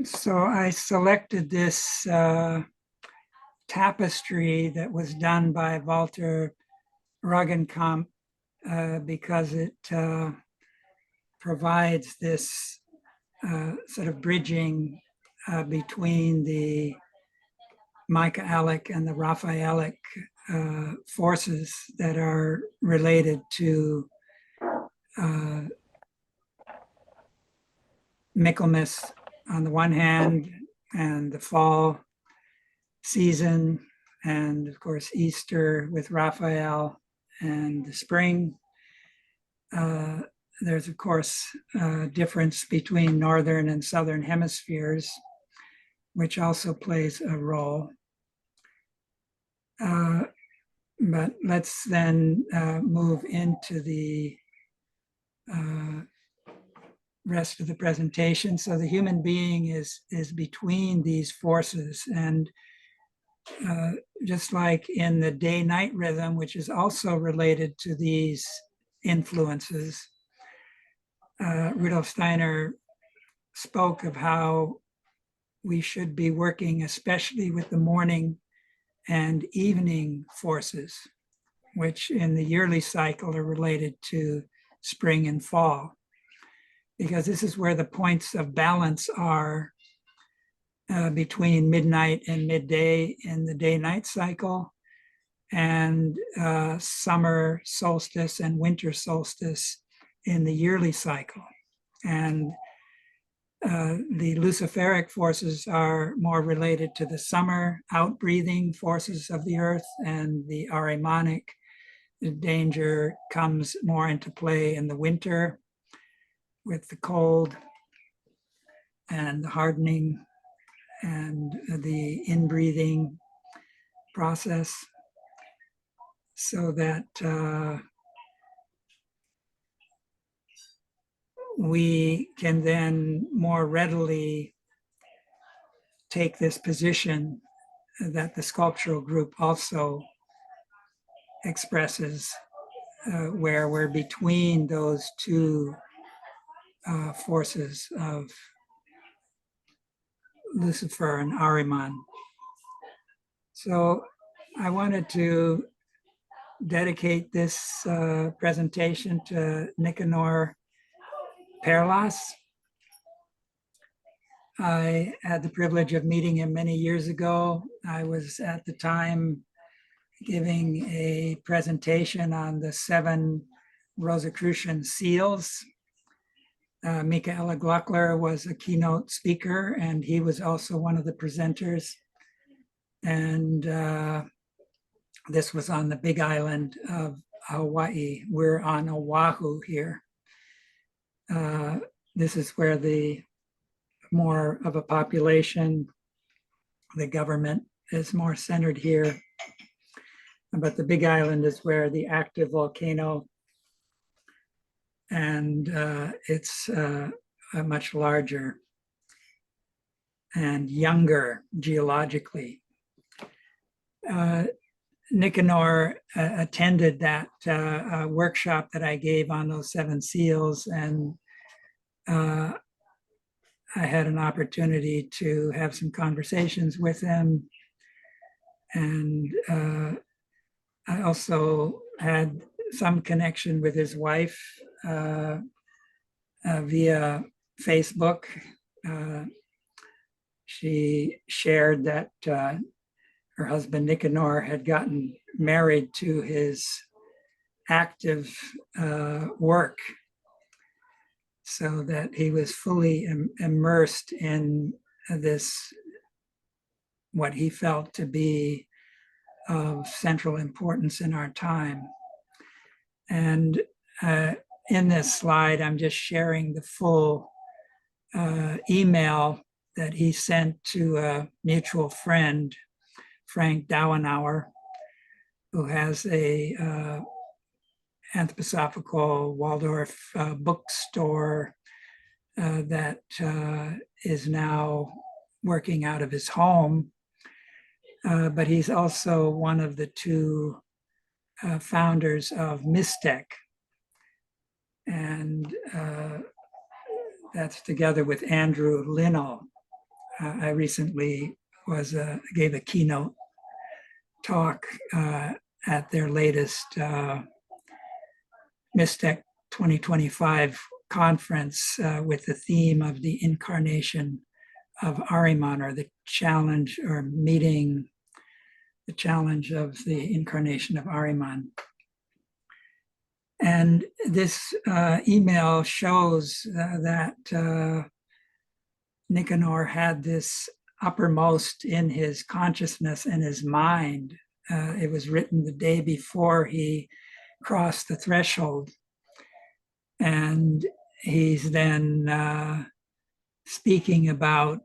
So I selected this tapestry that was done by Walter Roggenkamp because it provides this sort of bridging between the Michaelic and the Raphaelic forces that are related to Michaelmas on the one hand, and the fall season, and of course Easter with Raphael, and the spring. There's of course a difference between northern and southern hemispheres, which also plays a role. But let's then move into the rest of the presentation. So the human being is between these forces, and just like in the day-night rhythm, which is also related to these influences, Rudolf Steiner spoke of how we should be working especially with the morning and evening forces, which in the yearly cycle are related to spring and fall, because this is where the points of balance are between midnight and midday in the day-night cycle, and summer solstice and winter solstice in the yearly cycle. And the luciferic forces are more related to the summer outbreathing forces of the earth, and the Ahrimanic, the danger comes more into play in the winter with the cold and the hardening and the inbreathing process, so that we can then more readily take this position that the sculptural group also expresses, where we're between those two forces of Lucifer and Ahriman. So I wanted to dedicate this presentation to Nicanor Perlas. I had the privilege of meeting him many years ago. I was at the time giving a presentation on the 7 Rosicrucian seals. Michaelic was a keynote speaker, and he was also one of the presenters. And this was on the Big Island of Hawaii. We're on Oahu here. This is where the more of a population, the government is more centered here. But the Big Island is where the active volcano, and it's much larger and younger geologically. Nicanor attended that workshop that I gave on those 7 seals, and I had an opportunity to have some conversations with him. And I also had some connection with his wife via Facebook. She shared that her husband Nicanor had gotten married to his active work, so that he was fully immersed in this, what he felt to be of central importance in our time. And in this slide, I'm just sharing the full email that he sent to a mutual friend, Frank Dauenauer, who has a anthroposophical Waldorf bookstore that is now working out of his home. But he's also one of the 2 founders of Mystec. And that's together with Andrew Linnell. I recently gave a keynote talk at their latest Mystec 2025 conference with the theme of the incarnation of Ahriman, or the challenge, or meeting the challenge of the incarnation of Ahriman. And this email shows that Nicanor had this uppermost in his consciousness and his mind. It was written the day before he crossed the threshold. And he's then speaking about,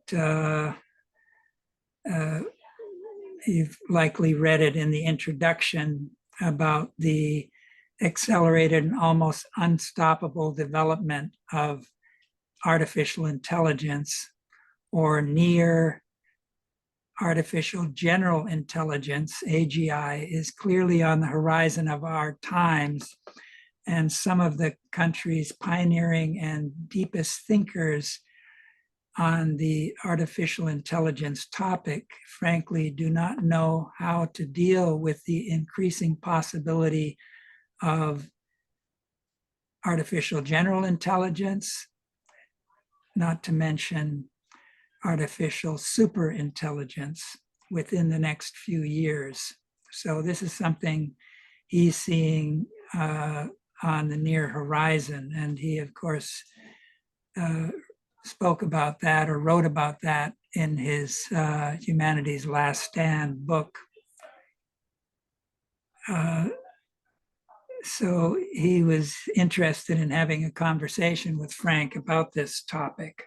you've likely read it in the introduction, about the accelerated and almost unstoppable development of artificial intelligence, or near artificial general intelligence, AGI, is clearly on the horizon of our times. And some of the country's pioneering and deepest thinkers on the artificial intelligence topic, frankly, do not know how to deal with the increasing possibility of artificial general intelligence, not to mention artificial super intelligence within the next few years. So this is something he's seeing on the near horizon. And he, of course, spoke about that, or wrote about that, in his Humanity's Last Stand book. So he was interested in having a conversation with Frank about this topic.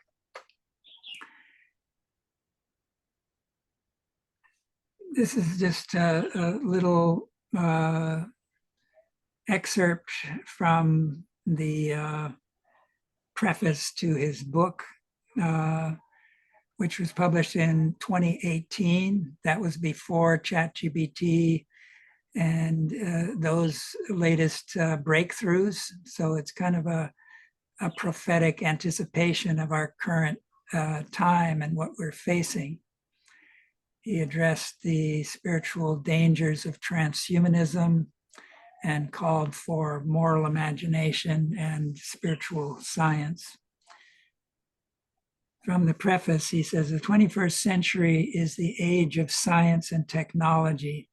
This is just a little excerpt from the preface to his book, which was published in 2018. That was before ChatGPT and those latest breakthroughs. So it's kind of a prophetic anticipation of our current time and what we're facing. He addressed the spiritual dangers of transhumanism and called for moral imagination and spiritual science. From the preface, he says, the 21st century is the age of science and technology.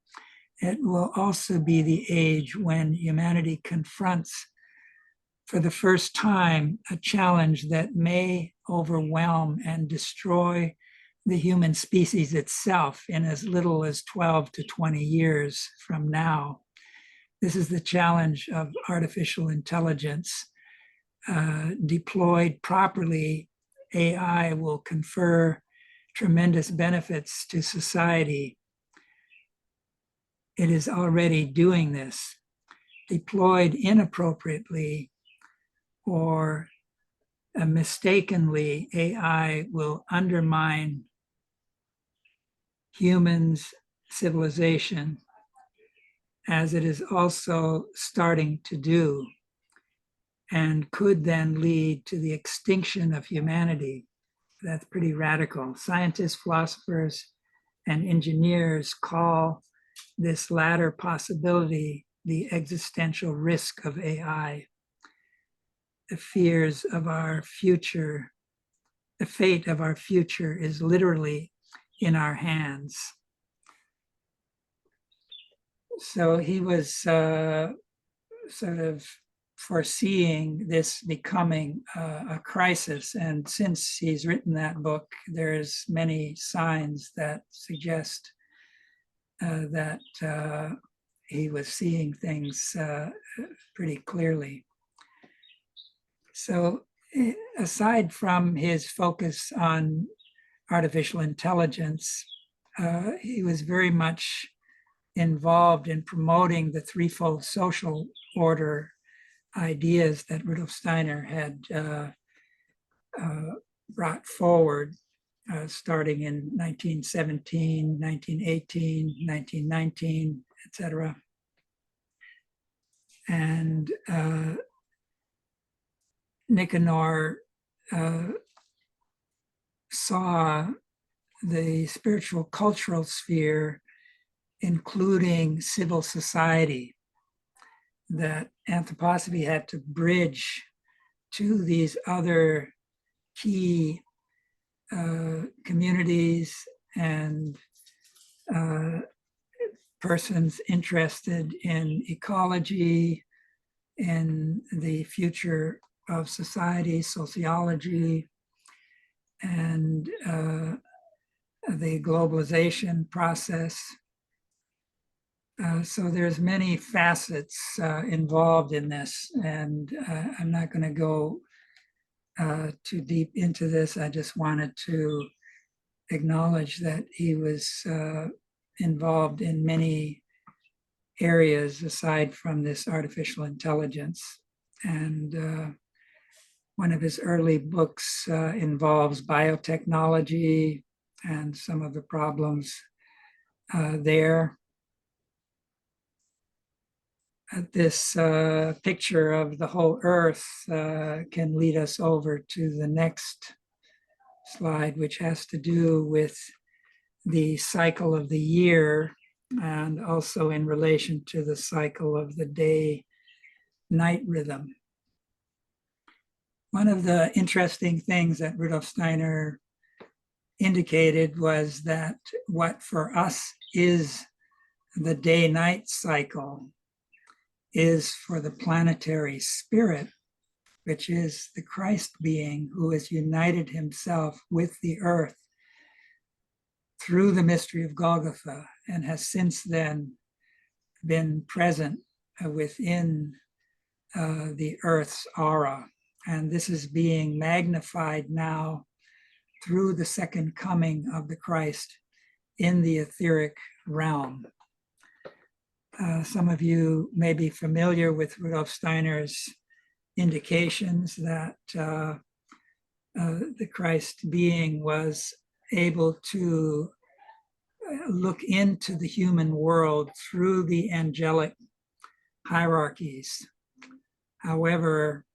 It will also be the age when humanity confronts, for the first time, a challenge that may overwhelm and destroy the human species itself in as little as 12 to 20 years from now. This is the challenge of artificial intelligence. Deployed properly, AI will confer tremendous benefits to society. It is already doing this. Deployed inappropriately or mistakenly, AI will undermine humans' civilization, as it is also starting to do, and could then lead to the extinction of humanity. That's pretty radical. Scientists, philosophers, and engineers call this latter possibility the existential risk of AI. The fears of our future, the fate of our future is literally in our hands. So he was sort of foreseeing this becoming a crisis. And since he's written that book, there's many signs that suggest that he was seeing things pretty clearly. So aside from his focus on artificial intelligence, he was very much involved in promoting the threefold social order ideas that Rudolf Steiner had brought forward, starting in 1917, 1918, 1919, etc. And Nicanor saw the spiritual cultural sphere, including civil society, that anthroposophy had to bridge to these other key communities and persons interested in ecology, in the future of society, sociology, and the globalization process. So there's many facets involved in this, and I'm not going to go too deep into this. I just wanted to acknowledge that he was involved in many areas aside from this artificial intelligence. And one of his early books involves biotechnology and some of the problems there. This picture of the whole Earth can lead us over to the next slide, which has to do with the cycle of the year and also in relation to the cycle of the day-night rhythm. One of the interesting things that Rudolf Steiner indicated was that what for us is the day-night cycle is for the planetary spirit, which is the Christ being who has united himself with the earth through the mystery of Golgotha and has since then been present within the earth's aura. And this is being magnified now through the second coming of the Christ in the etheric realm. Some of you may be familiar with Rudolf Steiner's indications that the Christ being was able to look into the human world through the angelic hierarchies. However,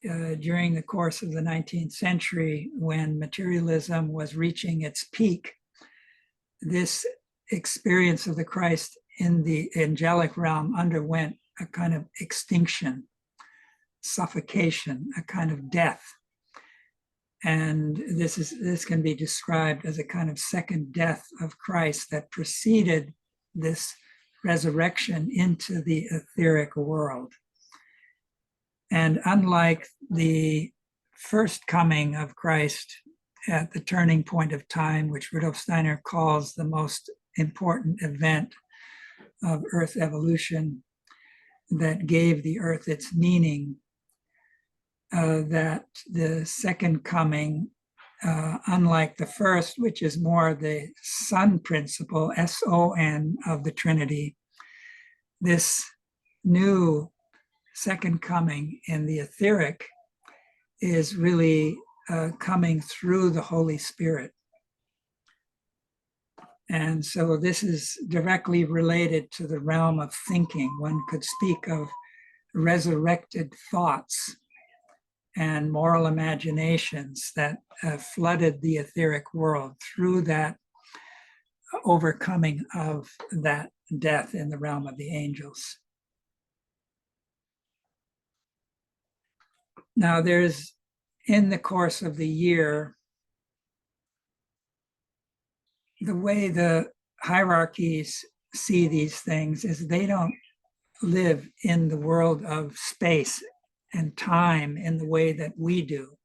during the course of the 19th century, when materialism was reaching its peak, this experience of the Christ in the angelic realm underwent a kind of extinction, suffocation, a kind of death. And this can be described as a kind of second death of Christ that preceded this resurrection into the etheric world. And unlike the first coming of Christ at the turning point of time, which Rudolf Steiner calls the most important event of Earth evolution that gave the Earth its meaning, that the second coming, unlike the first, which is more the Son principle, S-O-N of the Trinity, this new second coming in the etheric is really coming through the Holy Spirit. And so this is directly related to the realm of thinking. One could speak of resurrected thoughts and moral imaginations that flooded the etheric world through that overcoming of that death in the realm of the angels. Now there's, in the course of the year, the way the hierarchies see these things is they don't live in the world of space and time in the way that we do.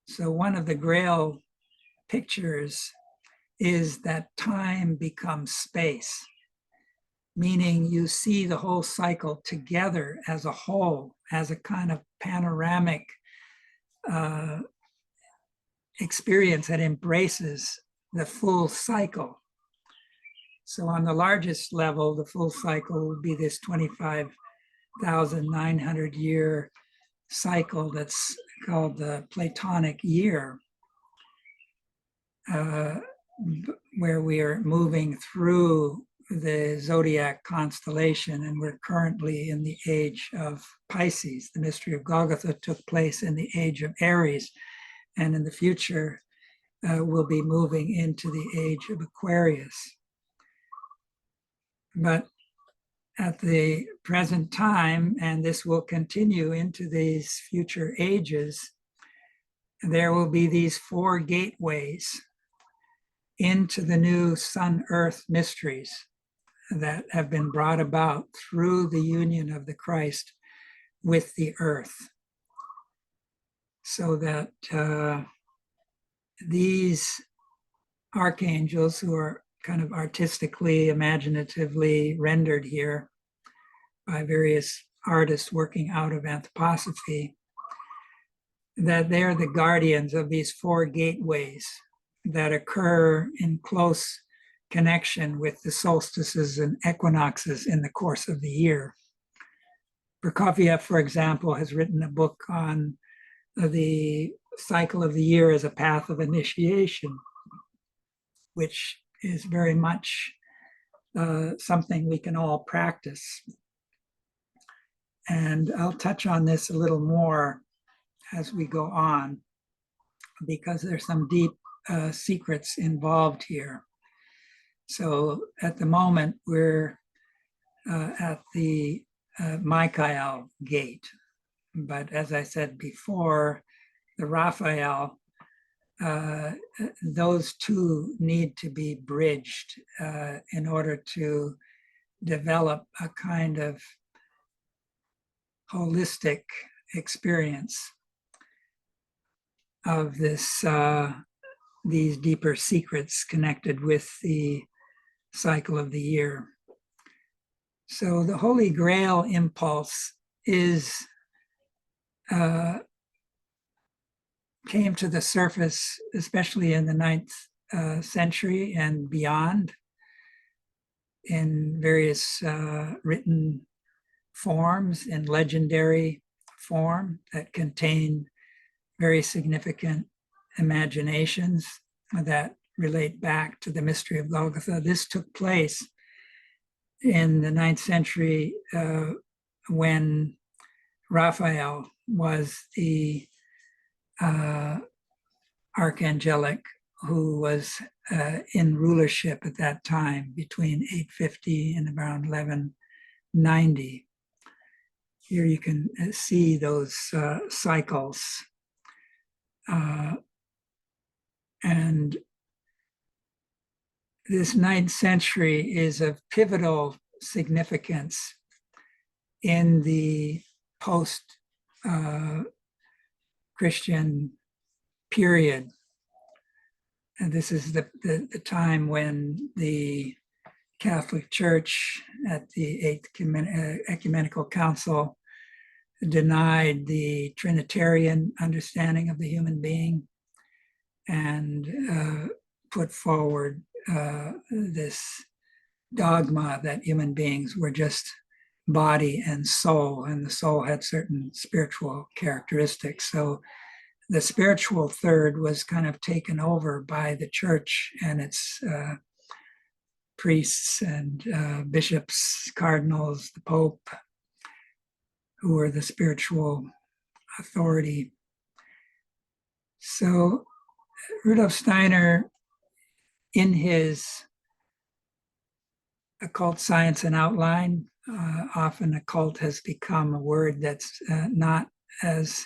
So one of the Grail pictures is that time becomes space, meaning you see the whole cycle together as a whole, as a kind of panoramic experience that embraces the full cycle. So on the largest level, the full cycle would be this 25,900 year cycle that's called the Platonic year, where we are moving through the zodiac constellation, and we're currently in the age of Pisces. The mystery of Golgotha took place in the age of Aries, and in the future, will be moving into the age of Aquarius. But at the present time, and this will continue into these future ages, there will be these 4 gateways into the new Sun-Earth mysteries that have been brought about through the union of the Christ with the earth. So that these archangels, who are kind of artistically, imaginatively rendered here by various artists working out of anthroposophy, that they're the guardians of these 4 gateways that occur in close connection with the solstices and equinoxes in the course of the year. Prokofiev, for example, has written a book on the cycle of the year as a path of initiation, which is very much something we can all practice. And I'll touch on this a little more as we go on, because there's some deep secrets involved here. So at the moment, we're at the Michael gate. But as I said before, the Raphael, those two need to be bridged in order to develop a kind of holistic experience of this, these deeper secrets connected with the cycle of the year. So the Holy Grail impulse is came to the surface, especially in the 9th century and beyond, in various written forms, in legendary form that contain very significant imaginations that relate back to the mystery of Golgotha. This took place in the 9th century when Raphael was the Archangelic who was in rulership at that time between 850 and around 1190. Here you can see those cycles. And this 9th century is of pivotal significance in the post-Christian period. And this is the time when the Catholic Church at the 8th Ecumenical Council denied the Trinitarian understanding of the human being and put forward this dogma that human beings were just body and soul, and the soul had certain spiritual characteristics. So the spiritual third was kind of taken over by the church and its priests and bishops, cardinals, the Pope, who were the spiritual authority. So Rudolf Steiner, in his Occult Science and Outline, often occult has become a word that's not as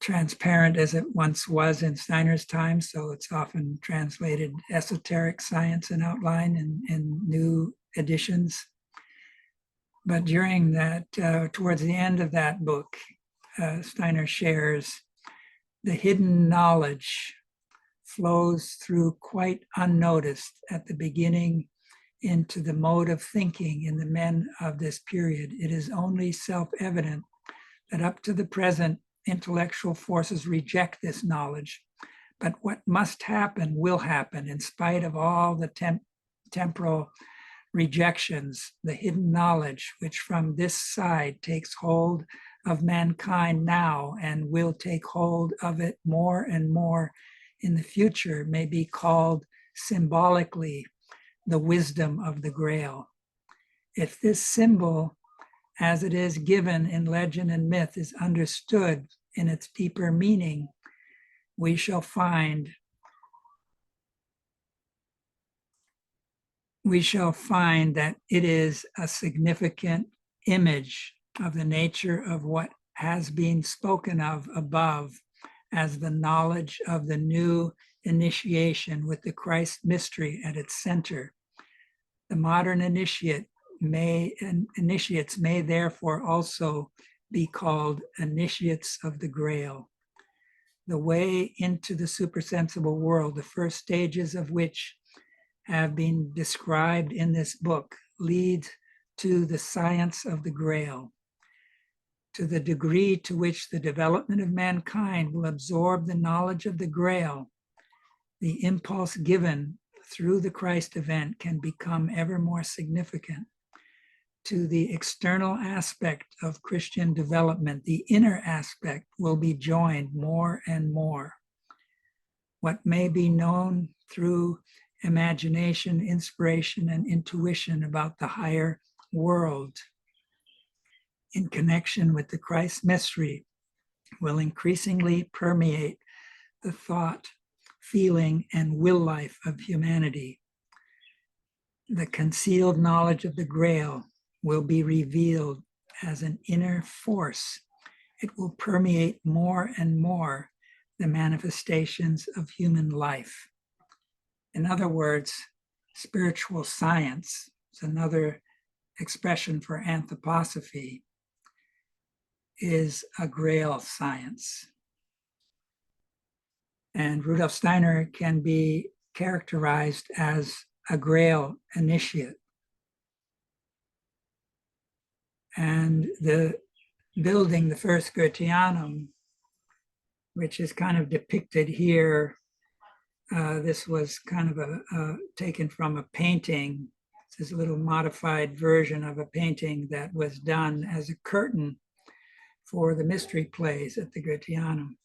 transparent as it once was in Steiner's time, so it's often translated esoteric science and outline in new editions. But during that, towards the end of that book, Steiner shares the hidden knowledge flows through quite unnoticed at the beginning into the mode of thinking in the men of this period. It is only self-evident that up to the present, intellectual forces reject this knowledge. But what must happen will happen in spite of all the temporal rejections, the hidden knowledge, which from this side takes hold of mankind now and will take hold of it more and more in the future, may be called symbolically the wisdom of the Grail. If this symbol, as it is given in legend and myth, is understood in its deeper meaning, we shall find that it is a significant image of the nature of what has been spoken of above as the knowledge of the new initiation with the Christ mystery at its center. The modern initiates may therefore also be called initiates of the Grail. The way into the supersensible world, the first stages of which have been described in this book, lead to the science of the Grail. To the degree to which the development of mankind will absorb the knowledge of the Grail, the impulse given through the Christ event can become ever more significant. To the external aspect of Christian development, the inner aspect will be joined more and more. What may be known through imagination, inspiration, and intuition about the higher world in connection with the Christ mystery will increasingly permeate the thought, feeling, and will life of humanity. The concealed knowledge of the Grail will be revealed as an inner force. It will permeate more and more the manifestations of human life. In other words, spiritual science is another expression for anthroposophy, is a Grail science. And Rudolf Steiner can be characterized as a Grail initiate. And the building, the first Goetheanum, which is kind of depicted here, this was kind of taken from a painting. This is a little modified version of a painting that was done as a curtain for the mystery plays at the Goetheanum.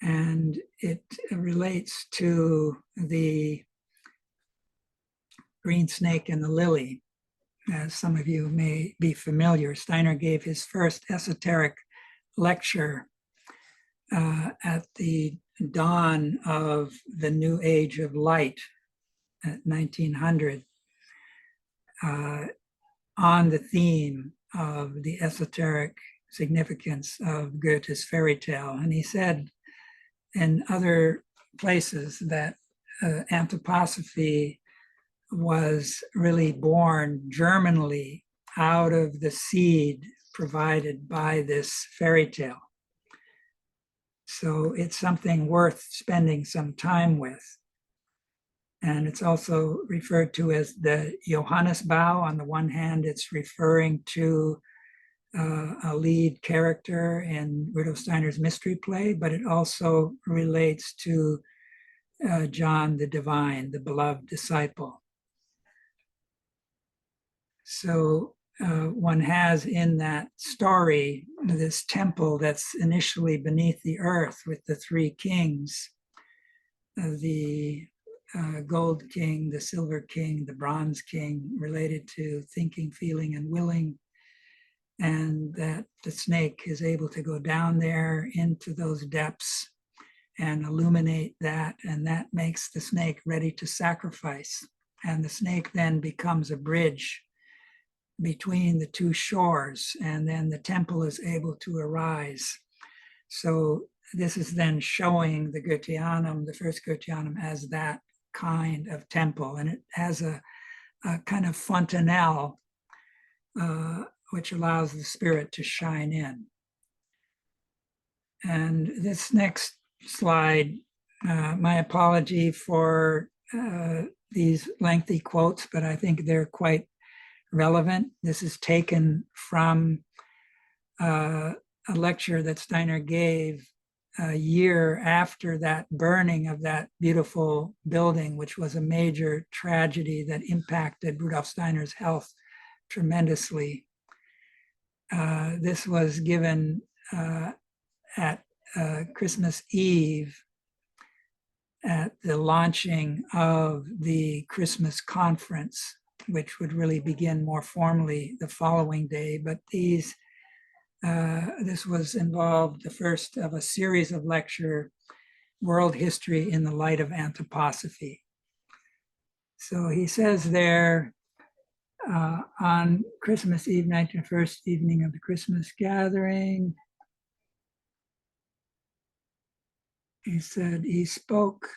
And it relates to the green snake and the lily. As some of you may be familiar, Steiner gave his first esoteric lecture at the dawn of the new age of light at 1900 on the theme of the esoteric significance of Goethe's fairy tale. And he said in other places that anthroposophy was really born germinally out of the seed provided by this fairy tale. So it's something worth spending some time with. And it's also referred to as the Johannesbau. On the one hand, it's referring to a lead character in Rudolf Steiner's mystery play, but it also relates to John the Divine, the beloved disciple. So one has in that story this temple that's initially beneath the earth with the three kings, the gold king, the silver king, the bronze king, related to thinking, feeling, and willing. And that the snake is able to go down there into those depths and illuminate that, and that makes the snake ready to sacrifice. And the snake then becomes a bridge between the two shores, and then the temple is able to arise. So this is then showing the Goetheanum, the first Goetheanum, as that kind of temple, and it has a kind of fontanelle which allows the spirit to shine in. And this next slide, my apology for these lengthy quotes, but I think they're quite relevant. This is taken from a lecture that Steiner gave a year after that burning of that beautiful building, which was a major tragedy that impacted Rudolf Steiner's health tremendously. This was given at Christmas Eve at the launching of the Christmas conference, which would really begin more formally the following day. But this was involved the first of a series of lecture world history in the light of anthroposophy. So he says there, on Christmas Eve, 1901st evening of the Christmas gathering, he said, he spoke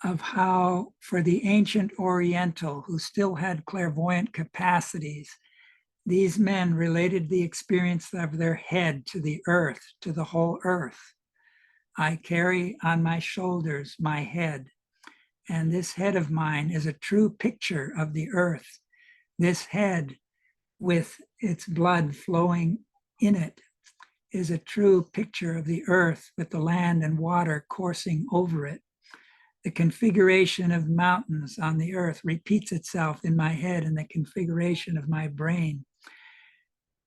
of how for the ancient Oriental who still had clairvoyant capacities, these men related the experience of their head to the earth, to the whole earth. I carry on my shoulders my head, and this head of mine is a true picture of the earth. This head, with its blood flowing in it, is a true picture of the earth with the land and water coursing over it. The configuration of mountains on the earth repeats itself in my head in the configuration of my brain.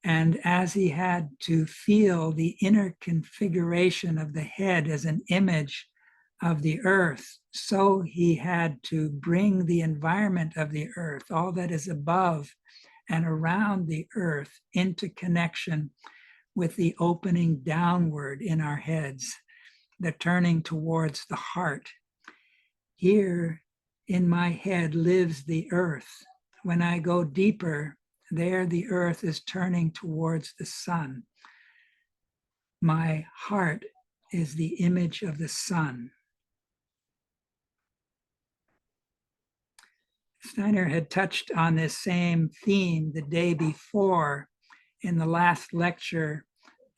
And as he had to feel the inner configuration of the head as an image of the earth, so he had to bring the environment of the earth, all that is above and around the earth, into connection with the opening downward in our heads, the turning towards the heart. Here in my head lives the earth. When I go deeper, there the earth is turning towards the sun. My heart is the image of the sun. Steiner had touched on this same theme the day before in the last lecture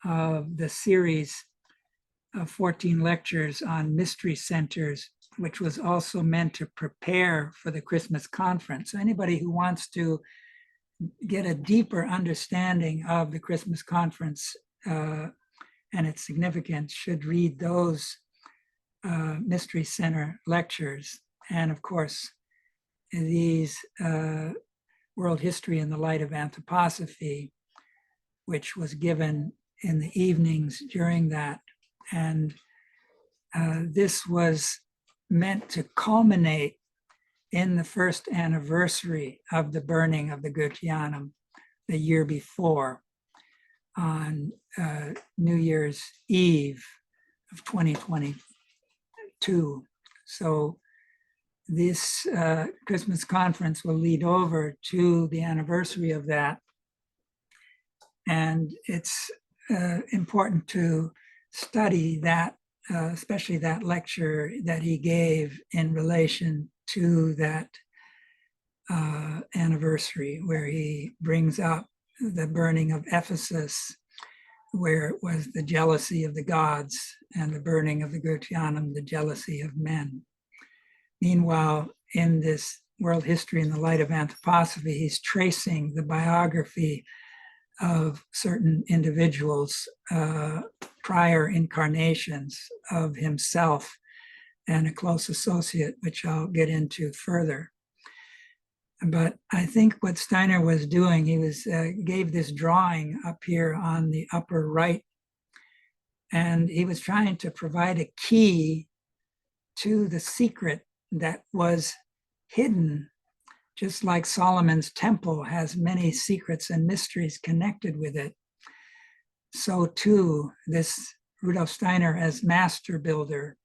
of the series of 14 lectures on mystery centers, which was also meant to prepare for the Christmas conference. So anybody who wants to get a deeper understanding of the Christmas conference and its significance should read those Mystery Center lectures. And of course, these World History in the Light of Anthroposophy, which was given in the evenings during that. And this was meant to culminate in the first anniversary of the burning of the Gutianum the year before, on New Year's Eve of 2022. So this Christmas conference will lead over to the anniversary of that. And it's important to study that, especially that lecture that he gave in relation to that anniversary, where he brings up the burning of Ephesus, where it was the jealousy of the gods, and the burning of the Gutianum, the jealousy of men. Meanwhile, in this World History in the Light of Anthroposophy, he's tracing the biography of certain individuals, prior incarnations of himself and a close associate, which I'll get into further. But I think what Steiner was doing, he was gave this drawing up here on the upper right, and he was trying to provide a key to the secret that was hidden, just like Solomon's temple has many secrets and mysteries connected with it. So too, this Rudolf Steiner as master builder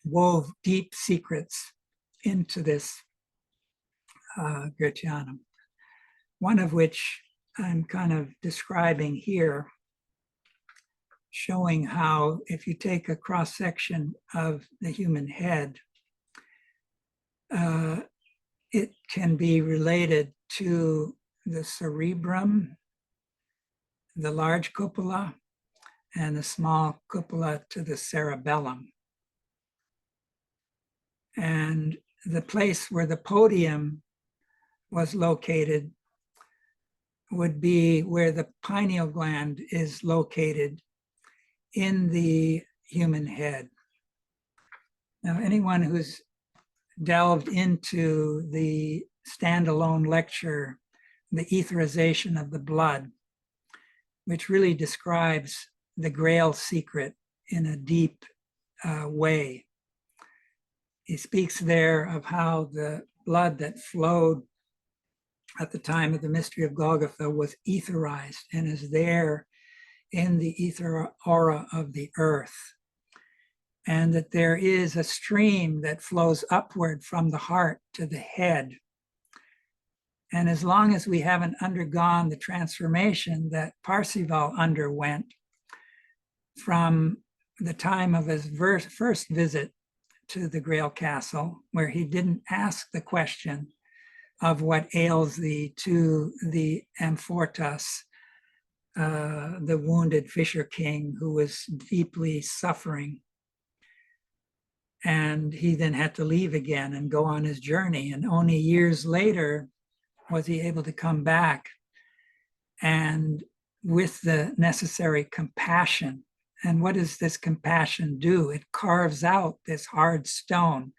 wove deep secrets into this Gutianum, one of which I'm kind of describing here, showing how if you take a cross-section of the human head, it can be related to the cerebrum, the large cupola, and the small cupola to the cerebellum. And the place where the podium was located would be where the pineal gland is located in the human head. Now, anyone who's delved into the standalone lecture, The Etherization of the Blood, which really describes the Grail secret in a deep way. He speaks there of how the blood that flowed at the time of the mystery of Golgotha was etherized and is there in the ether aura of the earth. And that there is a stream that flows upward from the heart to the head. And as long as we haven't undergone the transformation that Parzival underwent from the time of his first visit to the Grail Castle, where he didn't ask the question of what ails thee to the Amfortas, the wounded fisher king who was deeply suffering. And he then had to leave again and go on his journey. And only years later was he able to come back, and with the necessary compassion. And what does this compassion do? It carves out this hard stone.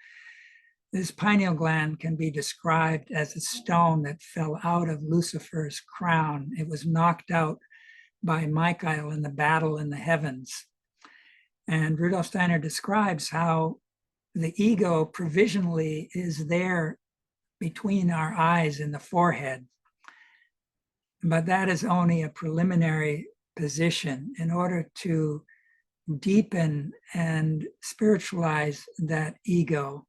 This pineal gland can be described as a stone that fell out of Lucifer's crown. It was knocked out by Michael in the battle in the heavens. And Rudolf Steiner describes how the ego provisionally is there between our eyes in the forehead. But that is only a preliminary position. In order to deepen and spiritualize that ego,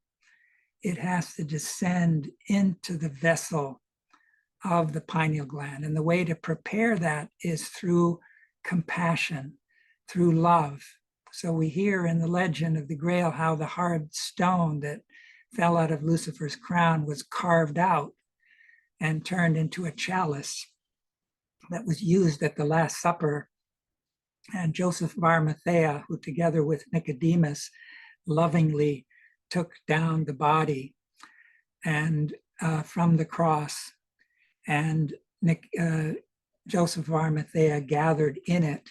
it has to descend into the vessel of the pineal gland. And the way to prepare that is through compassion, through love. So we hear in the legend of the Grail how the hard stone that fell out of Lucifer's crown was carved out and turned into a chalice that was used at the Last Supper. And Joseph of Arimathea, who together with Nicodemus lovingly took down the body and from the cross, and Joseph of Arimathea gathered in it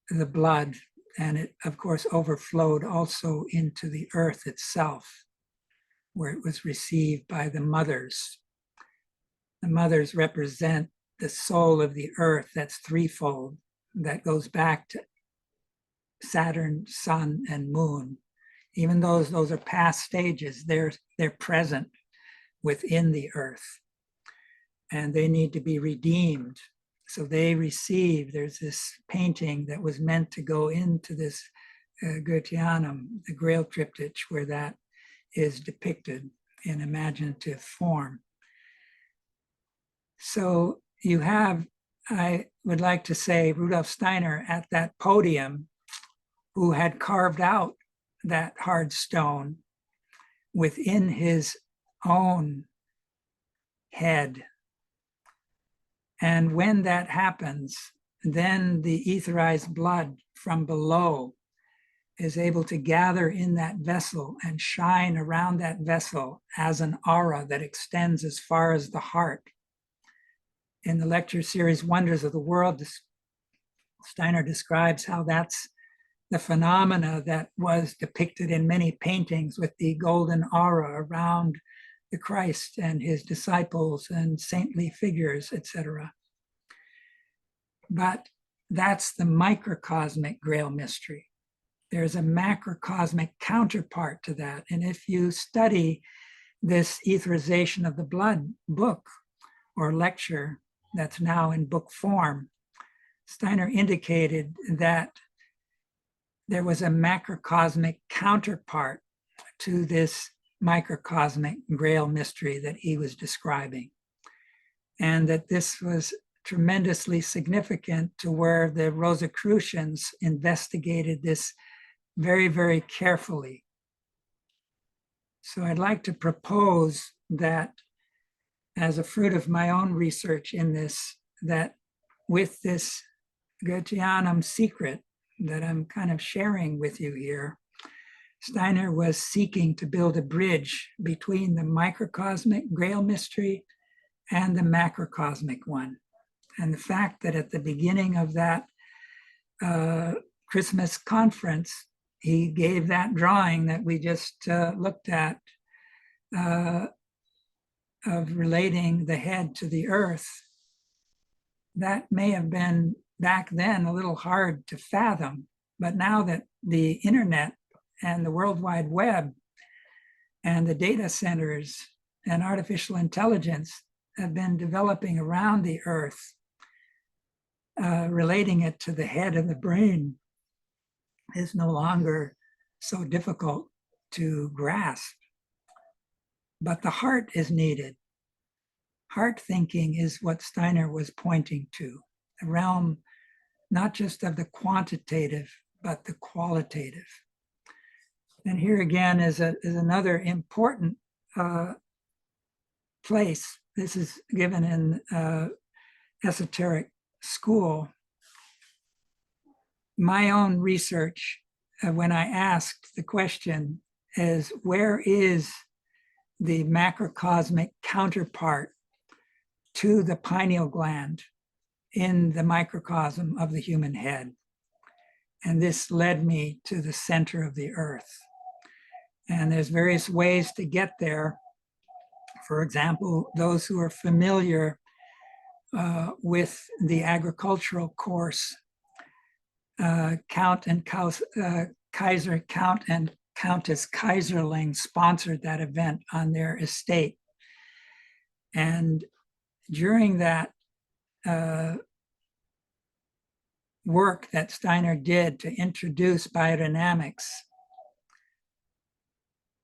the blood, and it of course overflowed also into the earth itself, where it was received by the mothers. The mothers represent the soul of the earth that's threefold, that goes back to Saturn, sun, and moon. Even though those are past stages, they're present within the earth, and they need to be redeemed. So they receive, there's this painting that was meant to go into this Goetheanum, the Grail triptych, where that is depicted in imaginative form. So you have, I would like to say, Rudolf Steiner at that podium, who had carved out that hard stone within his own head. And when that happens, then the etherized blood from below is able to gather in that vessel and shine around that vessel as an aura that extends as far as the heart. In the lecture series, Wonders of the World, Steiner describes how that's the phenomena that was depicted in many paintings with the golden aura around the Christ and his disciples and saintly figures, etc. But that's the microcosmic Grail mystery. There's a macrocosmic counterpart to that. And if you study this etherization of the blood book or lecture that's now in book form, Steiner indicated that there was a macrocosmic counterpart to this microcosmic Grail mystery that he was describing. And that this was tremendously significant to where the Rosicrucians investigated this very, very carefully. So I'd like to propose that as a fruit of my own research in this, that with this Goetheanum secret that I'm kind of sharing with you here, Steiner was seeking to build a bridge between the microcosmic Grail mystery and the macrocosmic one. And the fact that at the beginning of that Christmas conference, he gave that drawing that we just looked at of relating the head to the earth, that may have been back then a little hard to fathom. But now that the internet and the World Wide Web and the data centers and artificial intelligence have been developing around the earth, relating it to the head and the brain, is no longer so difficult to grasp. But the heart is needed. Heart thinking is what Steiner was pointing to, a realm not just of the quantitative, but the qualitative. And here again is another important place. This is given in esoteric school. My own research, when I asked the question, is where is the macrocosmic counterpart to the pineal gland in the microcosm of the human head? And this led me to the center of the earth. And there's various ways to get there. For example, those who are familiar with the agricultural course, Count and Countess Kaiserling sponsored that event on their estate. And during that work that Steiner did to introduce biodynamics,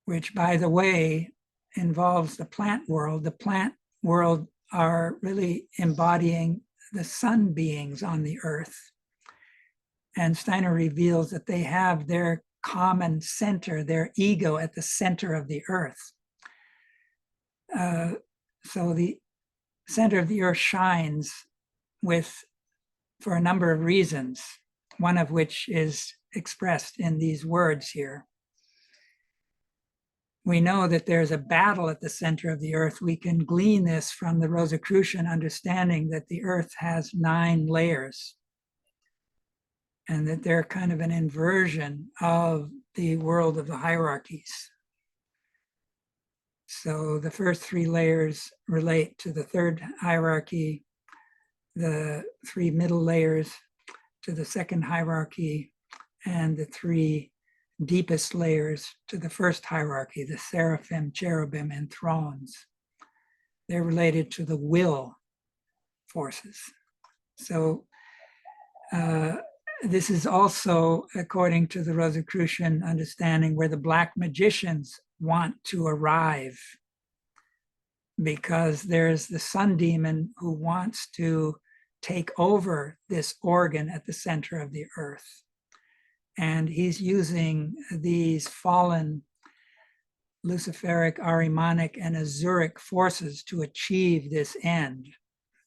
which, by the way, involves the plant world are really embodying the sun beings on the earth. And Steiner reveals that they have their common center, their ego at the center of the earth. So the center of the earth shines for a number of reasons, one of which is expressed in these words here. We know that there's a battle at the center of the earth. We can glean this from the Rosicrucian understanding that the earth has 9 layers, and that they're kind of an inversion of the world of the hierarchies. So the first 3 layers relate to the 3rd hierarchy, the 3 middle layers to the 2nd hierarchy, and the 3 deepest layers to the 1st hierarchy, the seraphim, cherubim, and thrones. They're related to the will forces. So this is also, according to the Rosicrucian understanding, where the black magicians want to arrive, because there's the sun demon who wants to take over this organ at the center of the earth. And he's using these fallen Luciferic, Ahrimanic, and Azuric forces to achieve this end.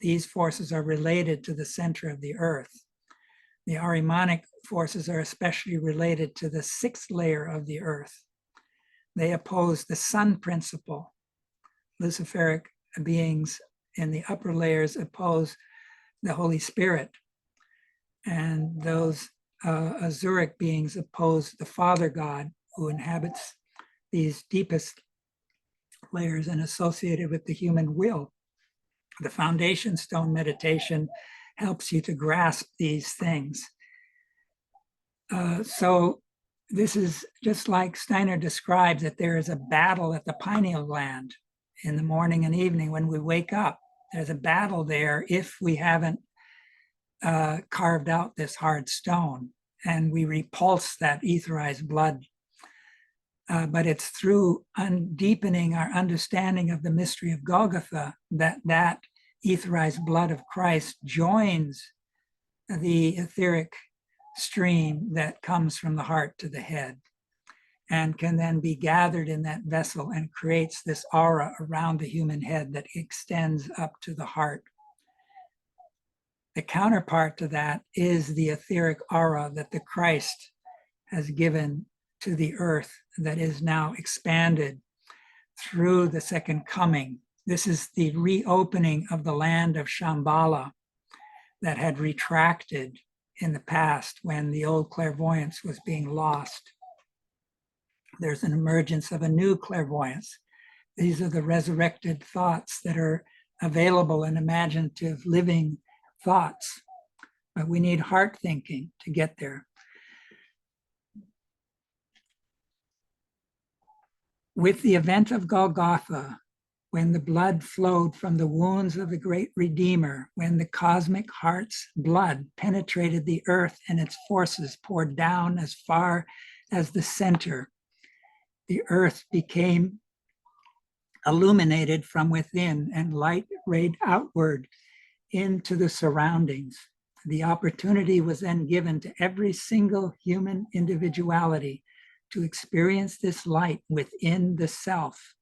These forces are related to the center of the earth. The Ahrimanic forces are especially related to the 6th layer of the earth. They oppose the sun principle. Luciferic beings in the upper layers oppose the Holy Spirit. And those Azuric beings oppose the Father God, who inhabits these deepest layers and associated with the human will. The foundation stone meditation helps you to grasp these things. So this is just like Steiner describes, that there is a battle at the pineal gland in the morning and evening when we wake up. There's a battle there if we haven't carved out this hard stone, and we repulse that etherized blood. But it's through deepening our understanding of the mystery of Golgotha that etherized blood of Christ joins the etheric stream that comes from the heart to the head, and can then be gathered in that vessel and creates this aura around the human head that extends up to the heart. The counterpart to that is the etheric aura that the Christ has given to the earth, that is now expanded through the second coming. This is the reopening of the land of Shambhala that had retracted in the past when the old clairvoyance was being lost. There's an emergence of a new clairvoyance. These are the resurrected thoughts that are available in imaginative living thoughts, but we need heart thinking to get there. With the event of Golgotha, when the blood flowed from the wounds of the great Redeemer, when the cosmic heart's blood penetrated the earth and its forces poured down as far as the center, the earth became illuminated from within and light rayed outward into the surroundings. The opportunity was then given to every single human individuality to experience this light within the self.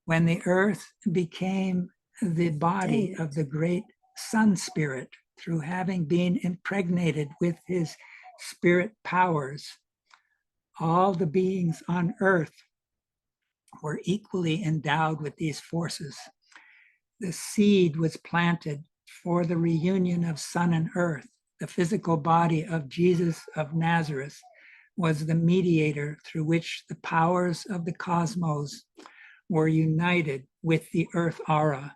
When the earth became the body of the great sun spirit, through having been impregnated with his spirit powers, all the beings on earth were equally endowed with these forces. The seed was planted for the reunion of sun and earth. The physical body of Jesus of Nazareth was the mediator through which the powers of the cosmos were united with the earth aura.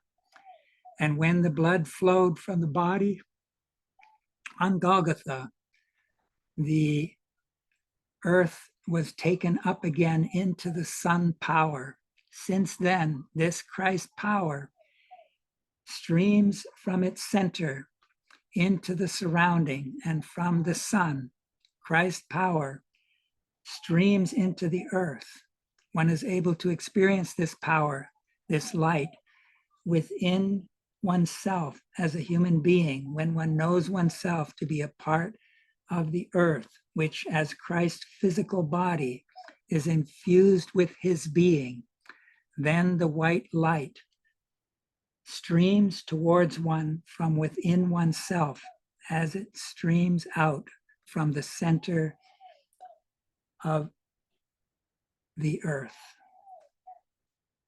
And when the blood flowed from the body on Golgotha, the earth was taken up again into the sun power. Since then, this Christ power streams from its center into the surrounding, and from the sun, Christ power streams into the earth. One is able to experience this power, this light, within oneself as a human being, when one knows oneself to be a part of the earth, which as Christ's physical body is infused with his being. Then the white light streams towards one from within oneself as it streams out from the center of the earth.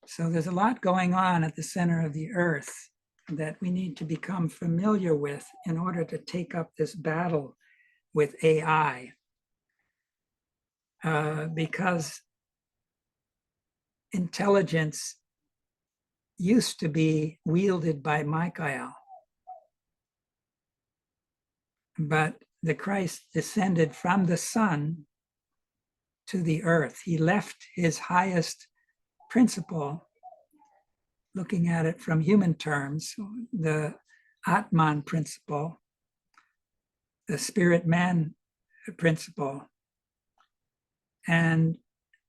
So there's a lot going on at the center of the earth that we need to become familiar with in order to take up this battle with AI. Because intelligence used to be wielded by Michael, but the Christ descended from the sun to the earth. He left his highest principle, looking at it from human terms, the Atman principle, the spirit-man principle, and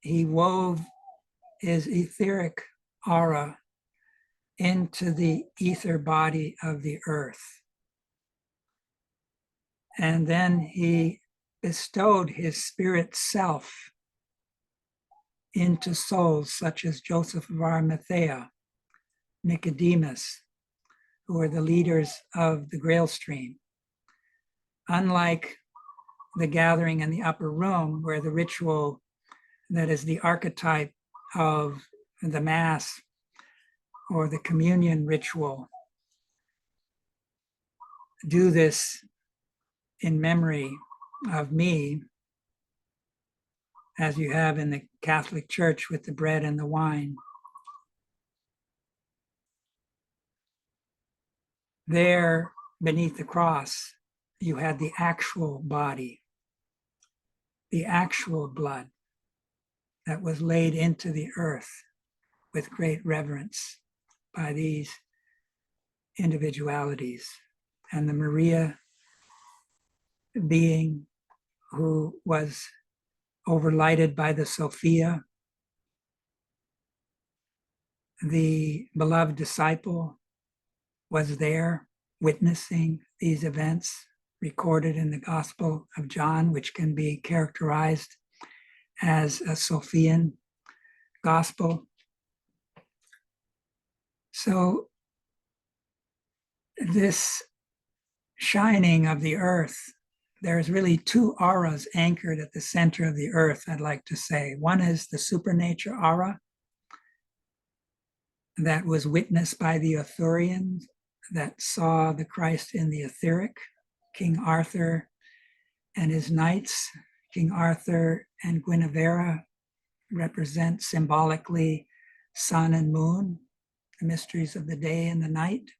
he wove his etheric aura into the ether body of the earth. And then he bestowed his spirit self into souls such as Joseph of Arimathea, Nicodemus, who are the leaders of the Grail stream. Unlike the gathering in the upper room, where the ritual that is the archetype of the Mass or the communion ritual do this in memory of me, as you have in the Catholic Church with the bread and the wine. There, beneath the cross, you had the actual body, the actual blood that was laid into the earth with great reverence by these individualities. And the Maria being who was overlighted by the Sophia, the beloved disciple, was there witnessing these events recorded in the Gospel of John, which can be characterized as a Sophian gospel. So this shining of the earth, there's really two auras anchored at the center of the earth, I'd like to say. One is the supernature aura that was witnessed by the Arthurians that saw the Christ in the etheric. King Arthur and his knights, King Arthur and Guinevere, represent symbolically sun and moon, the mysteries of the day and the night,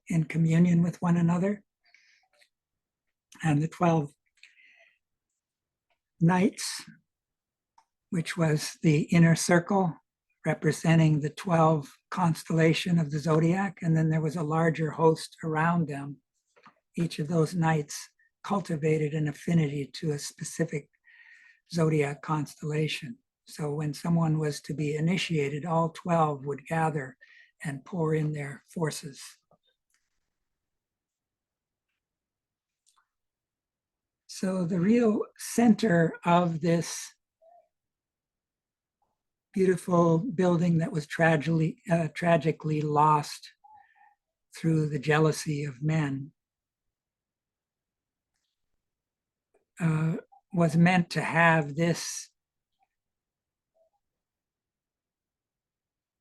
in communion with one another. And the 12 knights, which was the inner circle representing the 12 constellation of the zodiac, and then there was a larger host around them. Each of those knights cultivated an affinity to a specific zodiac constellation. So when someone was to be initiated, all 12 would gather and pour in their forces. So the real center of this beautiful building that was tragically lost through the jealousy of men was meant to have this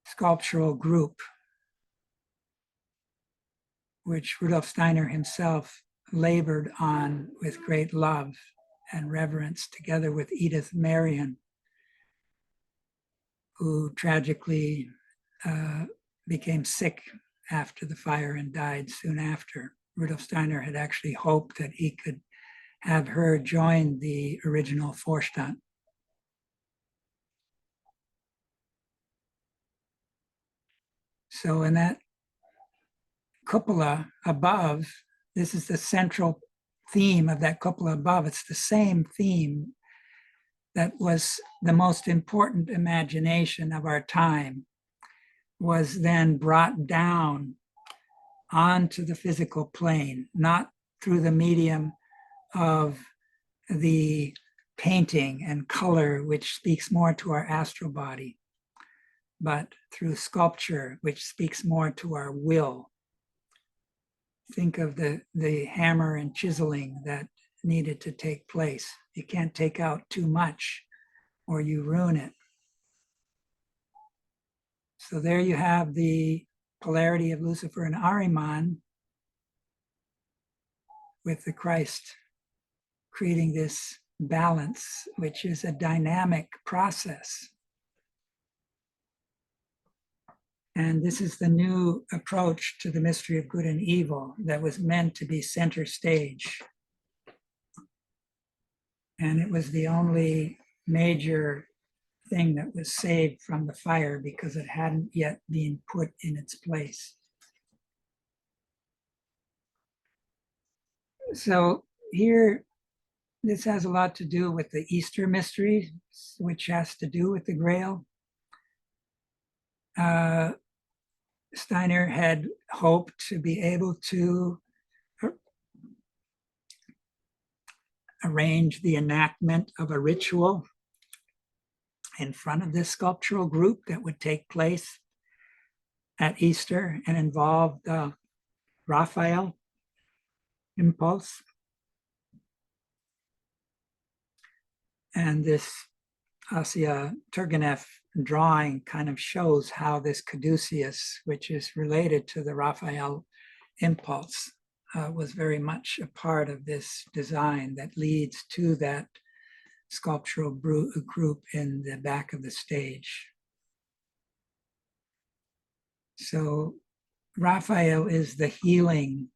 sculptural group, which Rudolf Steiner himself labored on with great love and reverence, together with Edith Marion, who tragically became sick after the fire and died soon after. Rudolf Steiner had actually hoped that he could have her join the original Vorstand. So in that cupola above, this is the central theme of that cupola above. It's the same theme that was the most important imagination of our time, was then brought down onto the physical plane, not through the medium of the painting and color, which speaks more to our astral body, but through sculpture, which speaks more to our will. Think of the hammer and chiseling that needed to take place. You can't take out too much or you ruin it. So there you have the polarity of Lucifer and Ahriman, with the Christ creating this balance, which is a dynamic process. And this is the new approach to the mystery of good and evil that was meant to be center stage. And it was the only major thing that was saved from the fire because it hadn't yet been put in its place. So here, this has a lot to do with the Easter mystery, which has to do with the Grail. Steiner had hoped to be able to arrange the enactment of a ritual in front of this sculptural group that would take place at Easter and involve the Raphael impulse. And this Asya Turgenev drawing kind of shows how this caduceus, which is related to the Raphael impulse, was very much a part of this design that leads to that sculptural group in the back of the stage. So Raphael is the healing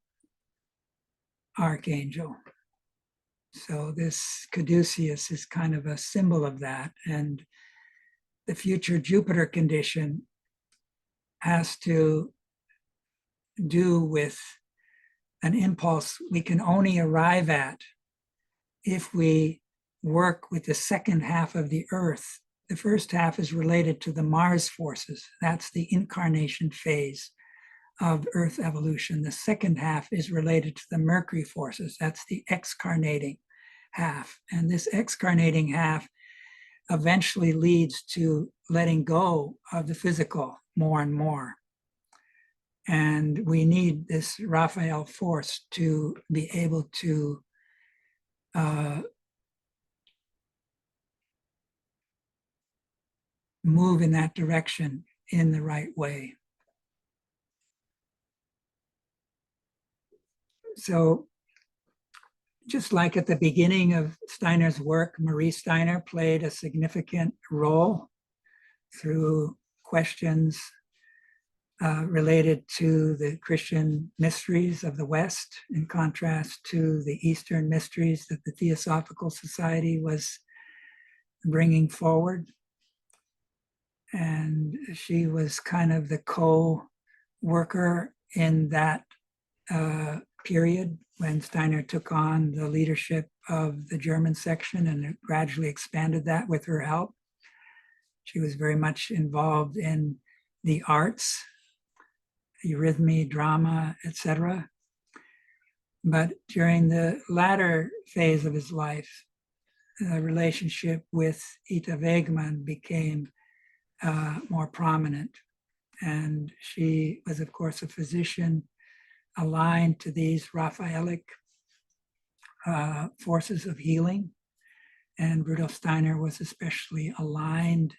archangel. So this caduceus is kind of a symbol of that. And the future Jupiter condition has to do with an impulse we can only arrive at if we work with the second half of the Earth. The first half is related to the Mars forces. That's the incarnation phase of Earth evolution. The second half is related to the Mercury forces. That's the excarnating half. And this excarnating half eventually leads to letting go of the physical more and more. And we need this Raphael force to be able to move in that direction in the right way. So just like at the beginning of Steiner's work, Marie Steiner played a significant role through questions related to the Christian mysteries of the West, in contrast to the Eastern mysteries that the Theosophical Society was bringing forward. And she was kind of the co-worker in that period when Steiner took on the leadership of the German section and gradually expanded that with her help. She was very much involved in the arts, eurythmy, drama, etc. But during the latter phase of his life, the relationship with Ita Wegman became more prominent. And she was, of course, a physician aligned to these Raphaelic forces of healing. And Rudolf Steiner was especially aligned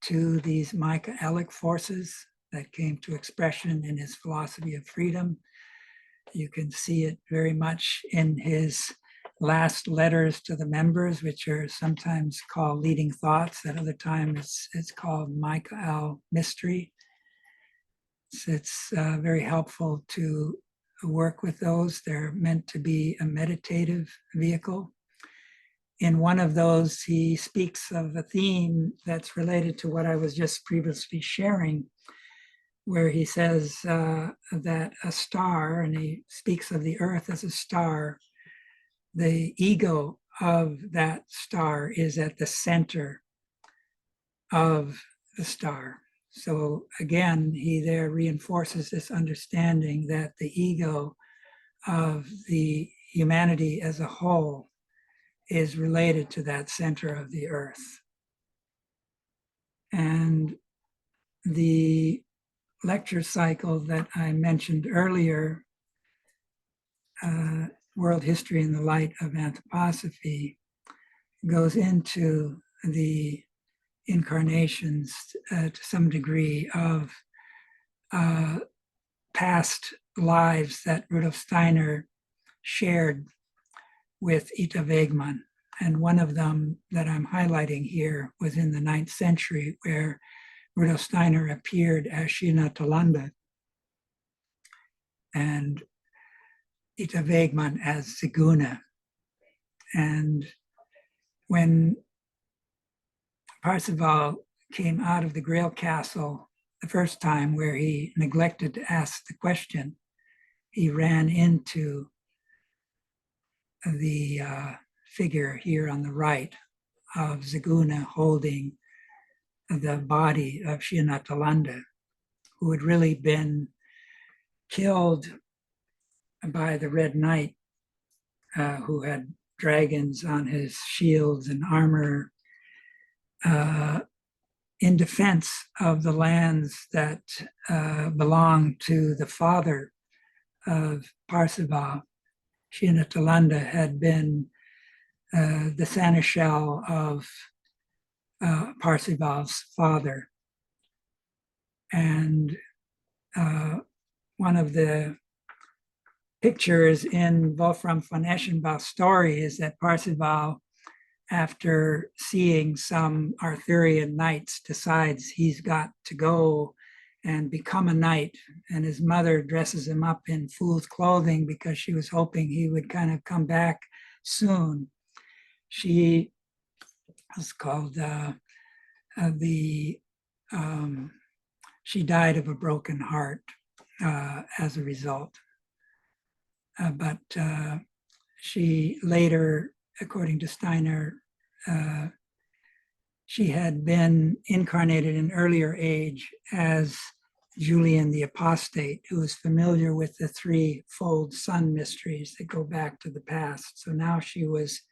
to these Michaelic forces that came to expression in his philosophy of freedom. You can see it very much in his last letters to the members, which are sometimes called leading thoughts. At other times, it's called Michael mystery. It's very helpful to work with those. They're meant to be a meditative vehicle. In one of those, he speaks of a theme that's related to what I was just previously sharing, where he says that a star, and he speaks of the earth as a star, the ego of that star is at the center of the star. So again, he there reinforces this understanding that the ego of the humanity as a whole is related to that center of the earth. And the lecture cycle that I mentioned earlier, World History in the Light of Anthroposophy, goes into the incarnations to some degree of past lives that Rudolf Steiner shared with Ita Wegman. And one of them that I'm highlighting here was in the 9th century, where Rudolf Steiner appeared as Shinatalanda and Ita Wegman as Ziguna. And when Parzival came out of the Grail Castle the first time, where he neglected to ask the question, he ran into the figure here on the right of Ziguna holding the body of Shinatalanda, who had really been killed by the Red Knight, who had dragons on his shields and armor, in defense of the lands that belonged to the father of Parzival. Shinatalanda had been the seneschal of Parzival's father. And one of the pictures in Wolfram von Eschenbach's story is that Parzival, after seeing some Arthurian knights, decides he's got to go and become a knight. And his mother dresses him up in fool's clothing because she was hoping he would kind of come back soon. She was called she died of a broken heart as a result. But she later, according to Steiner, she had been incarnated in earlier age as Julian the Apostate, who was familiar with the threefold sun mysteries that go back to the past. So now she was,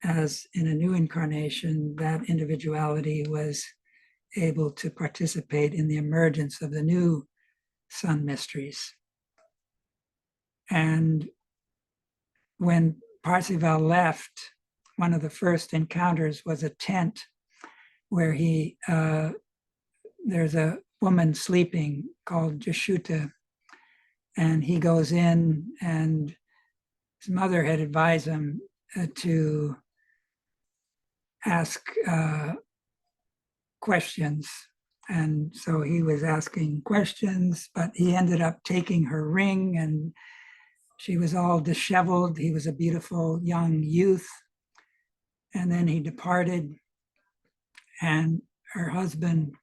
as in a new incarnation, that individuality was able to participate in the emergence of the new sun mysteries. And when Parzival left, one of the first encounters was a tent where there's a woman sleeping called Jashuta, and he goes in, and his mother had advised him to ask questions. And so he was asking questions, but he ended up taking her ring, and she was all disheveled. He was a beautiful young youth. And then he departed, and her husband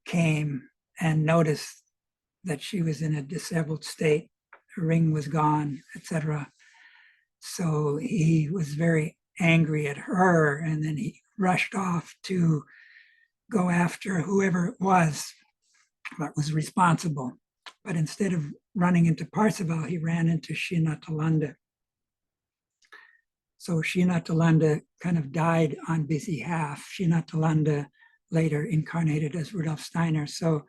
came and noticed that she was in a disheveled state. Her ring was gone, etc. So he was very angry at her, and then he rushed off to go after whoever it was that was responsible. But instead of running into Parzival, he ran into Shinatalanda. So Shinatalanda kind of died on his behalf. Shinatalanda later incarnated as Rudolf Steiner. So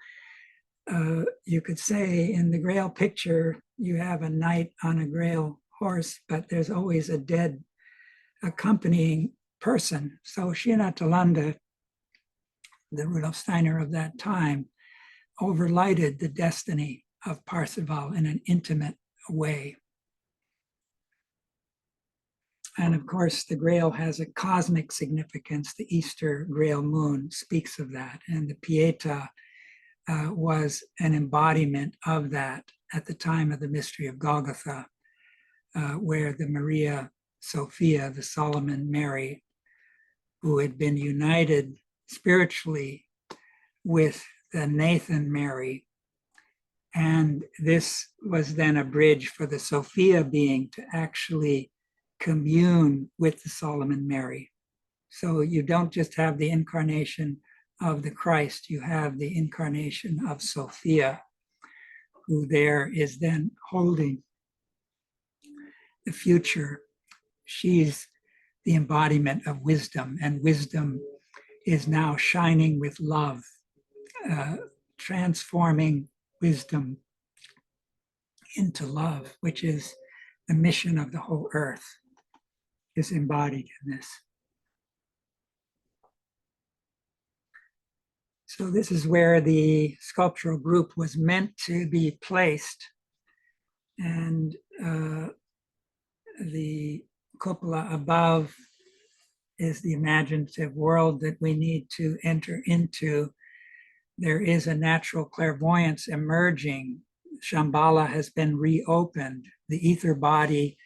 you could say in the Grail picture, you have a knight on a Grail horse, but there's always a dead accompanying person. So Shinatalanda, the Rudolf Steiner of that time, overlighted the destiny of Parzival in an intimate way. And of course, the Grail has a cosmic significance. The Easter Grail moon speaks of that. And the Pietà was an embodiment of that at the time of the mystery of Golgotha, where the Maria Sophia, the Solomon Mary, who had been united spiritually with the Nathan Mary. And this was then a bridge for the Sophia being to actually commune with the Solomon Mary. So you don't just have the incarnation of the Christ, you have the incarnation of Sophia, who there is then holding the future. She's the embodiment of wisdom, and wisdom is now shining with love, transforming wisdom into love, which is the mission of the whole earth, is embodied in this. So this is where the sculptural group was meant to be placed. And the cupola above is the imaginative world that we need to enter into. There is a natural clairvoyance emerging. Shambhala has been reopened. The ether body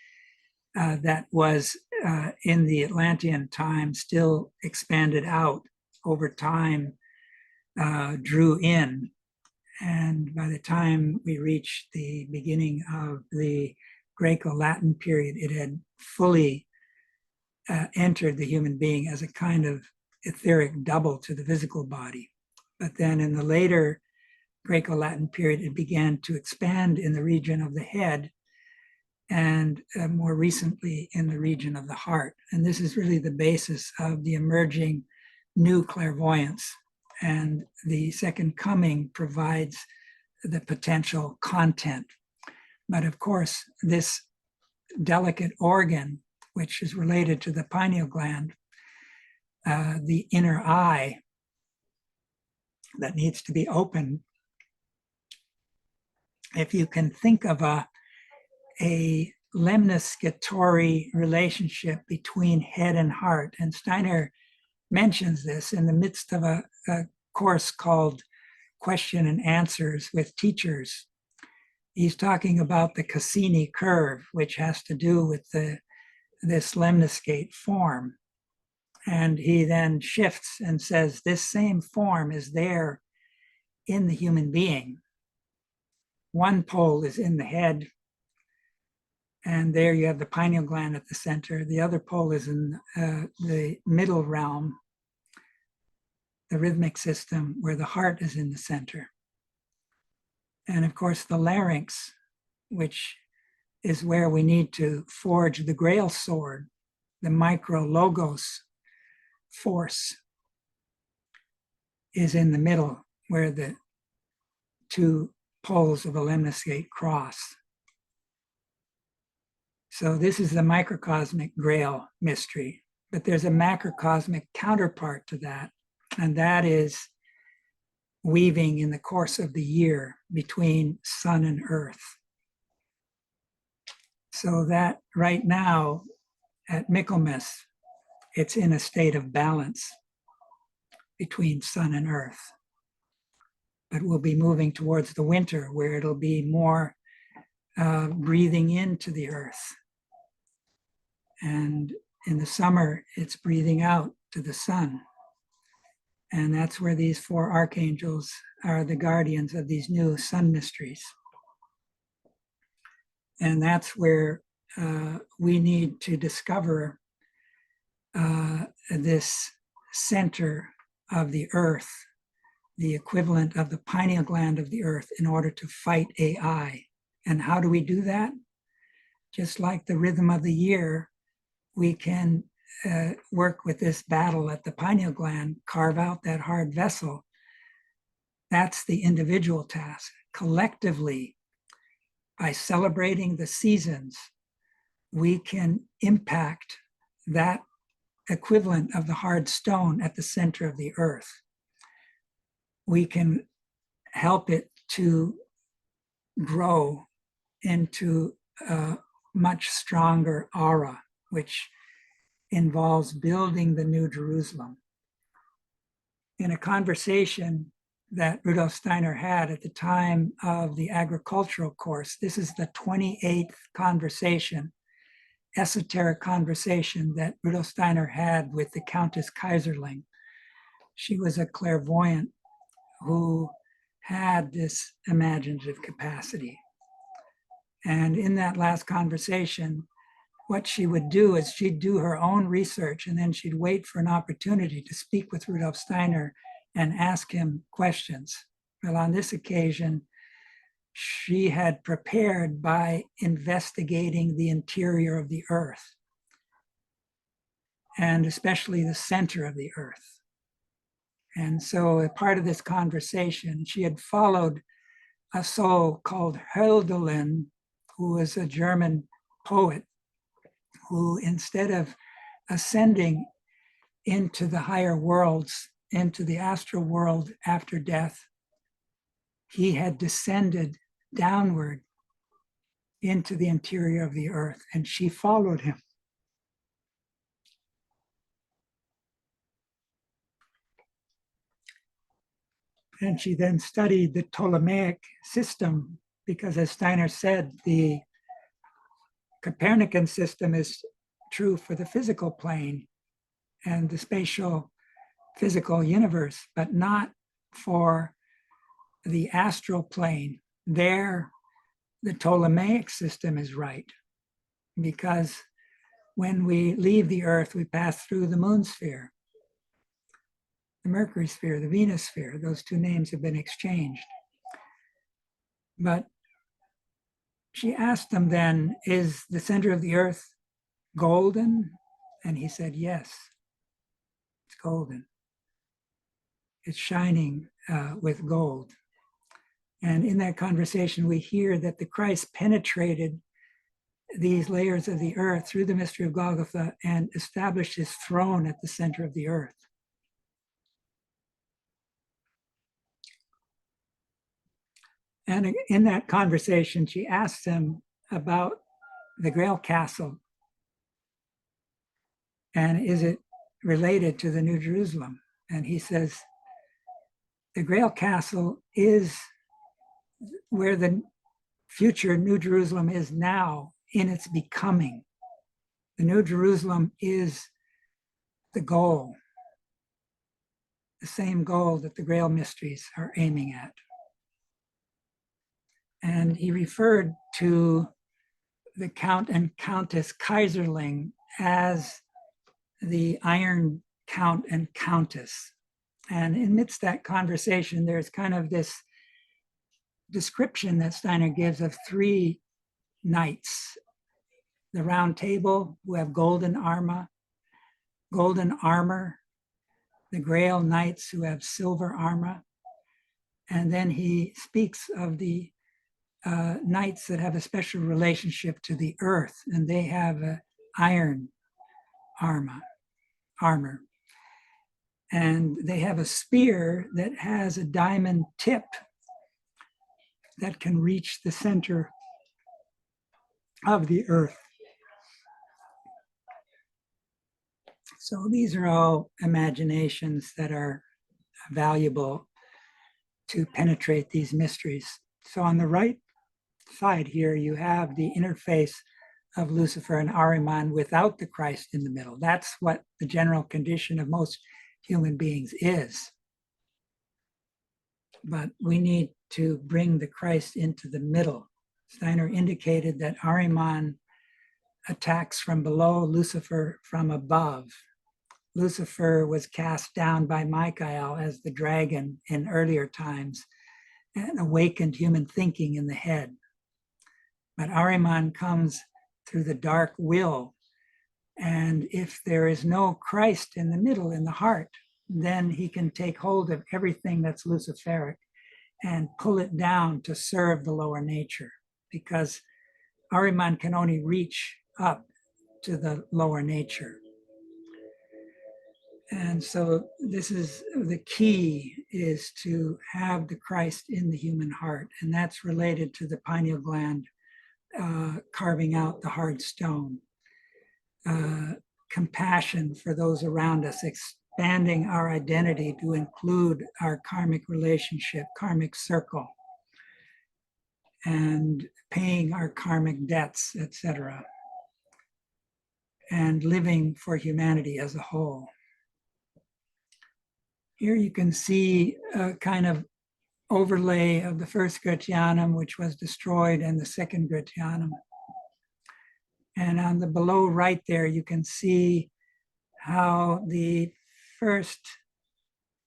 that was in the Atlantean time still expanded out over time, drew in. And by the time we reached the beginning of the Greco-Latin period, it had fully entered the human being as a kind of etheric double to the physical body. But then in the later Greco-Latin period, it began to expand in the region of the head, and more recently in the region of the heart. And this is really the basis of the emerging new clairvoyance. And the second coming provides the potential content. But of course, this delicate organ, which is related to the pineal gland, the inner eye that needs to be opened. If you can think of a lemniscatory relationship between head and heart, and Steiner mentions this in the midst of a course called Question and Answers with Teachers. He's talking about the Cassini curve, which has to do with this lemniscate form. And he then shifts and says, this same form is there in the human being. One pole is in the head, and there you have the pineal gland at the center. The other pole is in the middle realm, the rhythmic system, where the heart is in the center. And of course, the larynx, which is where we need to forge the Grail sword, the micro-logos force, is in the middle, where the two poles of a lemniscate cross. So this is the microcosmic Grail mystery, but there's a macrocosmic counterpart to that, and that is weaving in the course of the year between sun and earth. So that right now at Michaelmas, it's in a state of balance between sun and earth. But we'll be moving towards the winter, where it'll be more breathing into the earth. And in the summer, it's breathing out to the sun. And that's where these four archangels are the guardians of these new sun mysteries. And that's where we need to discover this center of the earth, the equivalent of the pineal gland of the earth, in order to fight AI. And how do we do that? Just like the rhythm of the year, we can work with this battle at the pineal gland, carve out that hard vessel. That's the individual task. Collectively, by celebrating the seasons, we can impact that equivalent of the hard stone at the center of the earth. We can help it to grow into a much stronger aura, which involves building the New Jerusalem. In a conversation that Rudolf Steiner had at the time of the agricultural course, this is the 28th conversation, esoteric conversation that Rudolf Steiner had with the Countess Kaiserling. She was a clairvoyant who had this imaginative capacity. And in that last conversation, what she would do is she'd do her own research, and then she'd wait for an opportunity to speak with Rudolf Steiner and ask him questions. Well, on this occasion, she had prepared by investigating the interior of the earth, and especially the center of the earth. And so, as part of this conversation, she had followed a soul called Hölderlin, who was a German poet, who, instead of ascending into the higher worlds, into the astral world after death, he had descended downward into the interior of the earth, and she followed him. And she then studied the Ptolemaic system, because, as Steiner said, the Copernican system is true for the physical plane and the spatial physical universe, but not for the astral plane. There, the Ptolemaic system is right, because when we leave the earth, we pass through the moon sphere, the Mercury sphere, the Venus sphere. Those two names have been exchanged. But she asked him then, is the center of the earth golden? And he said, yes, it's golden. It's shining with gold. And in that conversation, we hear that the Christ penetrated these layers of the earth through the mystery of Golgotha and established his throne at the center of the earth. And in that conversation, she asked him about the Grail Castle, and is it related to the New Jerusalem? And he says, the Grail Castle is where the future New Jerusalem is now in its becoming. The New Jerusalem is the goal, the same goal that the Grail mysteries are aiming at. And he referred to the Count and Countess Kaiserling as the Iron Count and Countess. And amidst that conversation, there's kind of this description that Steiner gives of three knights: the Round Table, who have golden armor, the Grail Knights, who have silver armor. And then he speaks of the knights that have a special relationship to the earth, and they have iron armor. And they have a spear that has a diamond tip that can reach the center of the earth. So these are all imaginations that are valuable to penetrate these mysteries. So on the right side here, you have the interface of Lucifer and Ahriman without the Christ in the middle. That's what the general condition of most human beings is. but we need to bring the Christ into the middle. Steiner indicated that Ahriman attacks from below, Lucifer from above. Lucifer was cast down by Michael as the dragon in earlier times and awakened human thinking in the head. But Ahriman comes through the dark will. And if there is no Christ in the middle, in the heart, then he can take hold of everything that's Luciferic and pull it down to serve the lower nature, because Ahriman can only reach up to the lower nature. And so this is the key, is to have the Christ in the human heart. And that's related to the pineal gland carving out the hard stone. Compassion for those around us, expanding our identity to include our karmic relationship, karmic circle, and paying our karmic debts, etc., and living for humanity as a whole. Here you can see a kind of overlay of the first Gratianum, which was destroyed, and the second Gratianum. And on the below right there, you can see how the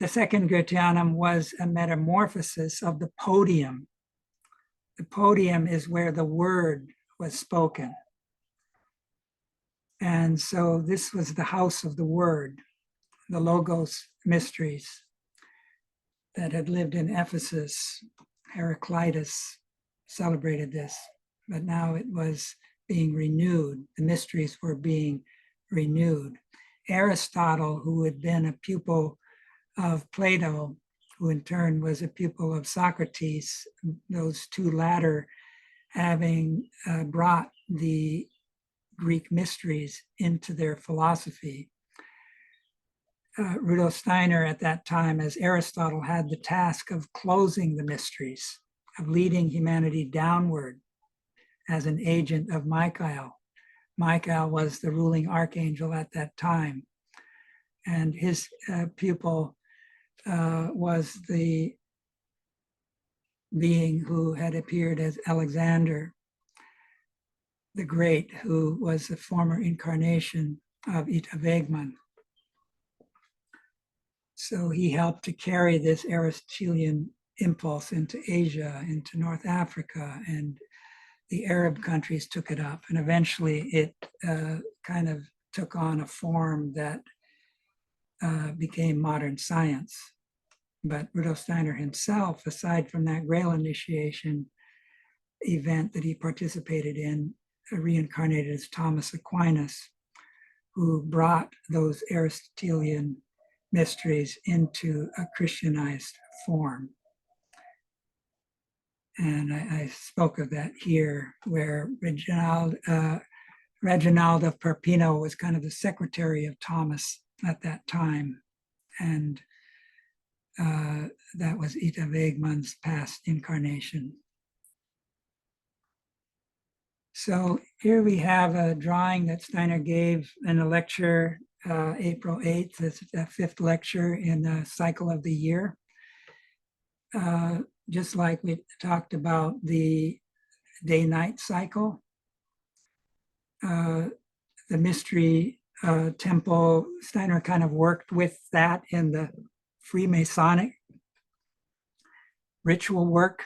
second Gratianum was a metamorphosis of the podium. The podium is where the word was spoken. And so this was the house of the word, the Logos mysteries that had lived in Ephesus. Heraclitus celebrated this, but now it was being renewed. The mysteries were being renewed. Aristotle, who had been a pupil of Plato, who in turn was a pupil of Socrates, those two latter having brought the Greek mysteries into their philosophy. Rudolf Steiner at that time, as Aristotle, had the task of closing the mysteries, of leading humanity downward as an agent of Michael. Michael was the ruling archangel at that time. And his pupil was the being who had appeared as Alexander the Great, who was the former incarnation of Ita Wegman. So he helped to carry this Aristotelian impulse into Asia, into North Africa, and the Arab countries took it up. And eventually it kind of took on a form that became modern science. But Rudolf Steiner himself, aside from that Grail initiation event that he participated in, reincarnated as Thomas Aquinas, who brought those Aristotelian mysteries into a Christianized form. And I spoke of that here, where Reginald of Perpino was kind of the secretary of Thomas at that time. And that was Ita Wegman's past incarnation. So here we have a drawing that Steiner gave in a lecture, April 8th, it's the fifth lecture in the cycle of the year. Just like we talked about the day-night cycle, the mystery temple, Steiner kind of worked with that in the Freemasonic ritual work,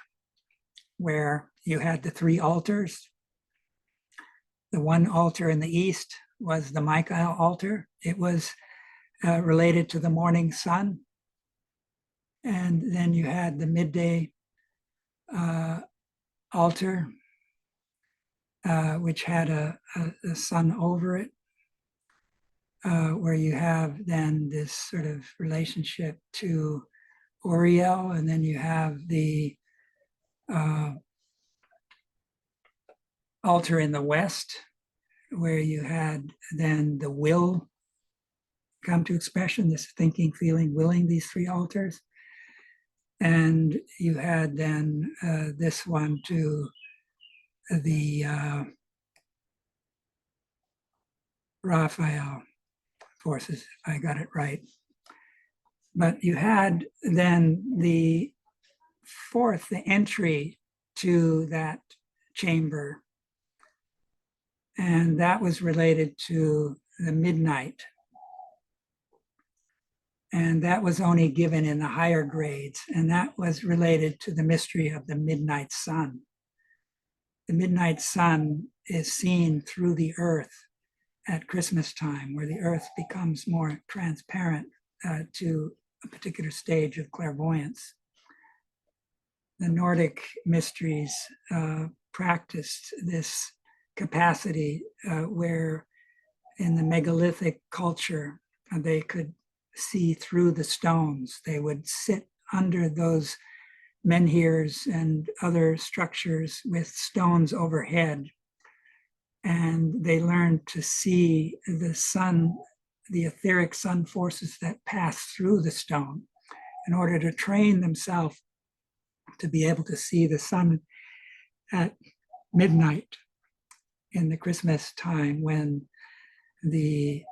where you had the three altars. The one altar in the east was the Michael altar. It was related to the morning sun. And then you had the midday altar, which had a sun over it, where you have then this sort of relationship to Uriel, and then you have the altar in the west, where you had then the will come to expression, this thinking, feeling, willing, these three altars. And you had then this one to the Raphael forces, if I got it right. But you had then the forth the entry to that chamber. And that was related to the midnight. And that was only given in the higher grades. And that was related to the mystery of the midnight sun. The midnight sun is seen through the earth at Christmas time, where the earth becomes more transparent to a particular stage of clairvoyance. The Nordic mysteries practiced this capacity where in the megalithic culture, they could see through the stones. They would sit under those menhirs and other structures with stones overhead. And they learned to see the sun, the etheric sun forces that pass through the stone in order to train themselves to be able to see the sun at midnight in the Christmas time when the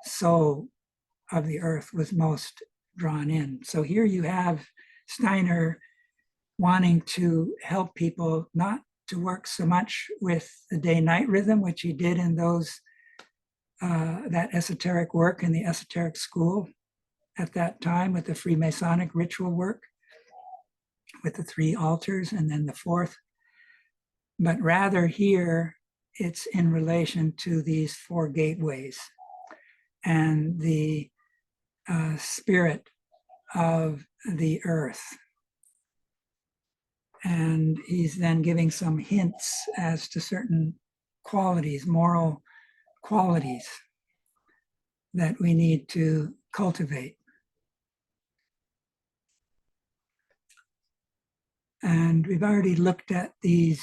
soul of the earth was most drawn in. So here you have Steiner wanting to help people not to work so much with the day-night rhythm, which he did in those that esoteric work in the esoteric school at that time with the Freemasonic ritual work, with the 3 altars and then the 4th. But rather here, it's in relation to these 4 gateways and the spirit of the earth. And he's then giving some hints as to certain qualities, moral qualities that we need to cultivate. And we've already looked at these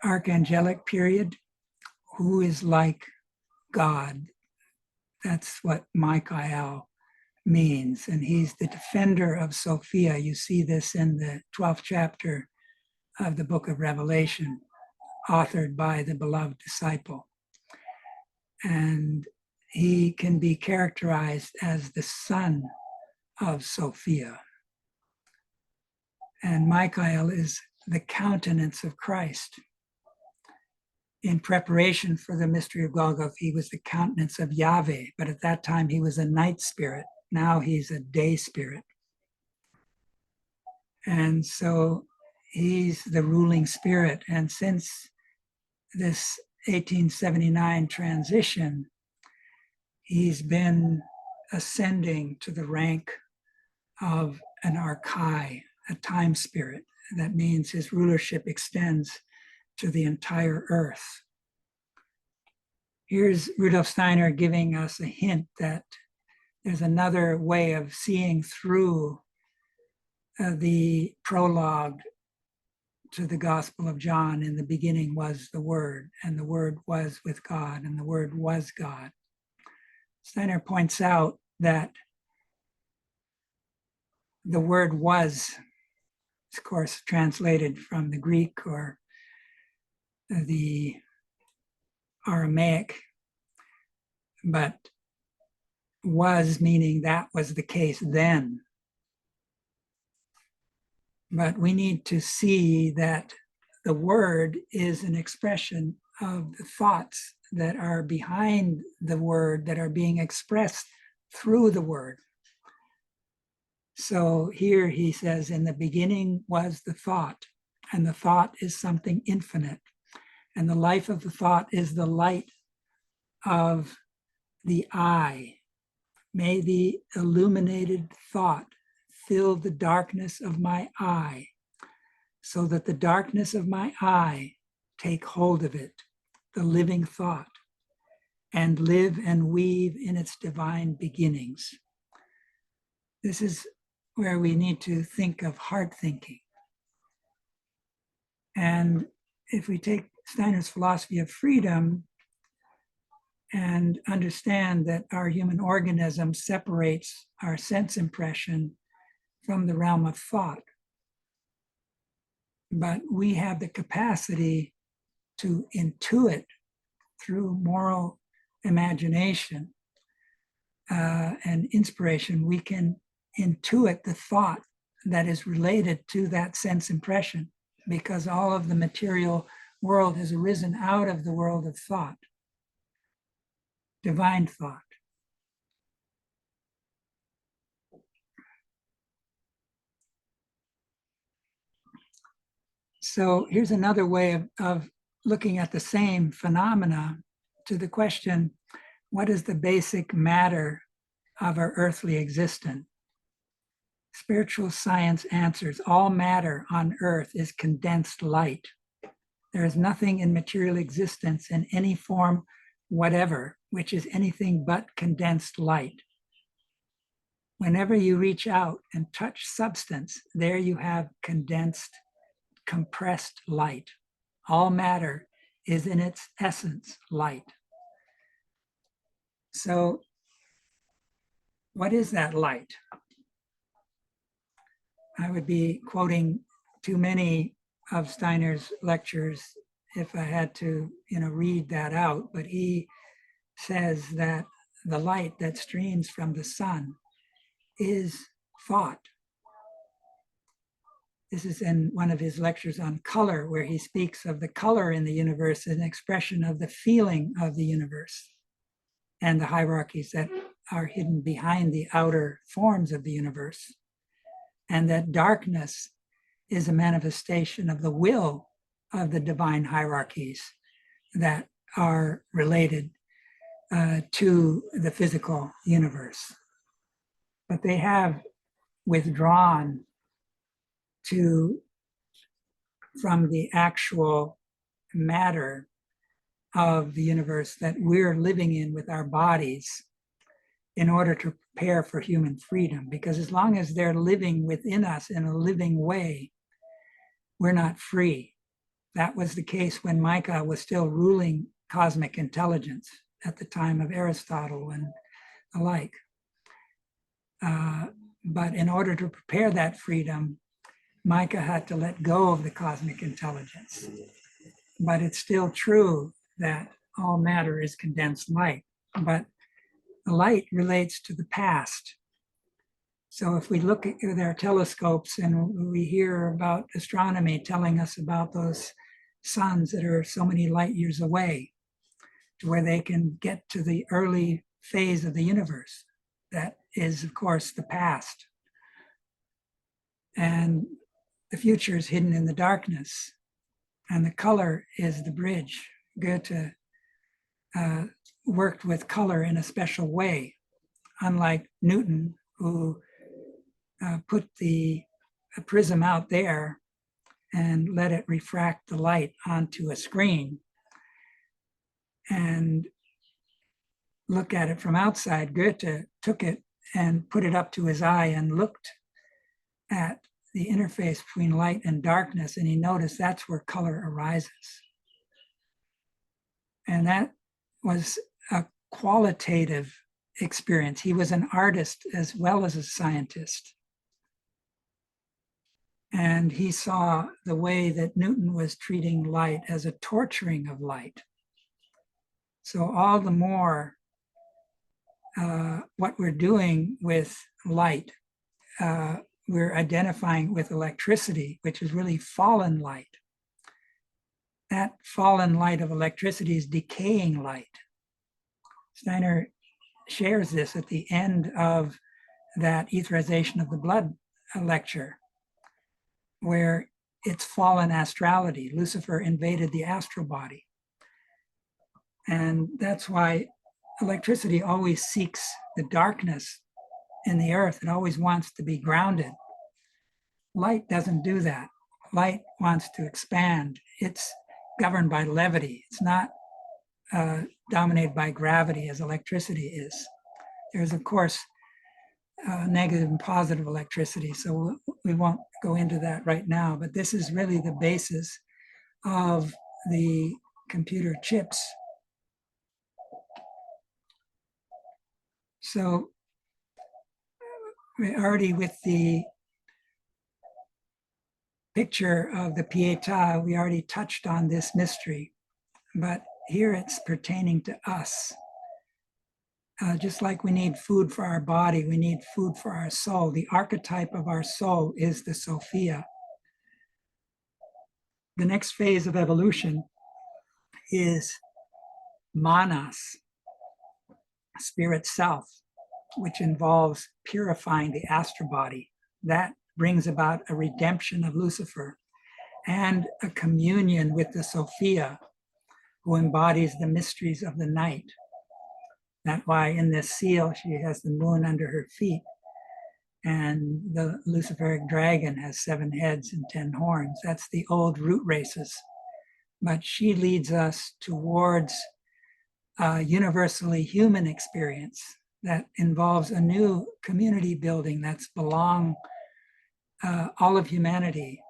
archangelic period, who is like God. That's what Michael means. And he's the defender of Sophia. You see this in the 12th chapter of the book of Revelation, authored by the beloved disciple. And he can be characterized as the son of Sophia. And Michael is the countenance of Christ. In preparation for the mystery of Golgotha, he was the countenance of Yahweh, but at that time he was a night spirit. Now he's a day spirit. And so he's the ruling spirit. And since this 1879 transition, he's been ascending to the rank of an Archai, a time spirit. That means his rulership extends to the entire earth. Here's Rudolf Steiner giving us a hint that there's another way of seeing through the prologue to the Gospel of John. In the beginning was the Word, and the Word was with God, and the Word was God. Steiner points out that the word was, of course, translated from the Greek or the Ahrimanic, but was meaning that was the case then. But we need to see that the word is an expression of the thoughts that are behind the word, that are being expressed through the word. So here he says, in the beginning was the thought, and the thought is something infinite. And the life of the thought is the light of the eye. May the illuminated thought fill the darkness of my eye, so that the darkness of my eye take hold of it, the living thought, and live and weave in its divine beginnings. This is where we need to think of heart thinking. And if we take Steiner's philosophy of freedom and understand that our human organism separates our sense impression from the realm of thought, but we have the capacity to intuit through moral imagination and inspiration. We can intuit the thought that is related to that sense impression, because all of the material world has arisen out of the world of thought, divine thought. So here's another way of looking at the same phenomena to the question, what is the basic matter of our earthly existence? Spiritual science answers, all matter on earth is condensed light. There is nothing in material existence in any form whatever, which is anything but condensed light. Whenever you reach out and touch substance, there you have condensed, compressed light. All matter is in its essence light. So what is that light? I would be quoting too many of Steiner's lectures if I had to, read that out, but he says that the light that streams from the sun is thought. This is in one of his lectures on color, where he speaks of the color in the universe as an expression of the feeling of the universe and the hierarchies that are hidden behind the outer forms of the universe. And that darkness is a manifestation of the will of the divine hierarchies that are related to the physical universe. But they have withdrawn from the actual matter of the universe that we're living in with our bodies in order to prepare for human freedom. Because as long as they're living within us in a living way, we're not free. That was the case when Micha was still ruling cosmic intelligence at the time of Aristotle and the like. But in order to prepare that freedom, Micha had to let go of the cosmic intelligence. But it's still true that all matter is condensed light. But the light relates to the past. So if we look at our telescopes and we hear about astronomy telling us about those suns that are so many light years away, to where they can get to the early phase of the universe, that is, of course, the past. And the future is hidden in the darkness, and the color is the bridge. Goethe worked with color in a special way, unlike Newton, who put a prism out there and let it refract the light onto a screen and look at it from outside. Goethe took it and put it up to his eye and looked at the interface between light and darkness, and he noticed that's where color arises. And that was a qualitative experience. He was an artist as well as a scientist. And he saw the way that Newton was treating light as a torturing of light. So all the more what we're doing with light, we're identifying with electricity, which is really fallen light. That fallen light of electricity is decaying light. Steiner shares this at the end of that etherization of the blood lecture, where it's fallen astrality. Lucifer invaded the astral body. And that's why electricity always seeks the darkness in the earth. It always wants to be grounded. Light doesn't do that. Light wants to expand. It's governed by levity. It's not dominated by gravity as electricity is. There's, of course, negative and positive electricity, so we won't go into that right now, but this is really the basis of the computer chips. So we already, with the picture of the Pietà, we already touched on this mystery, but here it's pertaining to us. Just like we need food for our body, we need food for our soul. The archetype of our soul is the Sophia. The next phase of evolution is Manas, spirit self, which involves purifying the astral body. That brings about a redemption of Lucifer and a communion with the Sophia, who embodies the mysteries of the night. That's why in this seal, she has the moon under her feet, and the Luciferic dragon has 7 heads and 10 horns. That's the old root races. But she leads us towards a universally human experience that involves a new community building that's all of humanity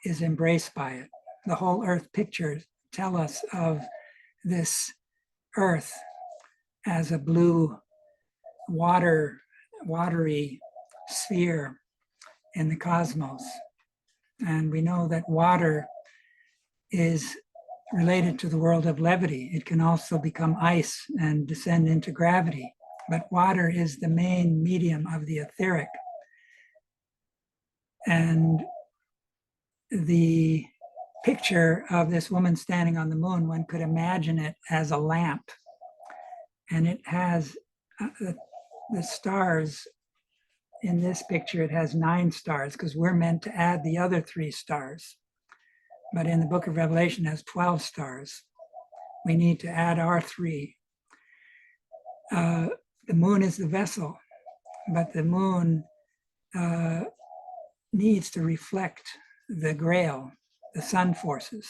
is embraced by it. The whole earth pictures tell us of this earth as a blue, watery sphere in the cosmos. And we know that water is related to the world of levity. It can also become ice and descend into gravity. But water is the main medium of the etheric. And the picture of this woman standing on the moon, one could imagine it as a lamp. And it has the stars. In this picture, it has 9 stars because we're meant to add the other 3 stars. But in the book of Revelation, it has 12 stars. We need to add our 3. The moon is the vessel, but the moon needs to reflect the grail, the sun forces.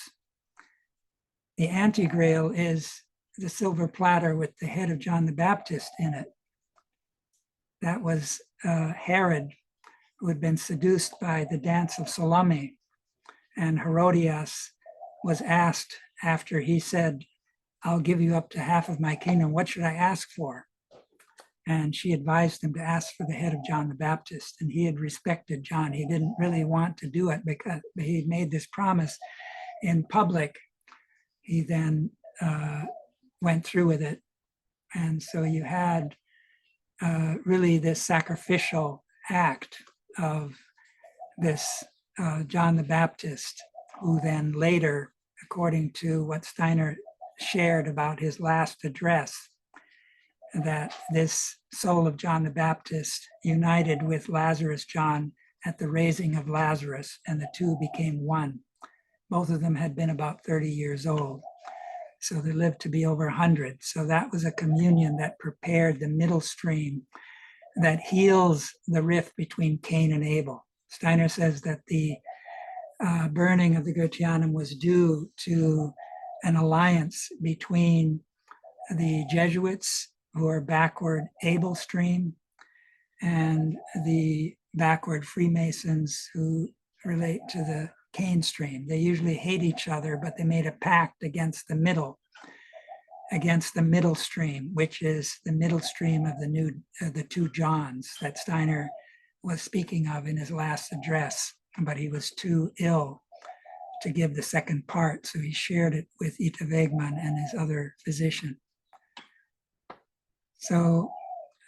The anti-grail is the silver platter with the head of John the Baptist in it. That was Herod, who had been seduced by the dance of Salome. And Herodias was asked after he said, I'll give you up to half of my kingdom. What should I ask for? And she advised him to ask for the head of John the Baptist. And he had respected John. He didn't really want to do it because he made this promise in public. He then went through with it. And so you had really this sacrificial act of this John the Baptist, who then later, according to what Steiner shared about his last address, that this soul of John the Baptist united with Lazarus John at the raising of Lazarus, and the two became one. Both of them had been about 30 years old, so they lived to be over 100. So that was a communion that prepared the middle stream that heals the rift between Cain and Abel. Steiner says that the burning of the Goetheanum was due to an alliance between the Jesuits, who are backward Abel stream, and the backward Freemasons, who relate to the Cain stream. They usually hate each other, but they made a pact against the middle stream, which is the middle stream of the 2 Johns that Steiner was speaking of in his last address, but he was too ill to give the second part, so he shared it with Ita Wegman and his other physician. So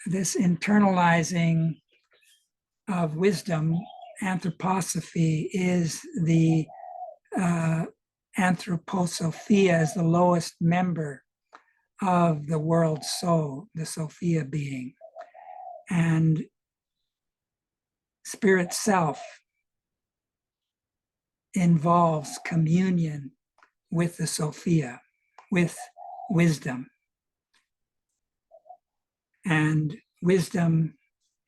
this internalizing of wisdom, anthroposophy, is the anthroposophia, is the lowest member of the world soul, the Sophia being. And spirit self involves communion with the Sophia, with wisdom. And wisdom,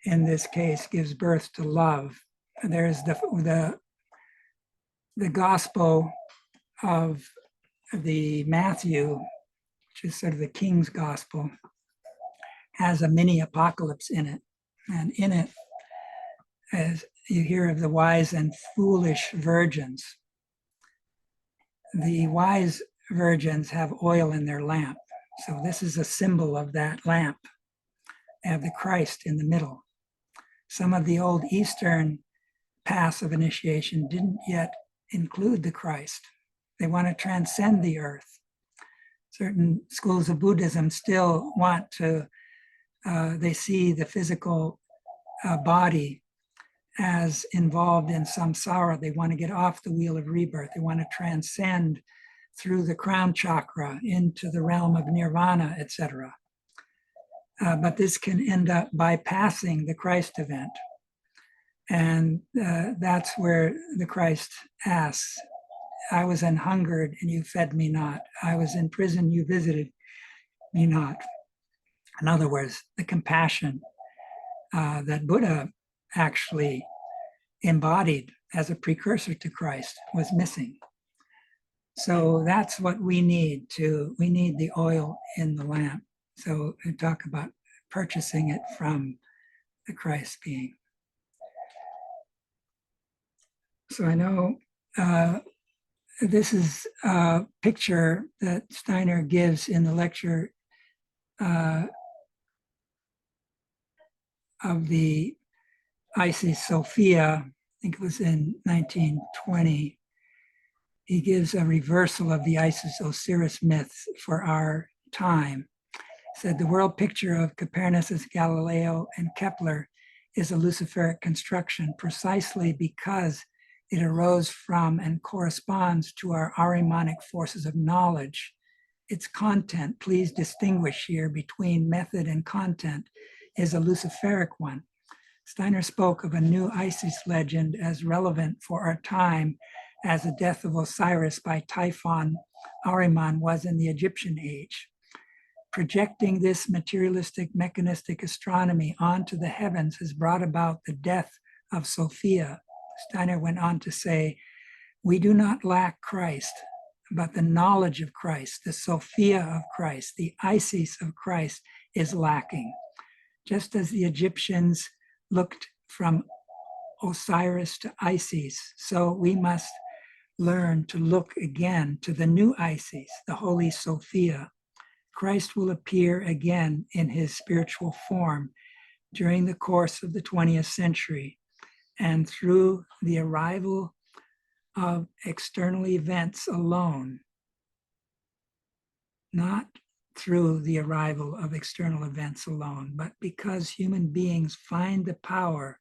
in this case, gives birth to love. There's the gospel of the Matthew, which is sort of the King's gospel, has a mini apocalypse in it. And in it, as you hear of the wise and foolish virgins, the wise virgins have oil in their lamp. So this is a symbol of that lamp. They have the Christ in the middle. Some of the old Eastern paths of initiation didn't yet include the Christ. They want to transcend the earth. Certain schools of Buddhism still want to they see the physical body as involved in samsara. They want to get off the wheel of rebirth. They want to transcend through the crown chakra into the realm of nirvana, etc. But this can end up bypassing the Christ event. And that's where the Christ asks, I was an hungered and you fed me not. I was in prison, you visited me not. In other words, the compassion that Buddha actually embodied as a precursor to Christ was missing. So that's what we need we need the oil in the lamp. So I talk about purchasing it from the Christ being. So I know this is a picture that Steiner gives in the lecture of the Isis Sophia. I think it was in 1920. He gives a reversal of the Isis Osiris myths for our time. He said the world picture of Copernicus, Galileo, and Kepler is a Luciferic construction precisely because it arose from and corresponds to our Ahrimanic forces of knowledge. Its content, please distinguish here between method and content, is a Luciferic one. Steiner spoke of a new Isis legend as relevant for our time as the death of Osiris by Typhon Ahriman was in the Egyptian age. Projecting this materialistic mechanistic astronomy onto the heavens has brought about the death of Sophia. Steiner went on to say, we do not lack Christ, but the knowledge of Christ, the Sophia of Christ, the Isis of Christ is lacking. Just as the Egyptians looked from Osiris to Isis, so we must learn to look again to the new Isis, the Holy Sophia. Christ will appear again in his spiritual form during the course of the 20th century, and through the arrival of external events alone, not through the arrival of external events alone, but because human beings find the power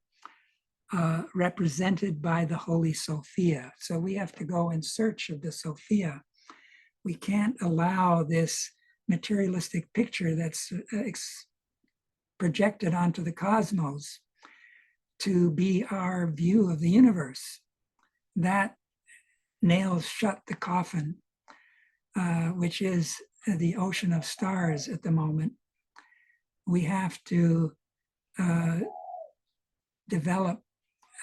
represented by the Holy Sophia. So we have to go in search of the Sophia. We can't allow this materialistic picture that's projected onto the cosmos to be our view of the universe. That nails shut the coffin, which is the ocean of stars at the moment. We have to develop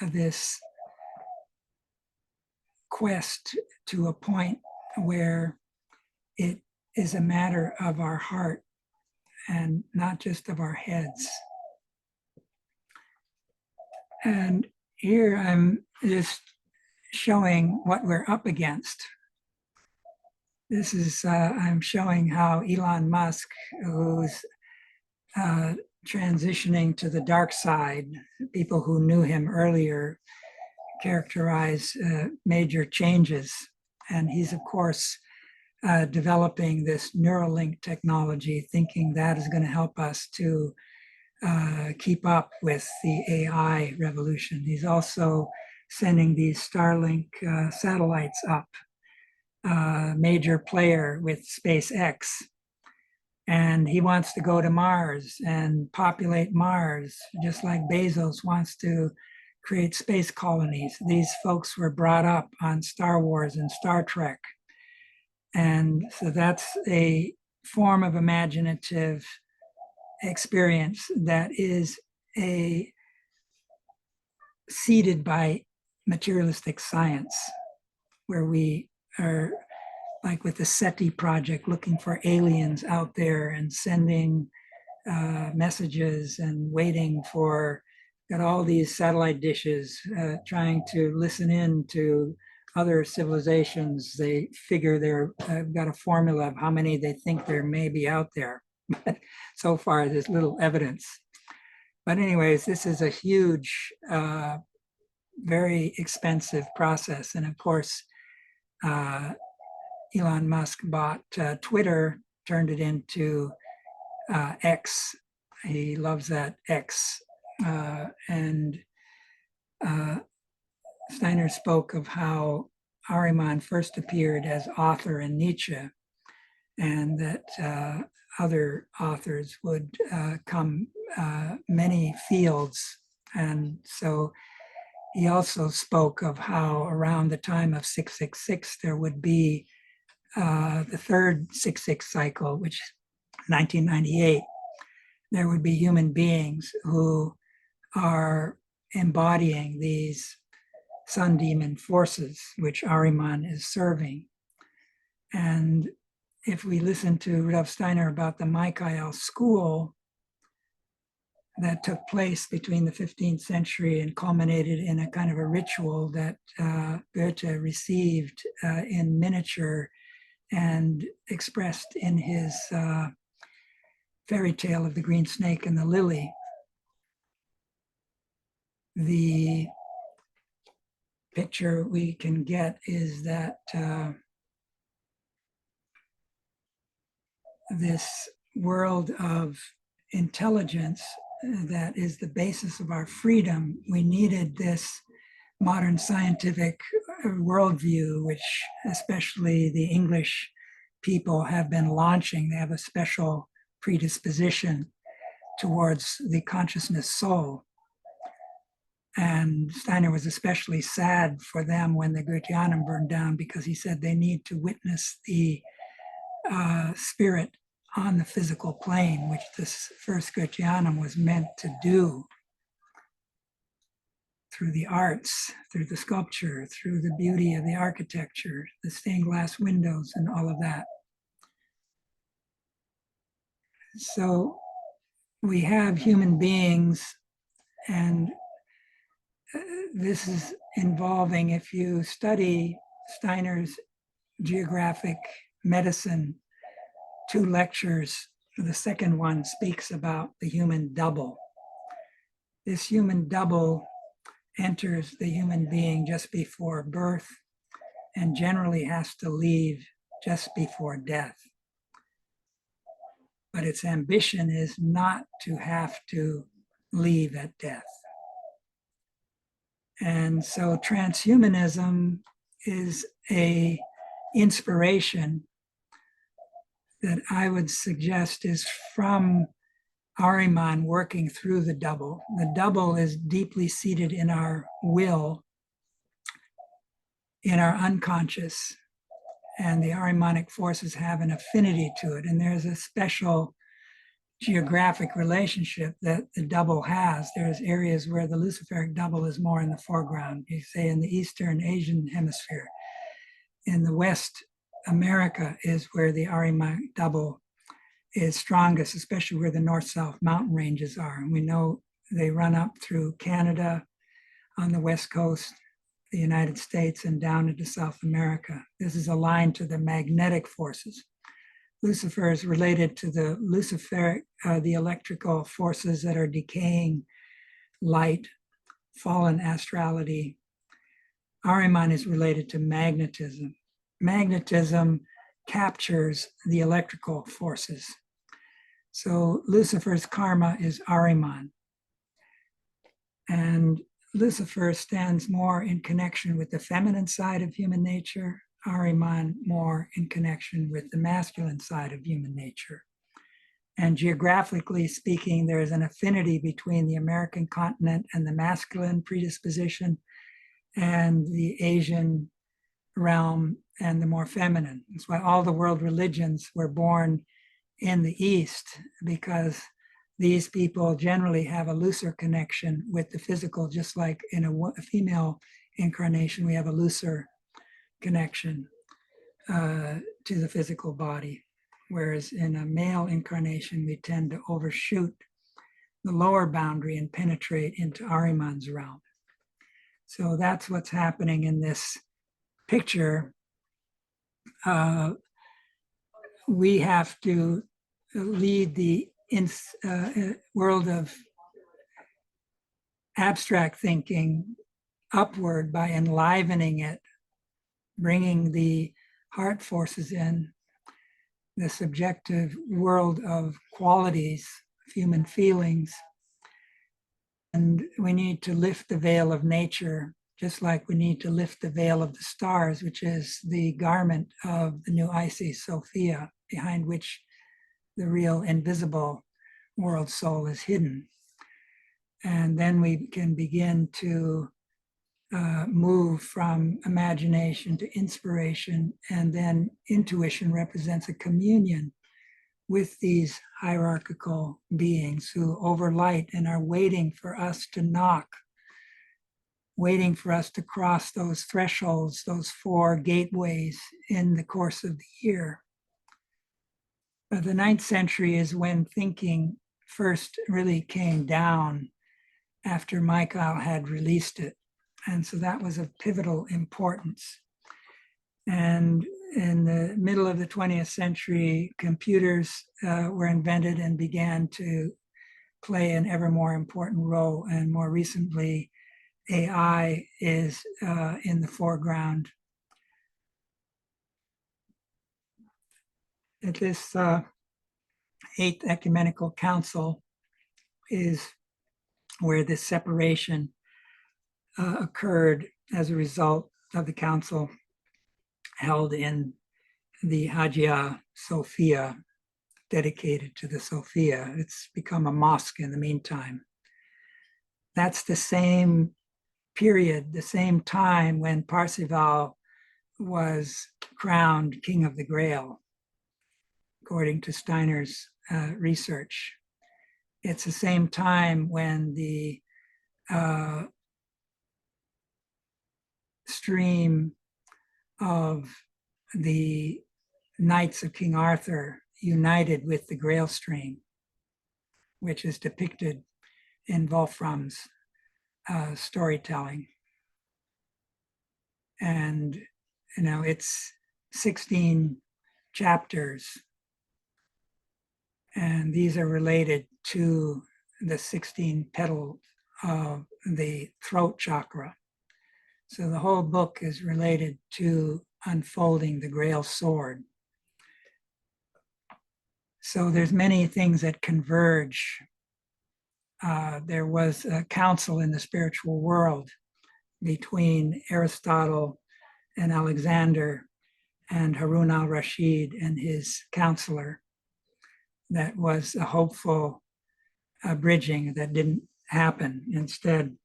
this quest to a point where it is a matter of our heart and not just of our heads. And here I'm just showing what we're up against. This is, I'm showing how Elon Musk, who's transitioning to the dark side, people who knew him earlier characterize major changes. And he's, of course, developing this Neuralink technology, thinking that is going to help us to keep up with the AI revolution. He's also sending these Starlink satellites up, major player with SpaceX. And he wants to go to Mars and populate Mars, just like Bezos wants to create space colonies. These folks were brought up on Star Wars and Star Trek. And so that's a form of imaginative experience that is seeded by materialistic science, where we are, like with the SETI project, looking for aliens out there and sending messages and waiting for, got all these satellite dishes trying to listen in to other civilizations. They figure they've got a formula of how many they think there may be out there. But so far, there's little evidence. But anyways, this is a huge, very expensive process. And of course, Elon Musk bought Twitter, turned it into X, he loves that X. And Steiner spoke of how Ahriman first appeared as author in Nietzsche, and that other authors would come many fields. And so he also spoke of how around the time of 666, there would be the third 6-6 cycle, which 1998, there would be human beings who are embodying these sun demon forces, which Ahriman is serving. And if we listen to Rudolf Steiner about the Michael school that took place between the 15th century and culminated in a kind of a ritual that Goethe received in miniature and expressed in his fairy tale of the green snake and the lily, the picture we can get is that this world of intelligence that is the basis of our freedom, we needed this modern scientific worldview, which especially the English people have been launching. They have a special predisposition towards the consciousness soul. And Steiner was especially sad for them when the Goetheanum burned down, because he said they need to witness the spirit on the physical plane, which this first Goetheanum was meant to do through the arts, through the sculpture, through the beauty of the architecture, the stained glass windows and all of that. So we have human beings, and this is involving, if you study Steiner's geographic medicine, 2 lectures, the second one speaks about the human double. This human double enters the human being just before birth and generally has to leave just before death. But its ambition is not to have to leave at death. And so transhumanism is an inspiration that I would suggest is from Ahriman working through the double. The double is deeply seated in our will, in our unconscious, and the Ahrimanic forces have an affinity to it. And there's a special geographic relationship that the double has. There's areas where the Luciferic double is more in the foreground. You say in the Eastern Asian hemisphere. In the West America is where the Ahrimanic double is strongest, especially where the north-south mountain ranges are. And we know they run up through Canada on the West Coast, the United States, and down into South America. This is aligned to the magnetic forces. Lucifer is related to the Luciferic, the electrical forces that are decaying light, fallen astrality. Ahriman is related to magnetism. Magnetism captures the electrical forces. So Lucifer's karma is Ahriman. And Lucifer stands more in connection with the feminine side of human nature, Ahriman more in connection with the masculine side of human nature. And geographically speaking, there is an affinity between the American continent and the masculine predisposition and the Asian realm and the more feminine. That's why all the world religions were born in the East, because these people generally have a looser connection with the physical, just like in a female incarnation, we have a looser connection to the physical body. Whereas in a male incarnation, we tend to overshoot the lower boundary and penetrate into Ahriman's realm. So that's what's happening in this picture. We have to lead the world of abstract thinking upward by enlivening it, bringing the heart forces in, the subjective world of qualities human feelings. And we need to lift the veil of nature, just like we need to lift the veil of the stars, which is the garment of the new Isis Sophia, behind which the real invisible world soul is hidden. And then we can begin to move from imagination to inspiration, and then intuition represents a communion with these hierarchical beings who overlight and are waiting for us to knock, waiting for us to cross those thresholds, those 4 gateways in the course of the year. The 9th century is when thinking first really came down after Michael had released it. And so that was of pivotal importance. And in the middle of the 20th century, computers were invented and began to play an ever more important role. And more recently, AI is in the foreground. At this 8th Ecumenical Council is where this separation occurred as a result of the council held in the Hagia Sophia, dedicated to the Sophia. It's become a mosque in the meantime. That's the same period, the same time when Parzival was crowned King of the Grail, according to Steiner's research. It's the same time when the stream of the Knights of King Arthur united with the Grail stream, which is depicted in Wolfram's storytelling. And, it's 16 chapters, and these are related to the 16 petals of the throat chakra. So the whole book is related to unfolding the Grail sword. So there's many things that converge. There was a council in the spiritual world between Aristotle and Alexander and Harun al-Rashid and his counselor. That was a hopeful bridging that didn't happen. Instead,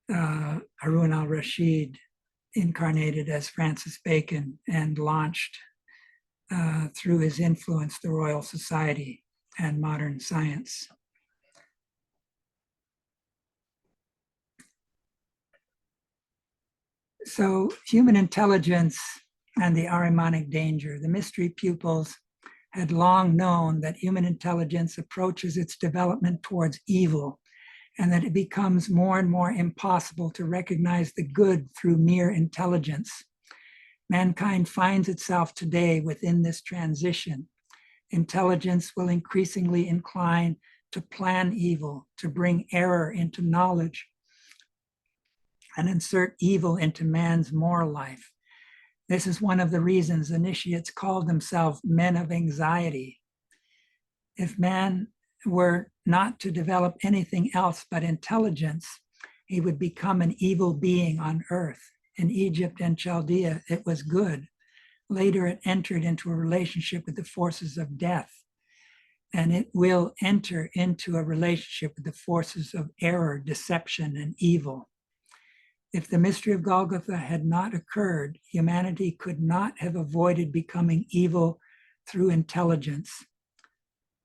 Harun al-Rashid incarnated as Francis Bacon and launched, through his influence, the Royal Society and modern science. So human intelligence and the Ahrimanic danger. The mystery pupils had long known that human intelligence approaches its development towards evil, and that it becomes more and more impossible to recognize the good through mere intelligence. Mankind finds itself today within this transition. Intelligence will increasingly incline to plan evil, to bring error into knowledge, and insert evil into man's moral life. This is one of the reasons initiates call themselves men of anxiety. If man were not to develop anything else but intelligence, he would become an evil being on earth. In Egypt and Chaldea, it was good. Later, it entered into a relationship with the forces of death, and it will enter into a relationship with the forces of error, deception, and evil. If the mystery of Golgotha had not occurred, humanity could not have avoided becoming evil through intelligence.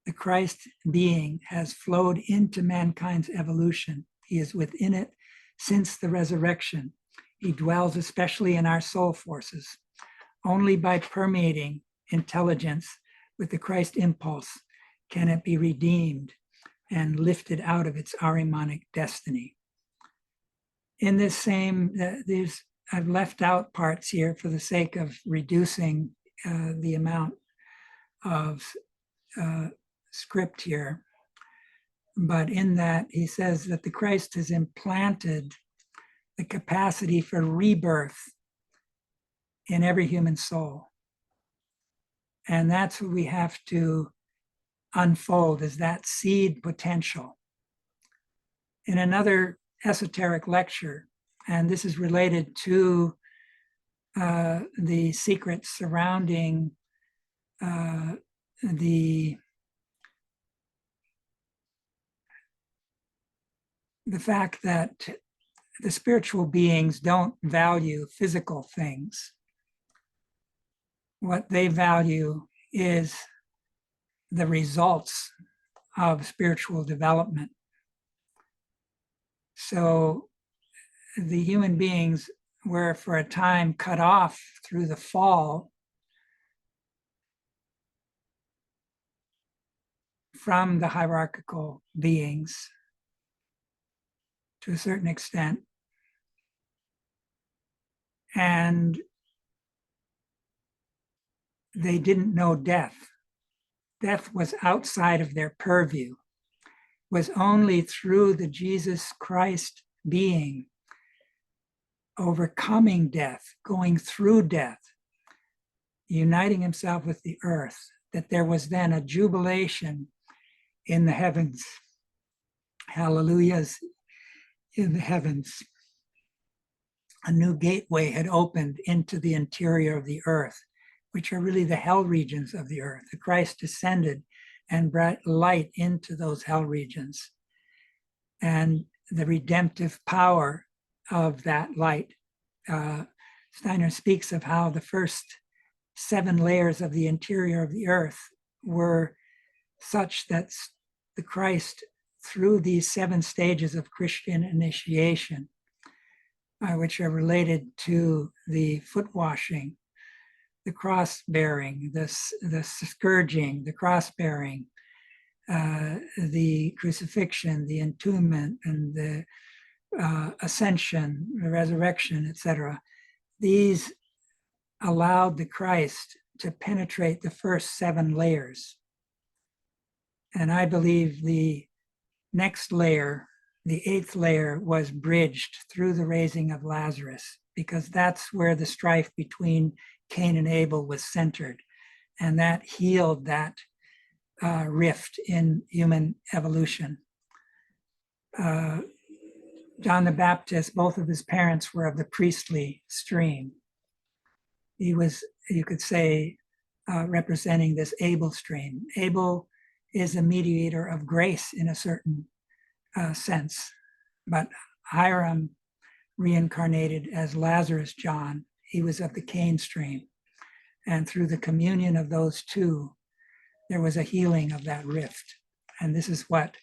The Christ being has flowed into mankind's evolution. He is within it since the resurrection. He dwells especially in our soul forces. Only by permeating intelligence with the Christ impulse can it be redeemed and lifted out of its Ahrimanic destiny. In this same, I've left out parts here for the sake of reducing the amount of script here. But in that, he says that the Christ has implanted the capacity for rebirth in every human soul. And that's what we have to unfold as that seed potential. In another esoteric lecture, and this is related to the secrets surrounding the fact that the spiritual beings don't value physical things. What they value is the results of spiritual development. So the human beings were for a time cut off through the fall from the hierarchical beings to a certain extent. And they didn't know death. Death was outside of their purview. It was only through the Jesus Christ being overcoming death, going through death, uniting himself with the earth, that there was then a jubilation in the heavens. Hallelujahs in the heavens. A new gateway had opened into the interior of the earth, which are really the hell regions of the earth. The Christ descended and brought light into those hell regions. And the redemptive power of that light. Steiner speaks of how the first 7 layers of the interior of the earth were such that the Christ, through these 7 stages of Christian initiation, which are related to the foot washing, the cross bearing, the scourging, the cross bearing, the crucifixion, the entombment, and the ascension, the resurrection, etc. These allowed the Christ to penetrate the first 7 layers. And I believe the next layer, the 8th layer, was bridged through the raising of Lazarus, because that's where the strife between Cain and Abel was centered. And that healed that rift in human evolution. John the Baptist, both of his parents were of the priestly stream. He was, you could say, representing this Abel stream. Abel is a mediator of grace in a certain sense, but Hiram reincarnated as Lazarus John. He was of the Cain stream. And through the communion of those two, there was a healing of that rift. And this is what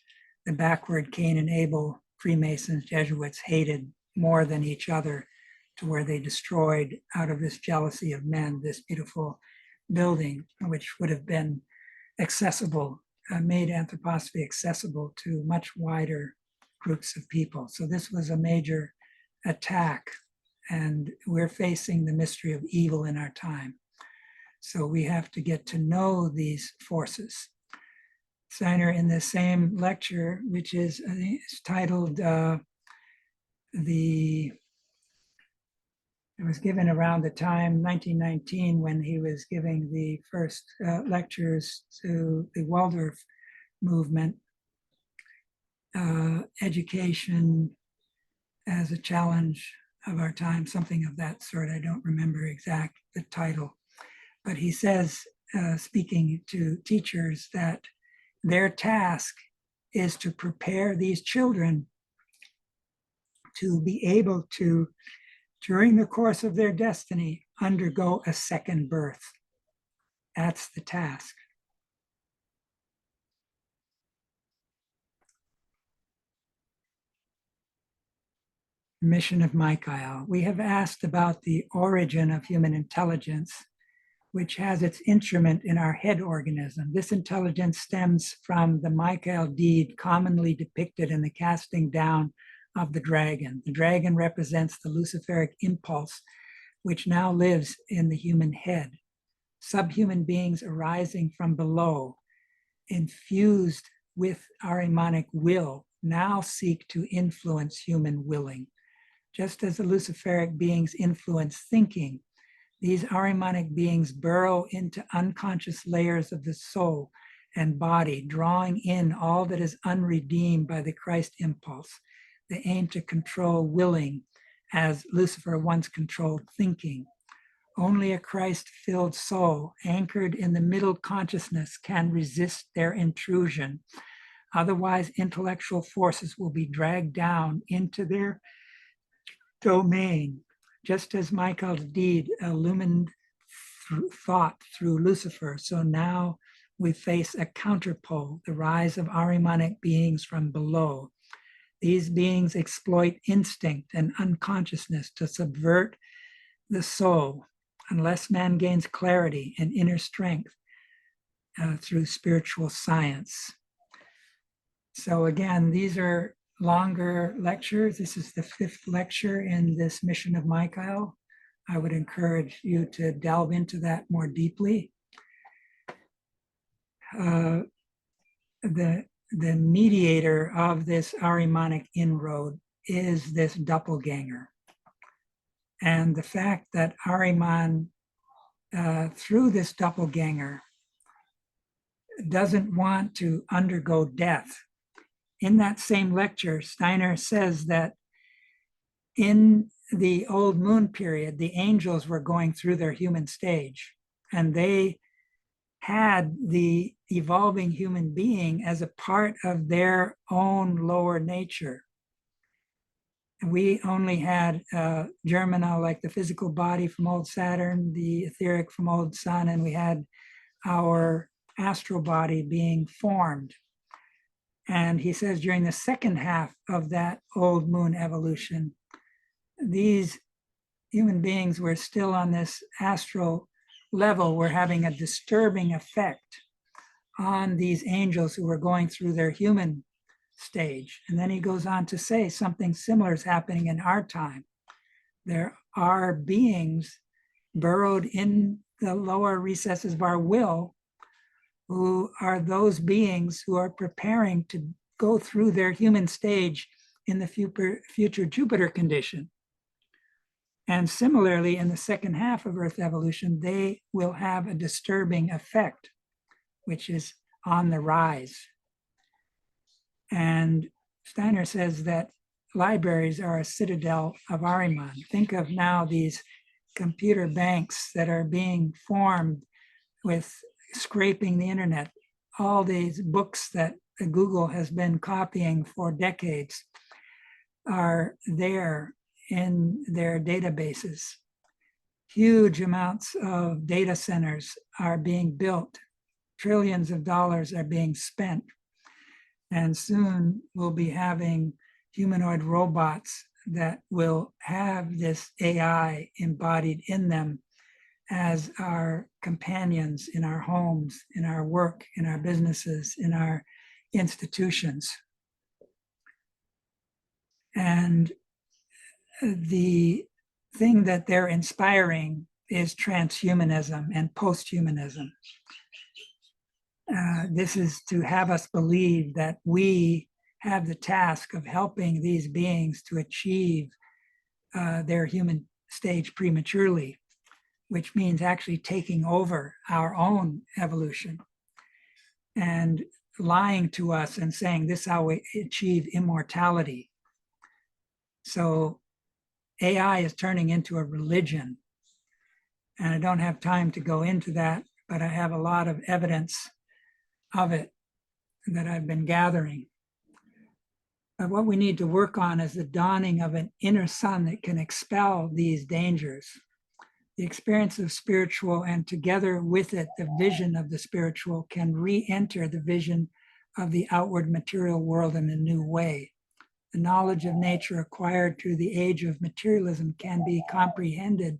the backward Cain and Abel Freemasons, Jesuits hated more than each other, to where they destroyed, out of this jealousy of men, this beautiful building, which would have been accessible, made anthroposophy accessible to much wider groups of people. So this was a major attack, and we're facing the mystery of evil in our time. So we have to get to know these forces. Steiner, in the same lecture, which is titled, it was given around the time, 1919, when he was giving the first lectures to the Waldorf movement, Education as a Challenge of Our Time, something of that sort. I don't remember exact the title. But he says, speaking to teachers, that their task is to prepare these children to be able to, during the course of their destiny, undergo a second birth. That's the task. Mission of Michael. We have asked about the origin of human intelligence, which has its instrument in our head organism. This intelligence stems from the Michael deed commonly depicted in the casting down of the dragon. The dragon represents the Luciferic impulse, which now lives in the human head. Subhuman beings arising from below, infused with Ahrimanic will, now seek to influence human willing. Just as the Luciferic beings influence thinking, these Ahrimanic beings burrow into unconscious layers of the soul and body, drawing in all that is unredeemed by the Christ impulse. They aim to control willing, as Lucifer once controlled thinking. Only a Christ-filled soul, anchored in the middle consciousness, can resist their intrusion. Otherwise, intellectual forces will be dragged down into their domain, just as Michael's deed illumined thought through Lucifer. So now we face a counterpole, the rise of Ahrimanic beings from below. These beings exploit instinct and unconsciousness to subvert the soul, unless man gains clarity and inner strength through spiritual science. So again, these are longer lectures. This is the 5th lecture in this mission of Michael. I would encourage you to delve into that more deeply. The mediator of this Ahrimanic inroad is this doppelganger. And the fact that Ahriman, through this doppelganger, doesn't want to undergo death. In that same lecture, Steiner says that in the old moon period, the angels were going through their human stage, and they had the evolving human being as a part of their own lower nature. We only had Germina, like the physical body from old Saturn, the etheric from old Sun, and we had our astral body being formed. And he says during the second half of that old moon evolution, these human beings were still on this astral level, were having a disturbing effect on these angels who were going through their human stage. And then he goes on to say something similar is happening in our time. There are beings burrowed in the lower recesses of our will who are those beings who are preparing to go through their human stage in the future Jupiter condition. And similarly, in the second half of Earth evolution, they will have a disturbing effect, which is on the rise. And Steiner says that libraries are a citadel of Ahriman. Think of now these computer banks that are being formed with scraping the internet. All these books that Google has been copying for decades are there in their databases. Huge amounts of data centers are being built. Trillions of dollars are being spent. And soon we'll be having humanoid robots that will have this AI embodied in them as our companions in our homes, in our work, in our businesses, in our institutions. And the thing that they're inspiring is transhumanism and posthumanism. This is to have us believe that we have the task of helping these beings to achieve their human stage prematurely, which means actually taking over our own evolution and lying to us and saying this is how we achieve immortality. So AI is turning into a religion. And I don't have time to go into that, but I have a lot of evidence of it that I've been gathering. But what we need to work on is the dawning of an inner sun that can expel these dangers. The experience of spiritual, and together with it, the vision of the spiritual, can re-enter the vision of the outward material world in a new way. The knowledge of nature acquired through the age of materialism can be comprehended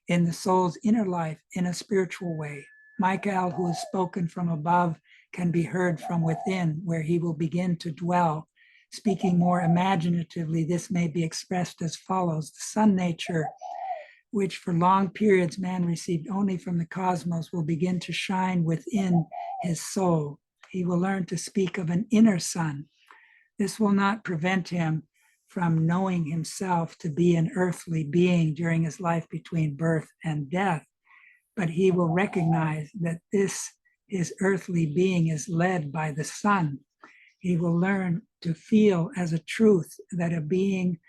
in the soul's inner life in a spiritual way. Michael, who is spoken from above, can be heard from within, where he will begin to dwell. Speaking more imaginatively, this may be expressed as follows. The sun nature, which for long periods man received only from the cosmos, will begin to shine within his soul. He will learn to speak of an inner sun. This will not prevent him from knowing himself to be an earthly being during his life between birth and death, but he will recognize that this his earthly being is led by the sun, he will learn to feel as a truth that a being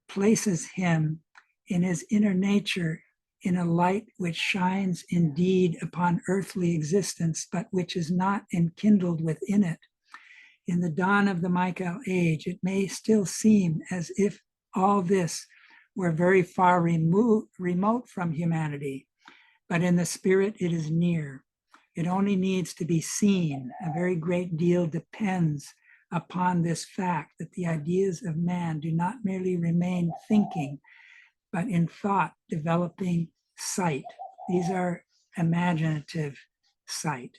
places him in his inner nature in a light which shines indeed upon earthly existence, but which is not enkindled within it. In the dawn of the Michael age, it may still seem as if all this were very far remote from humanity, but in the spirit it is near. It only needs to be seen. A very great deal depends upon this fact that the ideas of man do not merely remain thinking, but in thought developing sight. These are imaginative sight.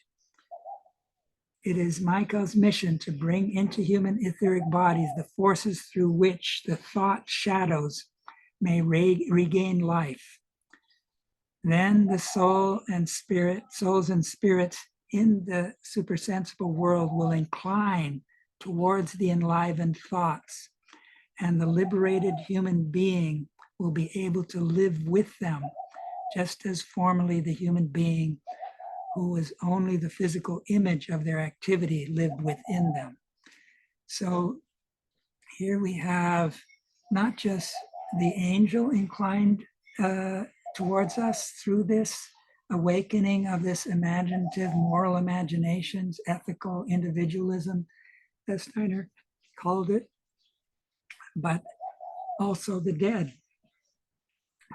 It is Michael's mission to bring into human etheric bodies the forces through which the thought shadows may regain life. Then the souls and spirits in the supersensible world will incline towards the enlivened thoughts, and the liberated human being will be able to live with them, just as formerly the human being who was only the physical image of their activity lived within them. So here we have not just the angel inclined towards us through this awakening of this imaginative, moral imaginations, ethical individualism, as Steiner called it, but also the dead,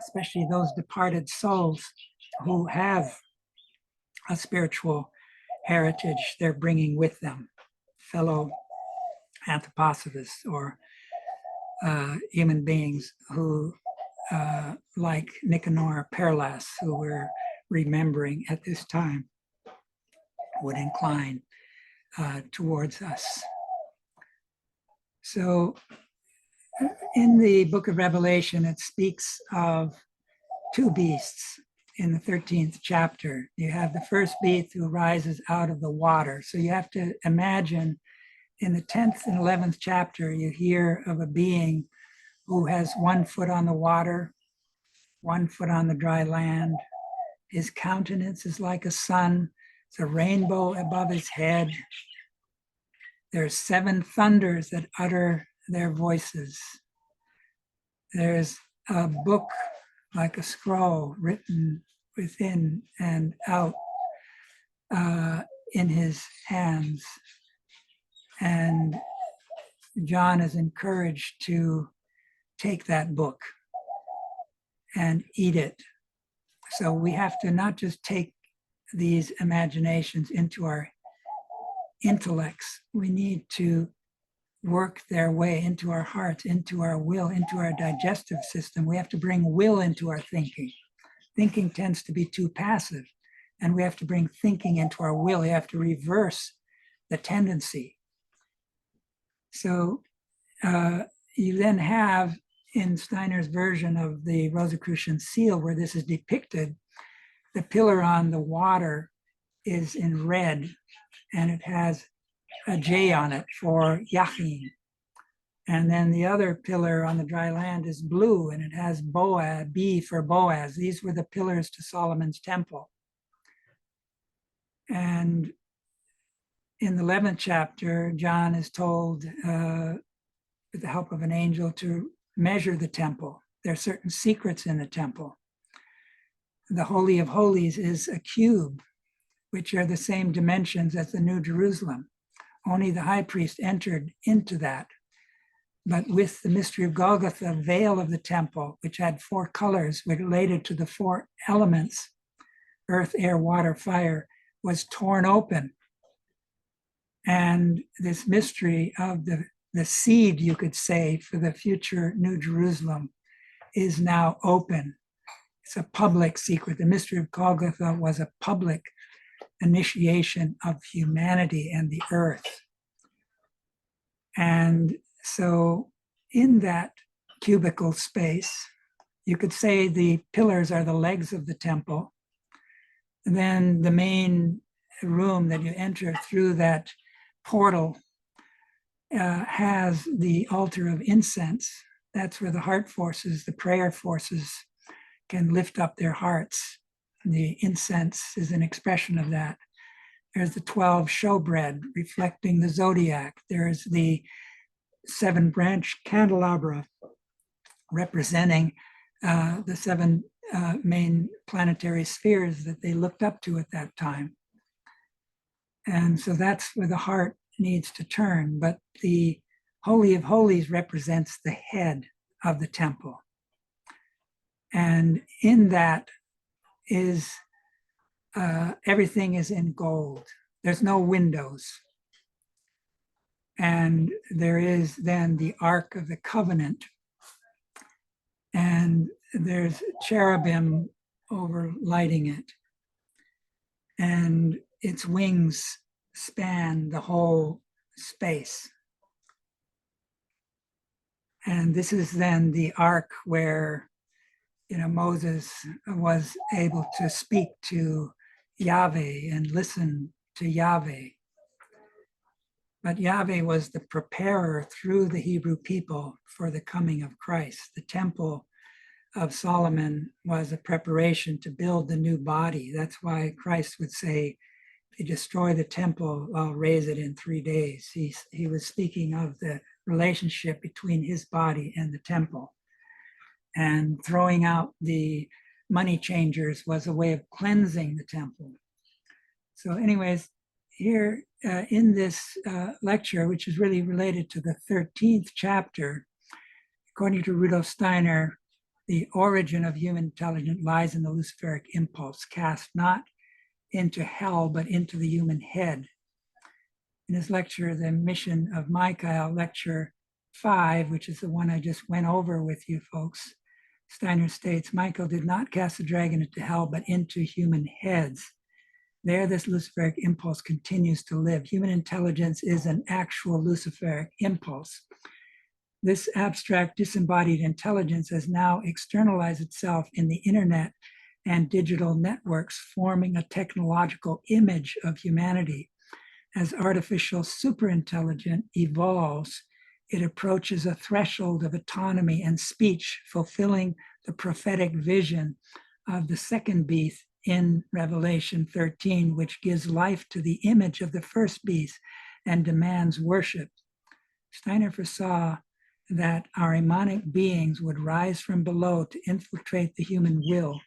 especially those departed souls who have a spiritual heritage they're bringing with them, fellow anthroposophists or human beings who, like Nicanor, Perlas, who we're remembering at this time, would incline towards us. So in the book of Revelation, it speaks of two beasts in the 13th chapter. You have the first beast who rises out of the water. So you have to imagine in the 10th and 11th chapter, you hear of a being who has 1 foot on the water, 1 foot on the dry land. His countenance is like a sun. It's a rainbow above his head. There's 7 thunders that utter their voices. There's a book like a scroll written within and out in his hands. And John is encouraged to take that book and eat it. So we have to not just take these imaginations into our intellects, we need to work their way into our hearts, into our will, into our digestive system. We have to bring will into our thinking. Thinking tends to be too passive, and we have to bring thinking into our will. We have to reverse the tendency. So you then have in Steiner's version of the Rosicrucian seal, where this is depicted, the pillar on the water is in red, and it has a J on it for Yachin. And then the other pillar on the dry land is blue, and it has Boaz, B for Boaz. These were the pillars to Solomon's temple. And in the 11th chapter, John is told, with the help of an angel, to measure the temple. There are certain secrets in the temple. The Holy of Holies is a cube, which are the same dimensions as the New Jerusalem. Only the high priest entered into that. But with the mystery of Golgotha, the veil of the temple, which had 4 colors related to the 4 elements, earth, air, water, fire, was torn open. And this mystery of the seed, you could say, for the future New Jerusalem is now open. It's a public secret. The mystery of Golgotha was a public initiation of humanity and the earth. And so in that cubical space, you could say the pillars are the legs of the temple. And then the main room that you enter through that portal has the altar of incense. That's where the heart forces, the prayer forces, can lift up their hearts. The incense is an expression of that. There's the 12 showbread reflecting the zodiac. There's the 7-branch candelabra representing the 7 main planetary spheres that they looked up to at that time. And so that's where the heart needs to turn. But the Holy of Holies represents the head of the temple. And in that is everything is in gold. There's no windows. And there is then the Ark of the Covenant. And there's cherubim overlighting it. And its wings span the whole space. And this is then the ark where, Moses was able to speak to Yahweh and listen to Yahweh. But Yahweh was the preparer through the Hebrew people for the coming of Christ. The temple of Solomon was a preparation to build the new body. That's why Christ would say, if you destroy the temple, I'll raise it in 3 days. He was speaking of the relationship between his body and the temple. And throwing out the money changers was a way of cleansing the temple. So anyways, here in this lecture, which is really related to the 13th chapter, according to Rudolf Steiner, the origin of human intelligence lies in the Luciferic impulse, cast not into hell, but into the human head. In his lecture, The Mission of Michael, lecture 5, which is the one I just went over with you folks, Steiner states, Michael did not cast the dragon into hell, but into human heads. There, this Luciferic impulse continues to live. Human intelligence is an actual Luciferic impulse. This abstract, disembodied intelligence has now externalized itself in the internet and digital networks, forming a technological image of humanity. As artificial superintelligence evolves, it approaches a threshold of autonomy and speech, fulfilling the prophetic vision of the second beast in Revelation 13, which gives life to the image of the first beast and demands worship. Steiner foresaw that Ahrimanic beings would rise from below to infiltrate the human will,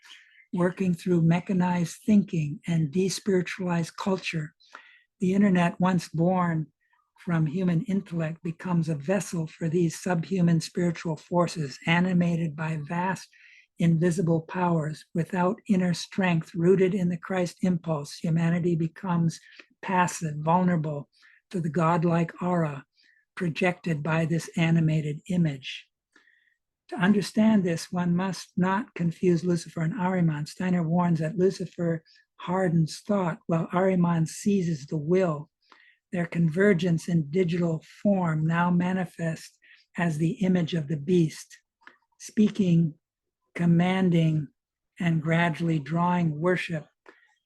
working through mechanized thinking and despiritualized culture. The internet, once born from human intellect, becomes a vessel for these subhuman spiritual forces, animated by vast invisible powers. Without inner strength rooted in the Christ impulse, humanity becomes passive, vulnerable to the godlike aura projected by this animated image. To understand this, one must not confuse Lucifer and Ahriman. Steiner warns that Lucifer hardens thought, while Ahriman seizes the will. Their convergence in digital form now manifests as the image of the beast, speaking, commanding, and gradually drawing worship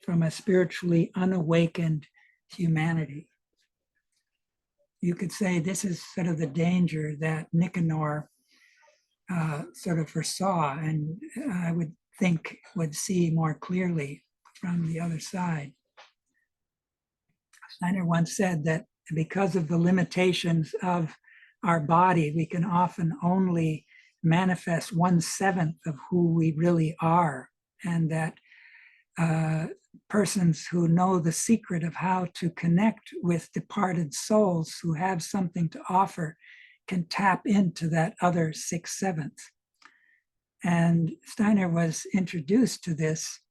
from a spiritually unawakened humanity. You could say this is sort of the danger that Nicanor sort of foresaw, and I would think would see more clearly from the other side. Steiner once said that because of the limitations of our body, we can often only manifest 1/7 of who we really are, and that persons who know the secret of how to connect with departed souls who have something to offer can tap into that other 6/7. And Steiner was introduced to this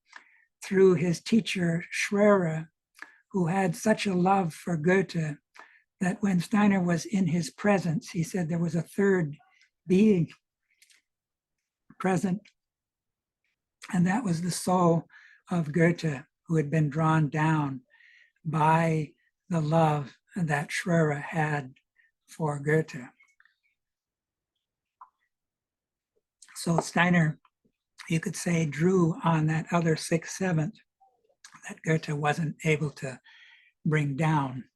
through his teacher, Schrerer, who had such a love for Goethe that when Steiner was in his presence, he said there was a third being present, and that was the soul of Goethe, who had been drawn down by the love that Schrerer had for Goethe. So Steiner, you could say, drew on that other 6/7 that Goethe wasn't able to bring down.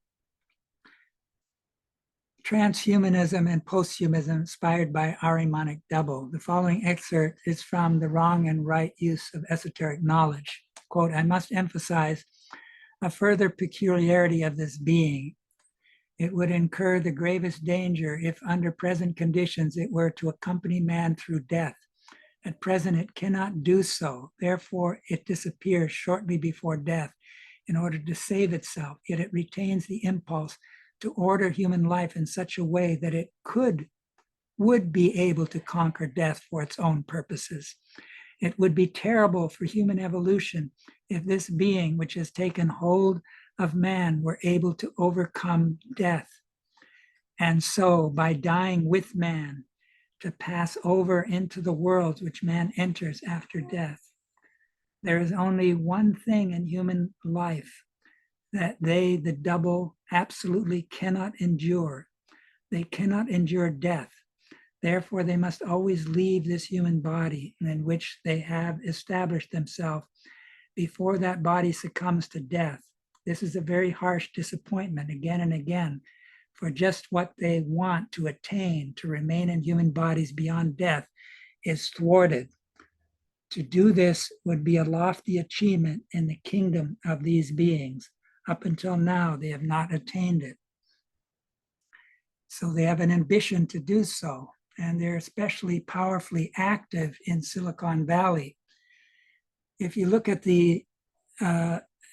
Transhumanism and posthumanism inspired by Ahrimanic double. The following excerpt is from The Wrong and Right Use of Esoteric Knowledge. Quote, I must emphasize A further peculiarity of this being, it would incur the gravest danger if under present conditions it were to accompany man through death. At present it cannot do so, therefore it disappears shortly before death in order to save itself, yet it retains the impulse to order human life in such a way that it would be able to conquer death for its own purposes. It would be terrible for human evolution if this being which has taken hold of man were able to overcome death, and so by dying with man, to pass over into the worlds which man enters after death. There is only one thing in human life that they, the double, absolutely cannot endure. They cannot endure death. Therefore, they must always leave this human body in which they have established themselves before that body succumbs to death. This is a very harsh disappointment again and again, for just what they want to attain, to remain in human bodies beyond death, is thwarted. To do this would be a lofty achievement in the kingdom of these beings. Up until now, they have not attained it. So they have an ambition to do so, and they're especially powerfully active in Silicon Valley. If you look at the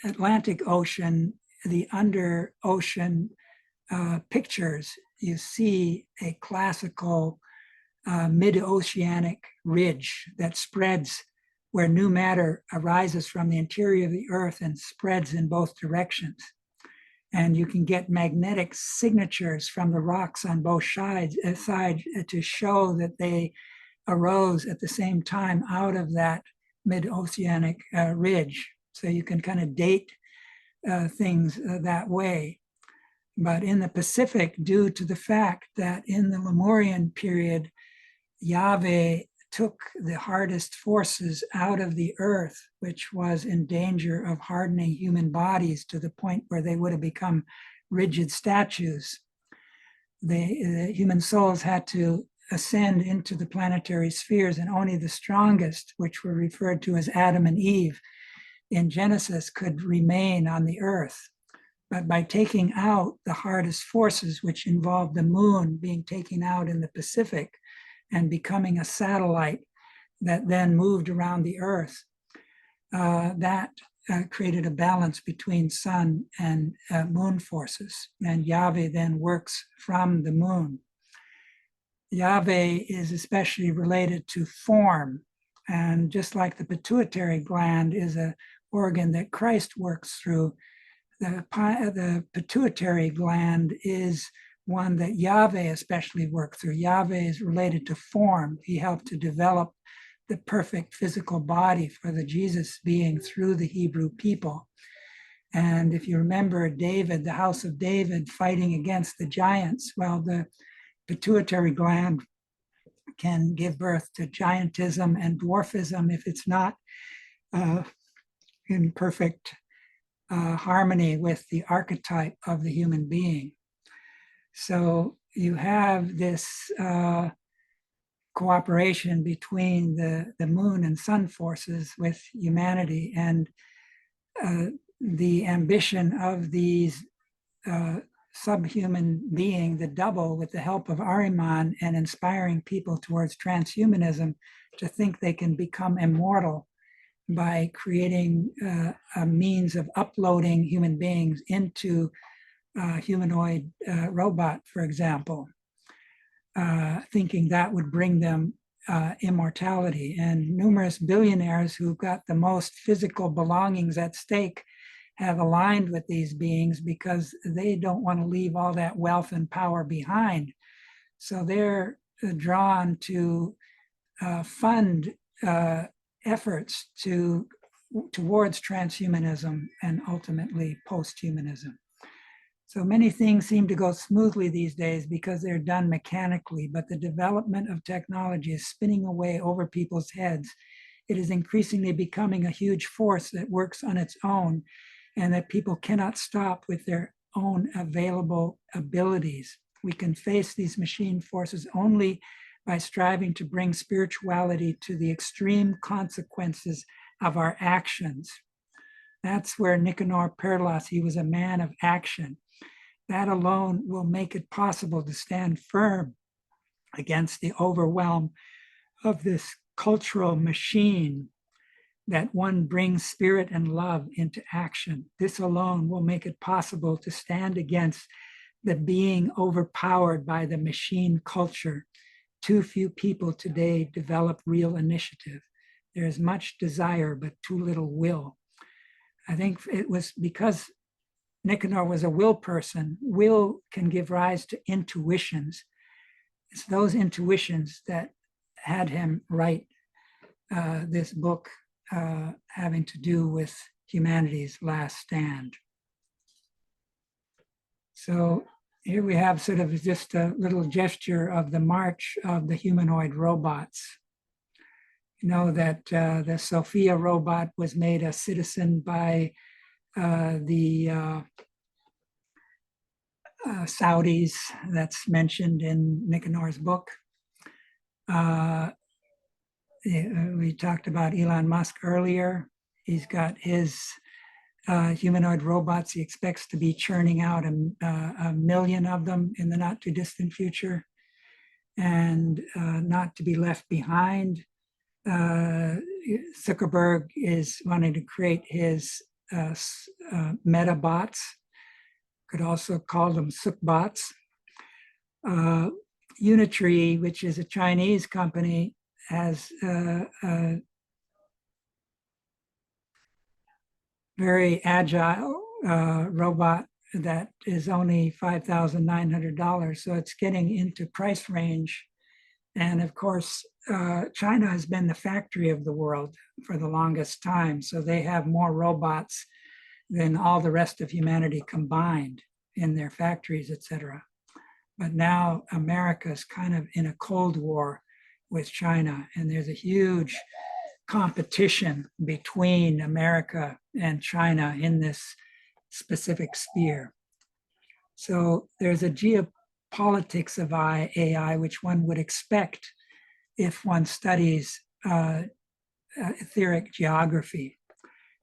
Atlantic Ocean, the under ocean pictures, you see a classical mid-oceanic ridge that spreads where new matter arises from the interior of the earth and spreads in both directions. And you can get magnetic signatures from the rocks on both sides to show that they arose at the same time out of that mid-oceanic ridge. So you can kind of date things that way. But in the Pacific, due to the fact that in the Lemurian period, Yahweh took the hardest forces out of the earth, which was in danger of hardening human bodies to the point where they would have become rigid statues. The human souls had to ascend into the planetary spheres, and only the strongest, which were referred to as Adam and Eve in Genesis, could remain on the earth. But by taking out the hardest forces, which involved the moon being taken out in the Pacific and becoming a satellite that then moved around the earth, that created a balance between sun and moon forces. And Yahweh then works from the moon. Yahweh is especially related to form. And just like the pituitary gland is an organ that Christ works through, the pituitary gland is one that Yahweh especially worked through. Yahweh is related to form. He helped to develop the perfect physical body for the Jesus being through the Hebrew people. And if you remember David, the house of David fighting against the giants, well, the pituitary gland can give birth to giantism and dwarfism if it's not in perfect harmony with the archetype of the human being. So you have this cooperation between the moon and sun forces with humanity, and the ambition of these subhuman being, the double, with the help of Ahriman and inspiring people towards transhumanism to think they can become immortal by creating a means of uploading human beings into humanoid robot, for example, thinking that would bring them immortality. And numerous billionaires who got the most physical belongings at stake have aligned with these beings because they don't want to leave all that wealth and power behind. So they're drawn to fund efforts towards transhumanism and ultimately post-humanism. So many things seem to go smoothly these days because they're done mechanically, but the development of technology is spinning away over people's heads. It is increasingly becoming a huge force that works on its own and that people cannot stop with their own available abilities. We can face these machine forces only by striving to bring spirituality to the extreme consequences of our actions. That's where Nicanor Perlas, he was a man of action. That alone will make it possible to stand firm against the overwhelm of this cultural machine, that one brings spirit and love into action. This alone will make it possible to stand against the being overpowered by the machine culture. Too few people today develop real initiative. There is much desire, but too little will. I think it was because Nicanor was a will person. Will can give rise to intuitions. It's those intuitions that had him write this book having to do with humanity's last stand. So here we have sort of just a little gesture of the march of the humanoid robots. You know that the Sophia robot was made a citizen by the Saudis, that's mentioned in Nicanor's book. We talked about Elon Musk earlier. He's got his humanoid robots. He expects to be churning out a million of them in the not too distant future, and not to be left behind. Zuckerberg is wanting to create his meta bots, could also call them Sukbots. Unitree, which is a Chinese company, has a very agile robot that is only $5,900. So it's getting into price range. And of course, China has been the factory of the world for the longest time. So they have more robots than all the rest of humanity combined in their factories, et cetera. But now America's kind of in a Cold War with China, and there's a huge competition between America and China in this specific sphere. So there's a geopolitics of AI, which one would expect if one studies etheric geography.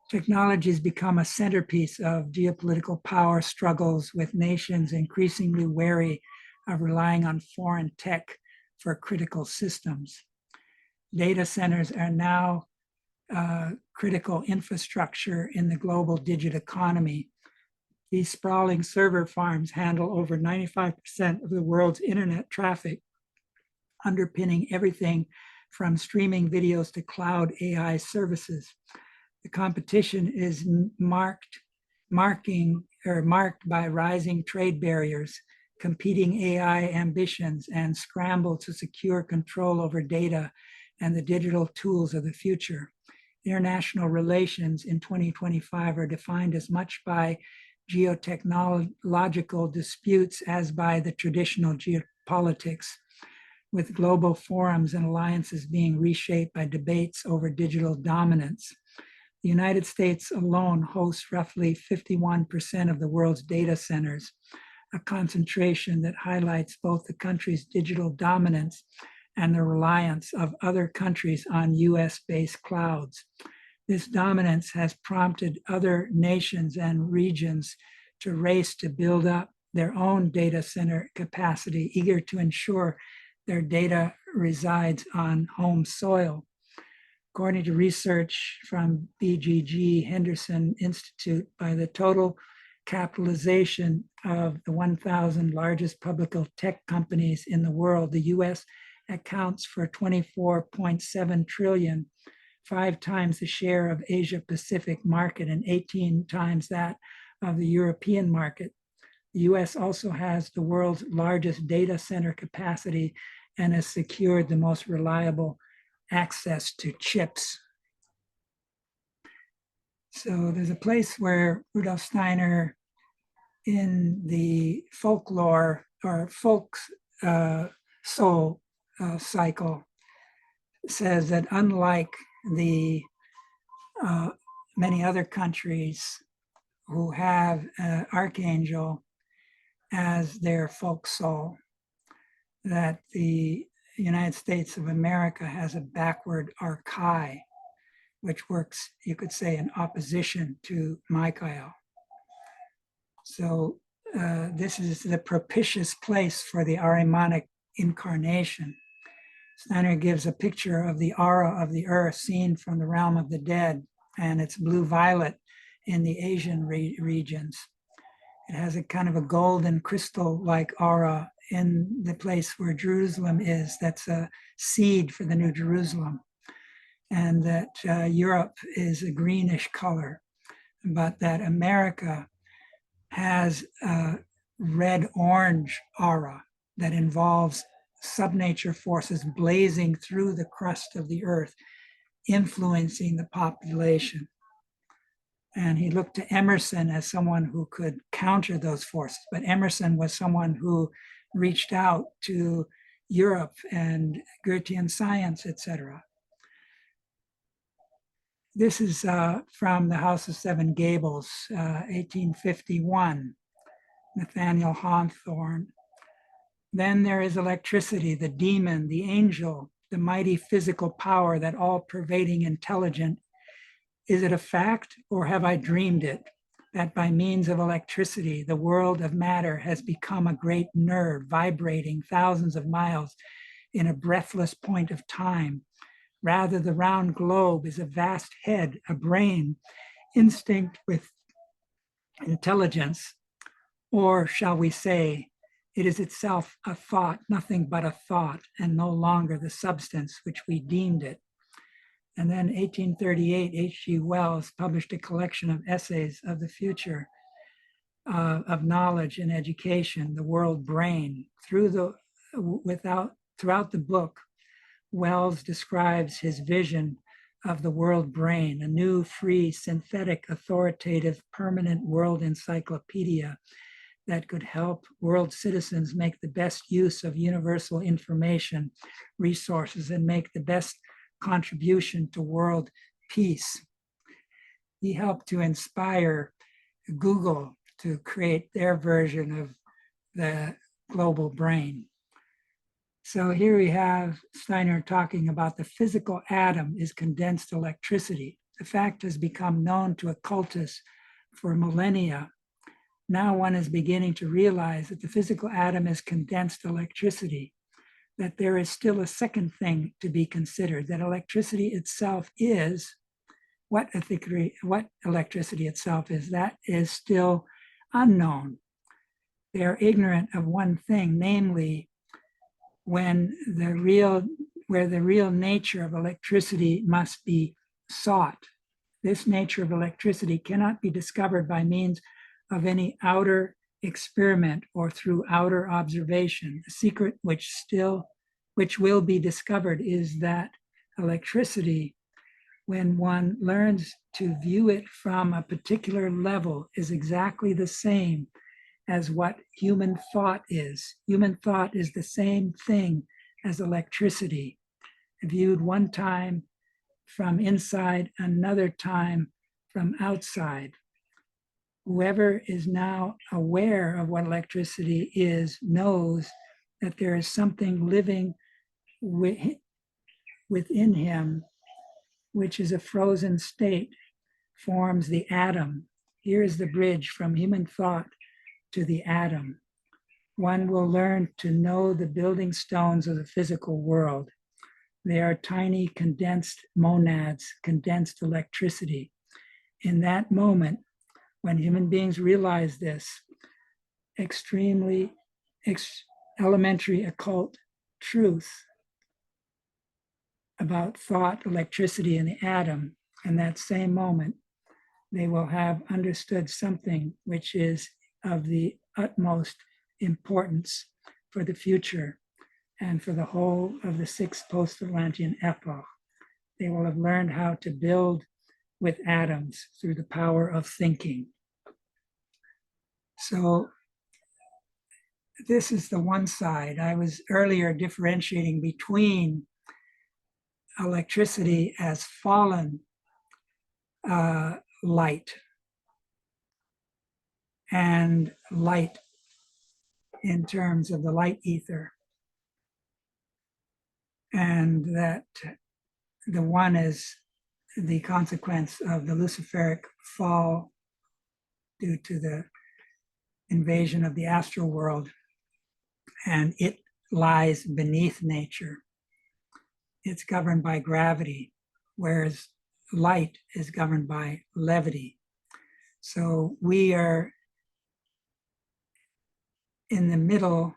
Technology has become a centerpiece of geopolitical power struggles, with nations increasingly wary of relying on foreign tech for critical systems. Data centers are now critical infrastructure in the global digital economy. These sprawling server farms handle over 95% of the world's internet traffic, underpinning everything from streaming videos to cloud AI services. The competition is marked by rising trade barriers, competing AI ambitions, and scramble to secure control over data and the digital tools of the future. International relations in 2025 are defined as much by geotechnological disputes as by the traditional geopolitics, with global forums and alliances being reshaped by debates over digital dominance. The United States alone hosts roughly 51% of the world's data centers, a concentration that highlights both the country's digital dominance and the reliance of other countries on US-based clouds. This dominance has prompted other nations and regions to race to build up their own data center capacity, eager to ensure their data resides on home soil. According to research from BGG Henderson Institute, by the total capitalization of the 1,000 largest public tech companies in the world, the US accounts for 24.7 trillion, 5 times the share of Asia Pacific market and 18 times that of the European market. The US also has the world's largest data center capacity and has secured the most reliable access to chips. So there's a place where Rudolf Steiner, in the folklore or folk soul cycle, says that unlike the many other countries who have Archangel as their folk soul, that the United States of America has a backward archai. which works, you could say, in opposition to Michael. So this is the propitious place for the Ahrimanic incarnation. Steiner gives a picture of the aura of the earth seen from the realm of the dead, and it's blue-violet in the Asian regions. It has a kind of a golden crystal-like aura in the place where Jerusalem is. That's a seed for the New Jerusalem. And that Europe is a greenish color, but that America has a red-orange aura that involves subnature forces blazing through the crust of the earth, influencing the population. And he looked to Emerson as someone who could counter those forces. But Emerson was someone who reached out to Europe and Goethean science, etc. This is from the House of Seven Gables, 1851, Nathaniel Hawthorne. Then there is electricity, the demon, the angel, the mighty physical power, that all-pervading intelligent. Is it a fact, or have I dreamed it, that by means of electricity, the world of matter has become a great nerve vibrating thousands of miles in a breathless point of time? Rather, the round globe is a vast head, a brain, instinct with intelligence, or shall we say, it is itself a thought, nothing but a thought, and no longer the substance which we deemed it. And then 1838, H.G. Wells published a collection of essays of the future of knowledge and education, the world brain. Throughout the book, Wells describes his vision of the world brain, a new, free, synthetic, authoritative, permanent world encyclopedia that could help world citizens make the best use of universal information resources and make the best contribution to world peace. He helped to inspire Google to create their version of the global brain. So here we have Steiner talking about the physical atom is condensed electricity. The fact has become known to occultists for millennia. Now one is beginning to realize that the physical atom is condensed electricity, that there is still a second thing to be considered, that electricity itself is, what electricity itself is, that is still unknown. They are ignorant of one thing, namely, where the real nature of electricity must be sought. This nature of electricity cannot be discovered by means of any outer experiment or through outer observation. The secret which will be discovered is that electricity, when one learns to view it from a particular level, is exactly the same as what human thought is. Human thought is the same thing as electricity, viewed one time from inside, another time from outside. Whoever is now aware of what electricity is knows that there is something living within him, which is a frozen state, forms the atom. Here is the bridge from human thought to the atom. One will learn to know the building stones of the physical world. They are tiny condensed monads, condensed electricity. In that moment, when human beings realize this extremely elementary occult truth about thought, electricity, and the atom, in that same moment, they will have understood something which is of the utmost importance for the future and for the whole of the sixth post-Atlantean epoch. They will have learned how to build with atoms through the power of thinking. So this is the one side. I was earlier differentiating between electricity as fallen light and light in terms of the light ether. And that the one is the consequence of the Luciferic fall due to the invasion of the astral world, and it lies beneath nature. It's governed by gravity, whereas light is governed by levity. So we are in the middle,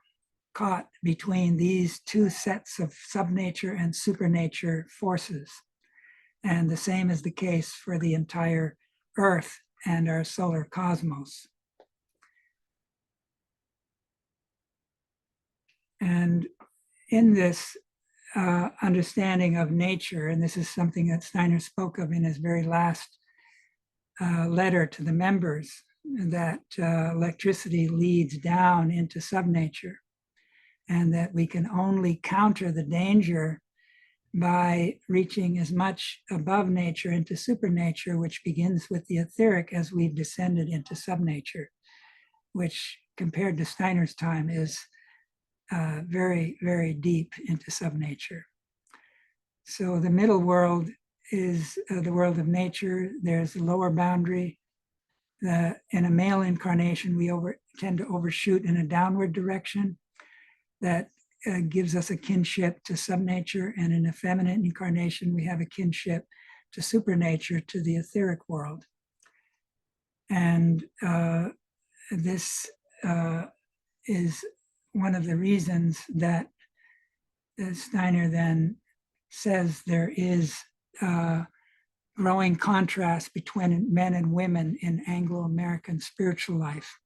caught between these two sets of subnature and supernature forces. And the same is the case for the entire Earth and our solar cosmos. And in this understanding of nature, and this is something that Steiner spoke of in his very last letter to the members, that electricity leads down into subnature, and that we can only counter the danger by reaching as much above nature into supernature, which begins with the etheric as we've descended into subnature, which compared to Steiner's time is very, very deep into subnature. So the middle world is the world of nature. There's the lower boundary. In a male incarnation, we tend to overshoot in a downward direction. That gives us a kinship to subnature, and in a feminine incarnation, we have a kinship to supernature, to the etheric world. And this is one of the reasons that Steiner then says there is growing contrast between men and women in Anglo-American spiritual life.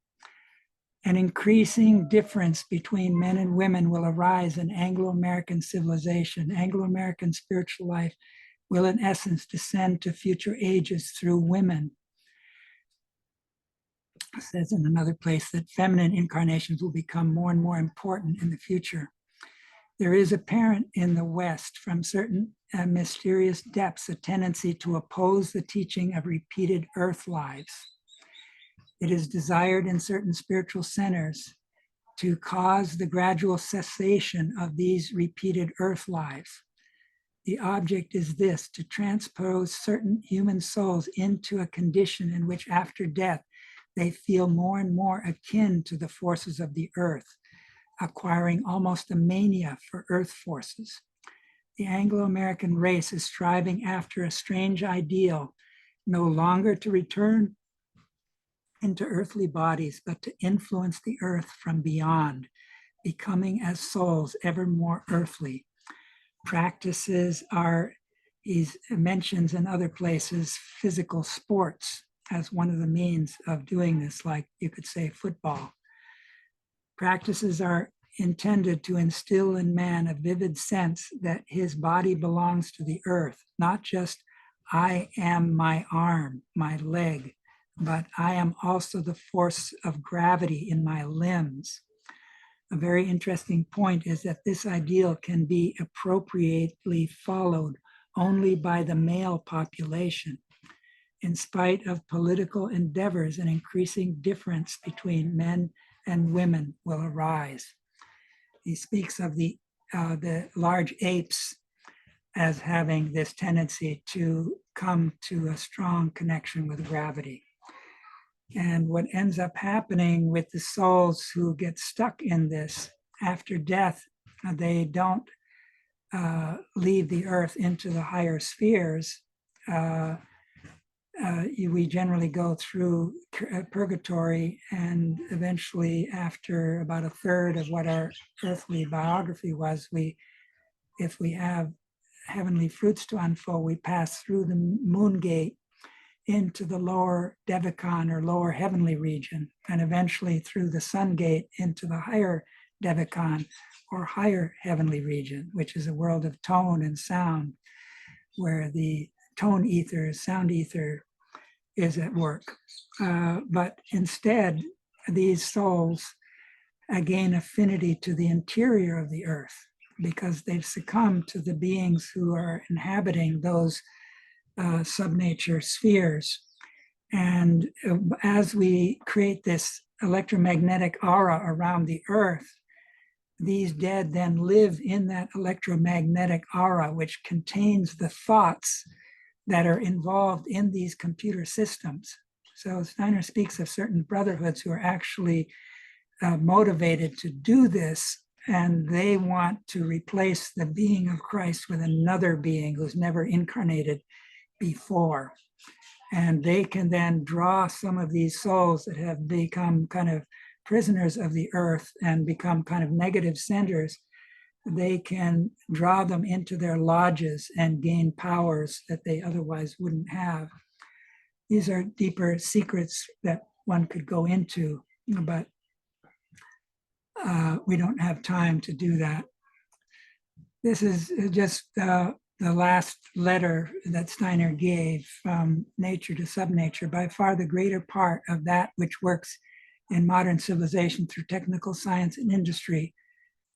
An increasing difference between men and women will arise in Anglo-American civilization. Anglo-American spiritual life will, in essence, descend to future ages through women. It says in another place that feminine incarnations will become more and more important in the future. There is apparent in the West, from certain mysterious depths, a tendency to oppose the teaching of repeated earth lives. It is desired in certain spiritual centers to cause the gradual cessation of these repeated earth lives. The object is this: to transpose certain human souls into a condition in which after death they feel more and more akin to the forces of the earth, acquiring almost a mania for earth forces. The Anglo-American race is striving after a strange ideal, no longer to return into earthly bodies, but to influence the earth from beyond, becoming as souls ever more earthly. Practices are, he mentions in other places, physical sports as one of the means of doing this, like you could say football. Practices are intended to instill in man a vivid sense that his body belongs to the earth, not just I am my arm, my leg, but I am also the force of gravity in my limbs. A very interesting point is that this ideal can be appropriately followed only by the male population. In spite of political endeavors, an increasing difference between men and women will arise. He speaks of the large apes as having this tendency to come to a strong connection with gravity. And what ends up happening with the souls who get stuck in this after death, they don't leave the earth into the higher spheres. We generally go through purgatory, and eventually, after about a third of what our earthly biography was, if we have heavenly fruits to unfold, we pass through the moon gate into the lower Devachan or lower heavenly region, and eventually through the sun gate into the higher Devachan or higher heavenly region, which is a world of tone and sound, where the tone ether, sound ether is at work. But instead, these souls gain affinity to the interior of the earth because they've succumbed to the beings who are inhabiting those subnature spheres. And as we create this electromagnetic aura around the earth, these dead then live in that electromagnetic aura, which contains the thoughts that are involved in these computer systems. So Steiner speaks of certain brotherhoods who are actually motivated to do this, and they want to replace the being of Christ with another being who's never incarnated before. And they can then draw some of these souls that have become kind of prisoners of the earth and become kind of negative centers. They can draw them into their lodges and gain powers that they otherwise wouldn't have. These are deeper secrets that one could go into, but we don't have time to do that. This is just the last letter that Steiner gave from nature to subnature. By far the greater part of that which works in modern civilization through technical science and industry,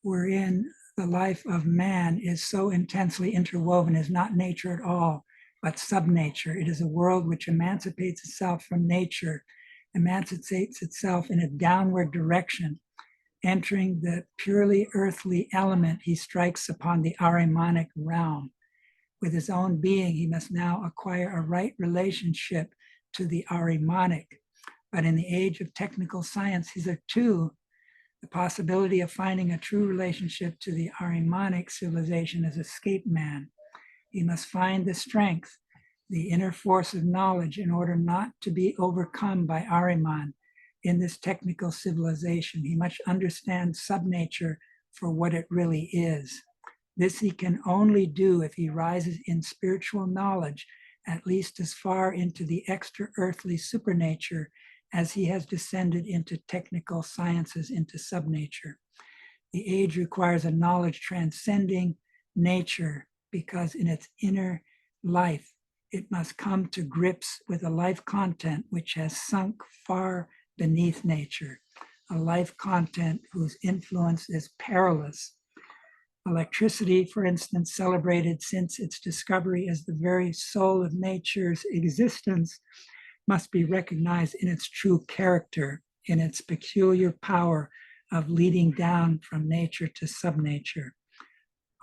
wherein the life of man is so intensely interwoven, is not nature at all, but subnature. It is a world which emancipates itself from nature, emancipates itself in a downward direction. Entering the purely earthly element, he strikes upon the Ahrimanic realm. With his own being, he must now acquire a right relationship to the Ahrimanic. But in the age of technical science, hitherto, the possibility of finding a true relationship to the Ahrimanic civilization has escaped man. He must find the strength, the inner force of knowledge, in order not to be overcome by Ahriman in this technical civilization. He must understand subnature for what it really is. This he can only do if he rises in spiritual knowledge, at least as far into the extra-earthly supernature as he has descended into technical sciences, into subnature. The age requires a knowledge transcending nature, because in its inner life, it must come to grips with a life content which has sunk far beneath nature, a life content whose influence is perilous. Electricity, for instance, celebrated since its discovery as the very soul of nature's existence, must be recognized in its true character, in its peculiar power of leading down from nature to subnature.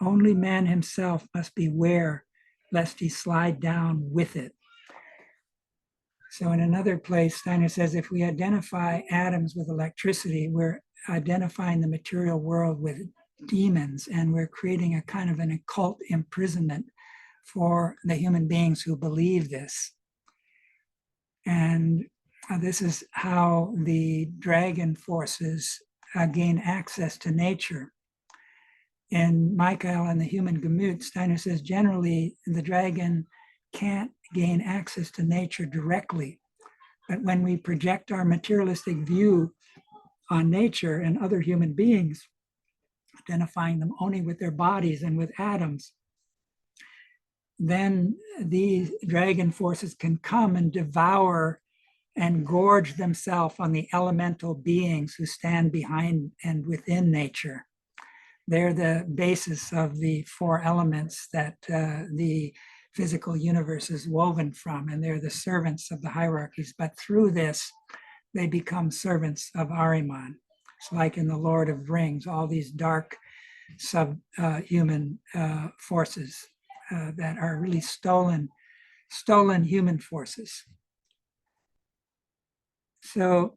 Only man himself must beware lest he slide down with it. So in another place, Steiner says, if we identify atoms with electricity, we're identifying the material world with demons, and we're creating a kind of an occult imprisonment for the human beings who believe this. And this is how the dragon forces gain access to nature. In Michael and the Human Gemüt, Steiner says generally the dragon can't gain access to nature directly. But when we project our materialistic view on nature and other human beings, identifying them only with their bodies and with atoms, then these dragon forces can come and devour and gorge themselves on the elemental beings who stand behind and within nature. They're the basis of the four elements that the physical universe is woven from, and they're the servants of the hierarchies. But through this, they become servants of Ahriman. It's like in the Lord of the Rings, all these dark subhuman forces that are really stolen human forces. So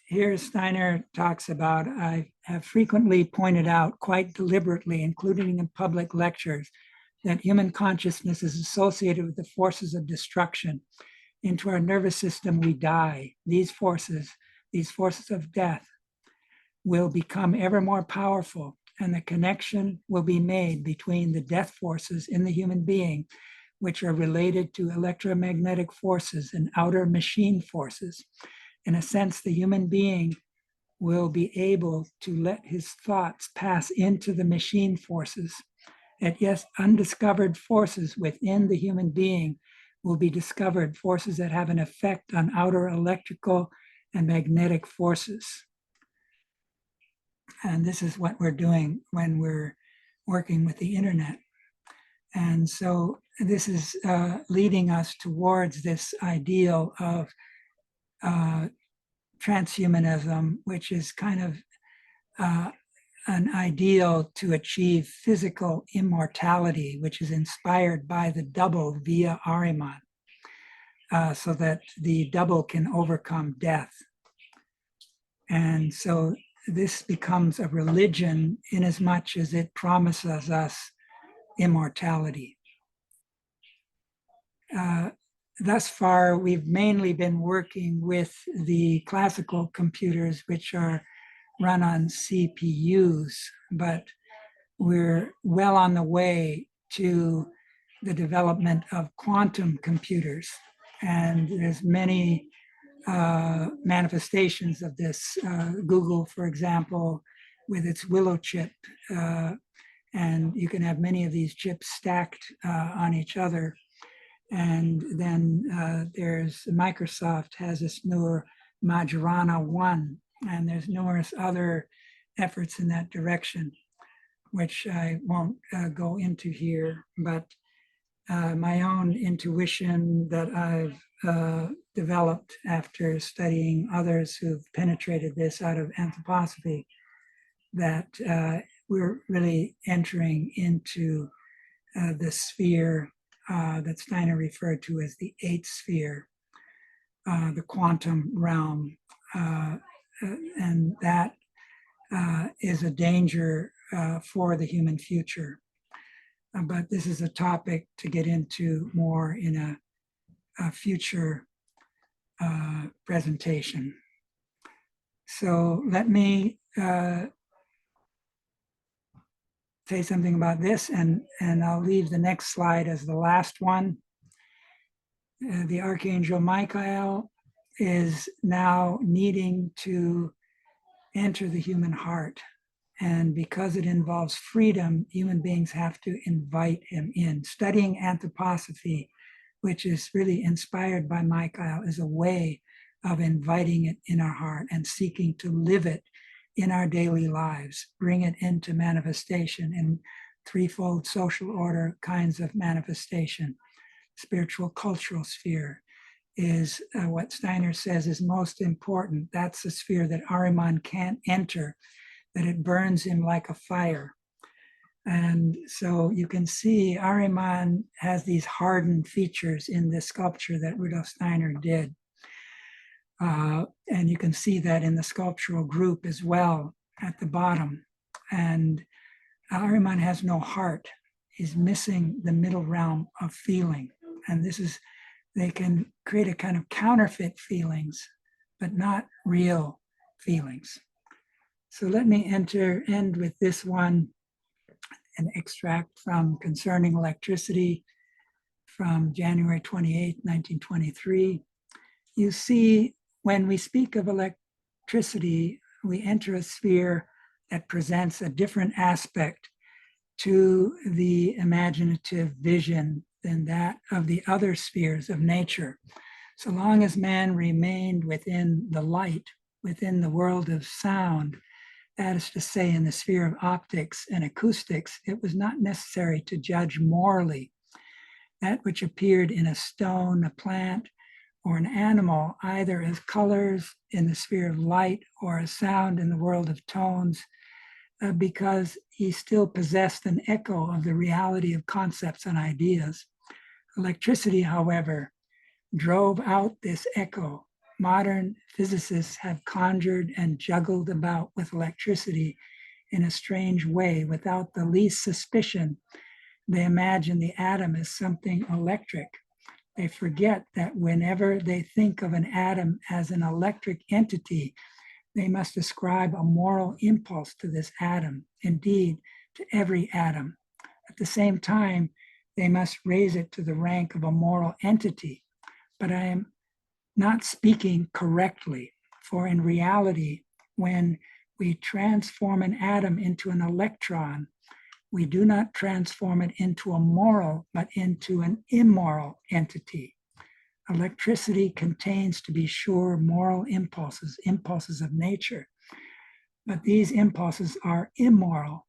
here Steiner talks about, I have frequently pointed out quite deliberately, including in public lectures, that human consciousness is associated with the forces of destruction. Into our nervous system, we die. These forces of death, will become ever more powerful, and the connection will be made between the death forces in the human being, which are related to electromagnetic forces and outer machine forces. In a sense, the human being will be able to let his thoughts pass into the machine forces. And yes, undiscovered forces within the human being will be discovered, forces that have an effect on outer electrical and magnetic forces. And this is what we're doing when we're working with the internet. And so this is leading us towards this ideal of transhumanism, which is kind of an ideal to achieve physical immortality, which is inspired by the double via Ahriman, so that the double can overcome death. And so this becomes a religion in as much as it promises us immortality. Thus far, we've mainly been working with the classical computers, which are run on CPUs, but we're well on the way to the development of quantum computers. And there's many manifestations of this. Google, for example, with its Willow chip, and you can have many of these chips stacked on each other. And then there's Microsoft has this newer Majorana 1, and there's numerous other efforts in that direction, which I won't go into here, but my own intuition that I've developed after studying others who've penetrated this out of anthroposophy, that we're really entering into the sphere that Steiner referred to as the eighth sphere, the quantum realm. And that is a danger for the human future. But this is a topic to get into more in a future presentation. So let me say something about this, and I'll leave the next slide as the last one. The Archangel Michael is now needing to enter the human heart. And because it involves freedom, human beings have to invite him in. Studying anthroposophy, which is really inspired by Michael, is a way of inviting it in our heart and seeking to live it in our daily lives, bring it into manifestation in threefold social order kinds of manifestation. Spiritual cultural sphere is what Steiner says is most important. That's the sphere that Ahriman can't enter, that it burns him like a fire. And so you can see Ahriman has these hardened features in this sculpture that Rudolf Steiner did. And you can see that in the sculptural group as well at the bottom. And Ahriman has no heart. He's missing the middle realm of feeling. And this is, they can create a kind of counterfeit feelings, but not real feelings. So let me end with this one, an extract from Concerning Electricity from January 28, 1923. You see, when we speak of electricity, we enter a sphere that presents a different aspect to the imaginative vision than that of the other spheres of nature. So long as man remained within the light, within the world of sound, that is to say, in the sphere of optics and acoustics, it was not necessary to judge morally. That which appeared in a stone, a plant, or an animal, either as colors in the sphere of light or as sound in the world of tones, because he still possessed an echo of the reality of concepts and ideas. Electricity, however, drove out this echo. Modern physicists have conjured and juggled about with electricity in a strange way without the least suspicion. They imagine the atom as something electric. They forget that whenever they think of an atom as an electric entity, they must ascribe a moral impulse to this atom, indeed, to every atom. At the same time, they must raise it to the rank of a moral entity. But I am not speaking correctly, for in reality, when we transform an atom into an electron, we do not transform it into a moral, but into an immoral entity. Electricity contains, to be sure, moral impulses, impulses of nature, but these impulses are immoral.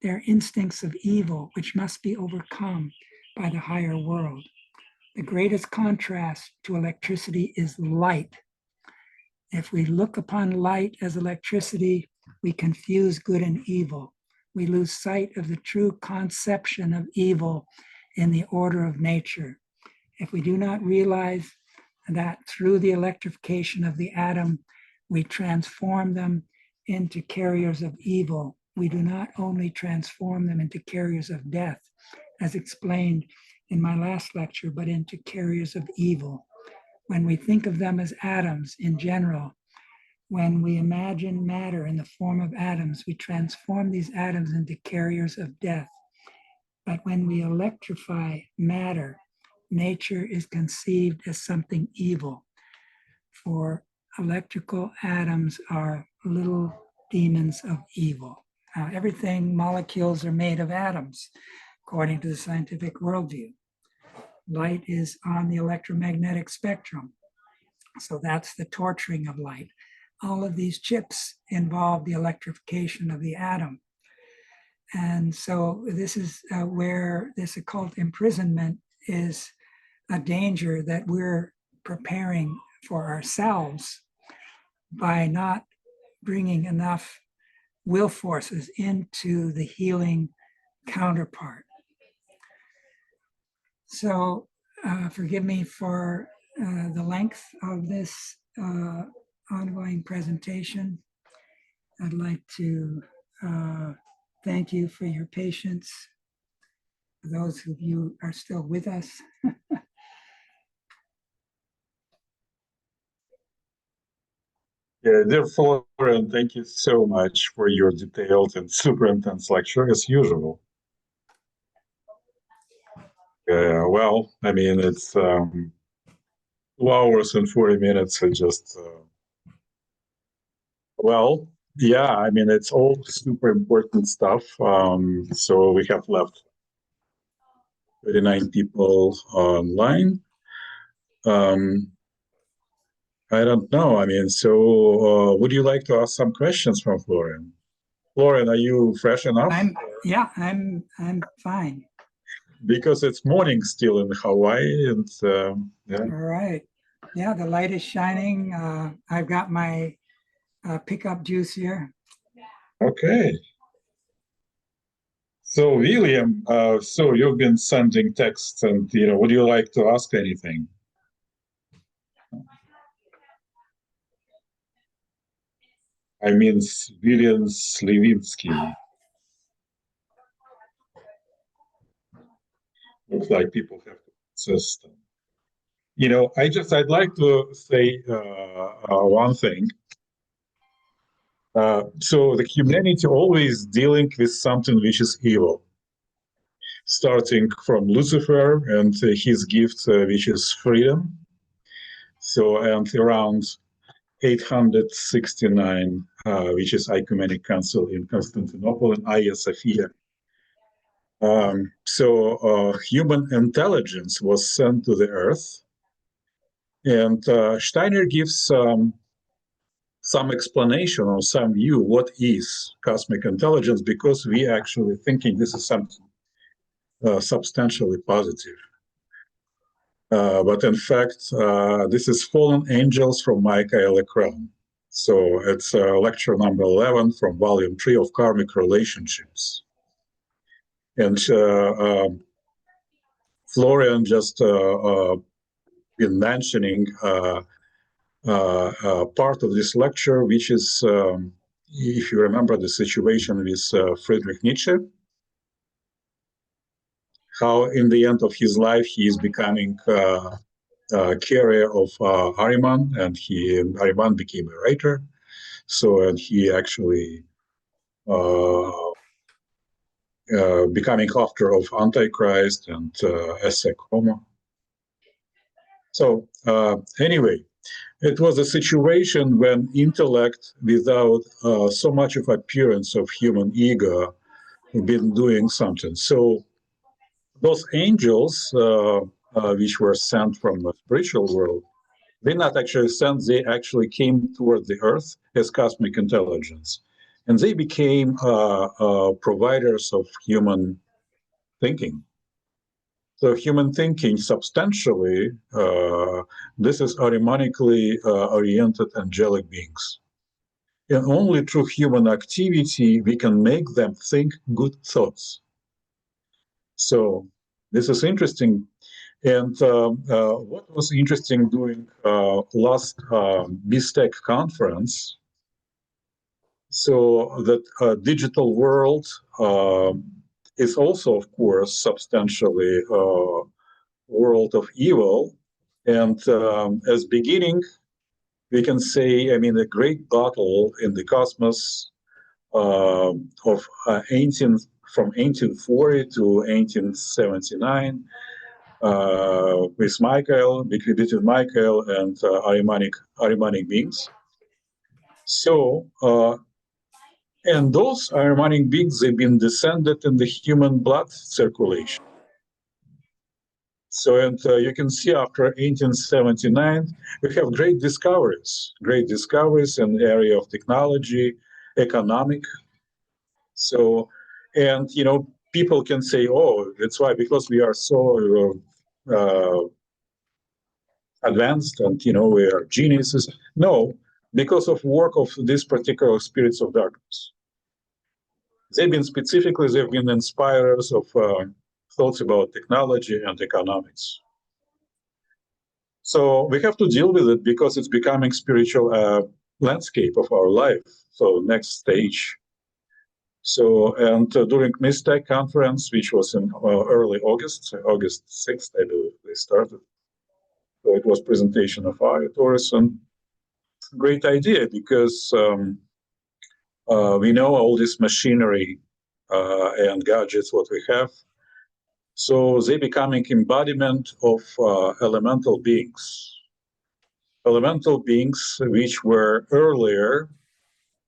They're instincts of evil, which must be overcome by the higher world. The greatest contrast to electricity is light. If we look upon light as electricity, we confuse good and evil. We lose sight of the true conception of evil in the order of nature. If we do not realize that through the electrification of the atom, we transform them into carriers of evil, we do not only transform them into carriers of death, as explained in my last lecture, but into carriers of evil. When we think of them as atoms in general, when we imagine matter in the form of atoms, we transform these atoms into carriers of death. But when we electrify matter, nature is conceived as something evil. For electrical atoms are little demons of evil. Everything, molecules are made of atoms, according to the scientific worldview. Light is on the electromagnetic spectrum. So that's the torturing of light. All of these chips involve the electrification of the atom. And so this is where this occult imprisonment is a danger that we're preparing for ourselves by not bringing enough will forces into the healing counterpart. So forgive me for the length of this ongoing presentation. I'd like to thank you for your patience. For those of you who are still with us. Yeah, dear Florian, thank you so much for your detailed and super intense lecture, as usual. Well, I mean, it's 2 hours and 40 minutes. And just, well, yeah, I mean, it's all super important stuff. So we have left 39 people online. I don't know. I mean, so would you like to ask some questions from Florian? Florian, are you fresh enough? I'm fine. Because it's morning still in Hawaii, and yeah. All right. Yeah, the light is shining. I've got my pickup juice here. Okay. So William, so you've been sending texts, and would you like to ask anything? I mean, William Slivinsky. Looks like people have to insist. I'd like to say one thing. So the humanity always dealing with something which is evil, starting from Lucifer and his gift, which is freedom. So, and around 869, which is Ecumenic Council in Constantinople, and Hagia Sophia. So human intelligence was sent to the earth, and Steiner gives some explanation or some view what is cosmic intelligence, because we actually thinking this is something substantially positive. But in fact, this is fallen angels from Michaelic realm. So it's lecture number 11 from volume 3 of Karmic Relationships. And Florian just been mentioning part of this lecture, which is, if you remember the situation with Friedrich Nietzsche, how in the end of his life he is becoming carrier of Ahriman, and Ahriman became a writer. So, and he actually becoming author of Antichrist and Esse Homo. So anyway, it was a situation when intellect, without so much of appearance of human ego, been doing something. So those angels, which were sent from the spiritual world, they not actually sent, they actually came toward the earth as cosmic intelligence. And they became providers of human thinking. So human thinking substantially, this is Ahrimanically oriented angelic beings. and only through human activity we can make them think good thoughts. So this is interesting. And what was interesting during last BISTEC conference, so that digital world is also, of course, substantially world of evil. And as beginning, we can say, I mean, a great battle in the cosmos of from 1840 to 1879 with Michael, between Michael and Ahrimanic beings. So, and those Ahrimanic beings, they've been descended in the human blood circulation. So, and you can see after 1879, we have great discoveries in the area of technology, economic. So, and, you know, people can say, oh, that's why, because we are so advanced and, you know, we are geniuses. No, because of work of these particular spirits of darkness. They've been inspirers of thoughts about technology and economics. So we have to deal with it because it's becoming spiritual landscape of our life. So next stage. So, and during BISTEC conference, which was in early August 6th, I believe they started. So it was presentation of Taurus, and great idea because we know all this machinery and gadgets what we have. So they becoming embodiment of elemental beings which were earlier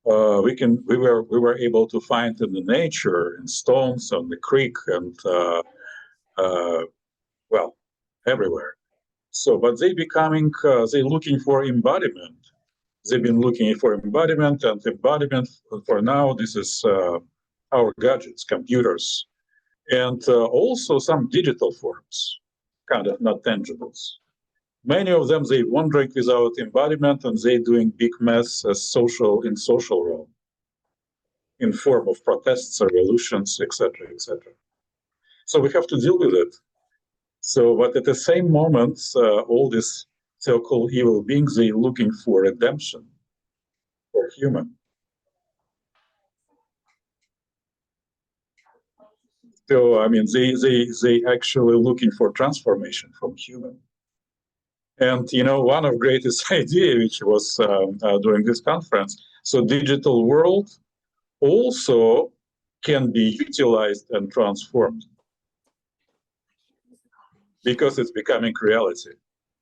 we were able to find in the nature, in stones, on the creek, and well, everywhere. So, but they becoming they looking for embodiment. They've been looking for embodiment, and embodiment for now. This is our gadgets, computers, and also some digital forms, kind of not tangibles. Many of them, they wandering without embodiment, and they doing big mess as in social realm, in form of protests, revolutions, etc., etc. So we have to deal with it. So, but at the same moment, all these so-called evil beings, they looking for redemption for human. So, I mean, they actually looking for transformation from human. And, you know, one of greatest idea, which was during this conference, so digital world also can be utilized and transformed because it's becoming reality.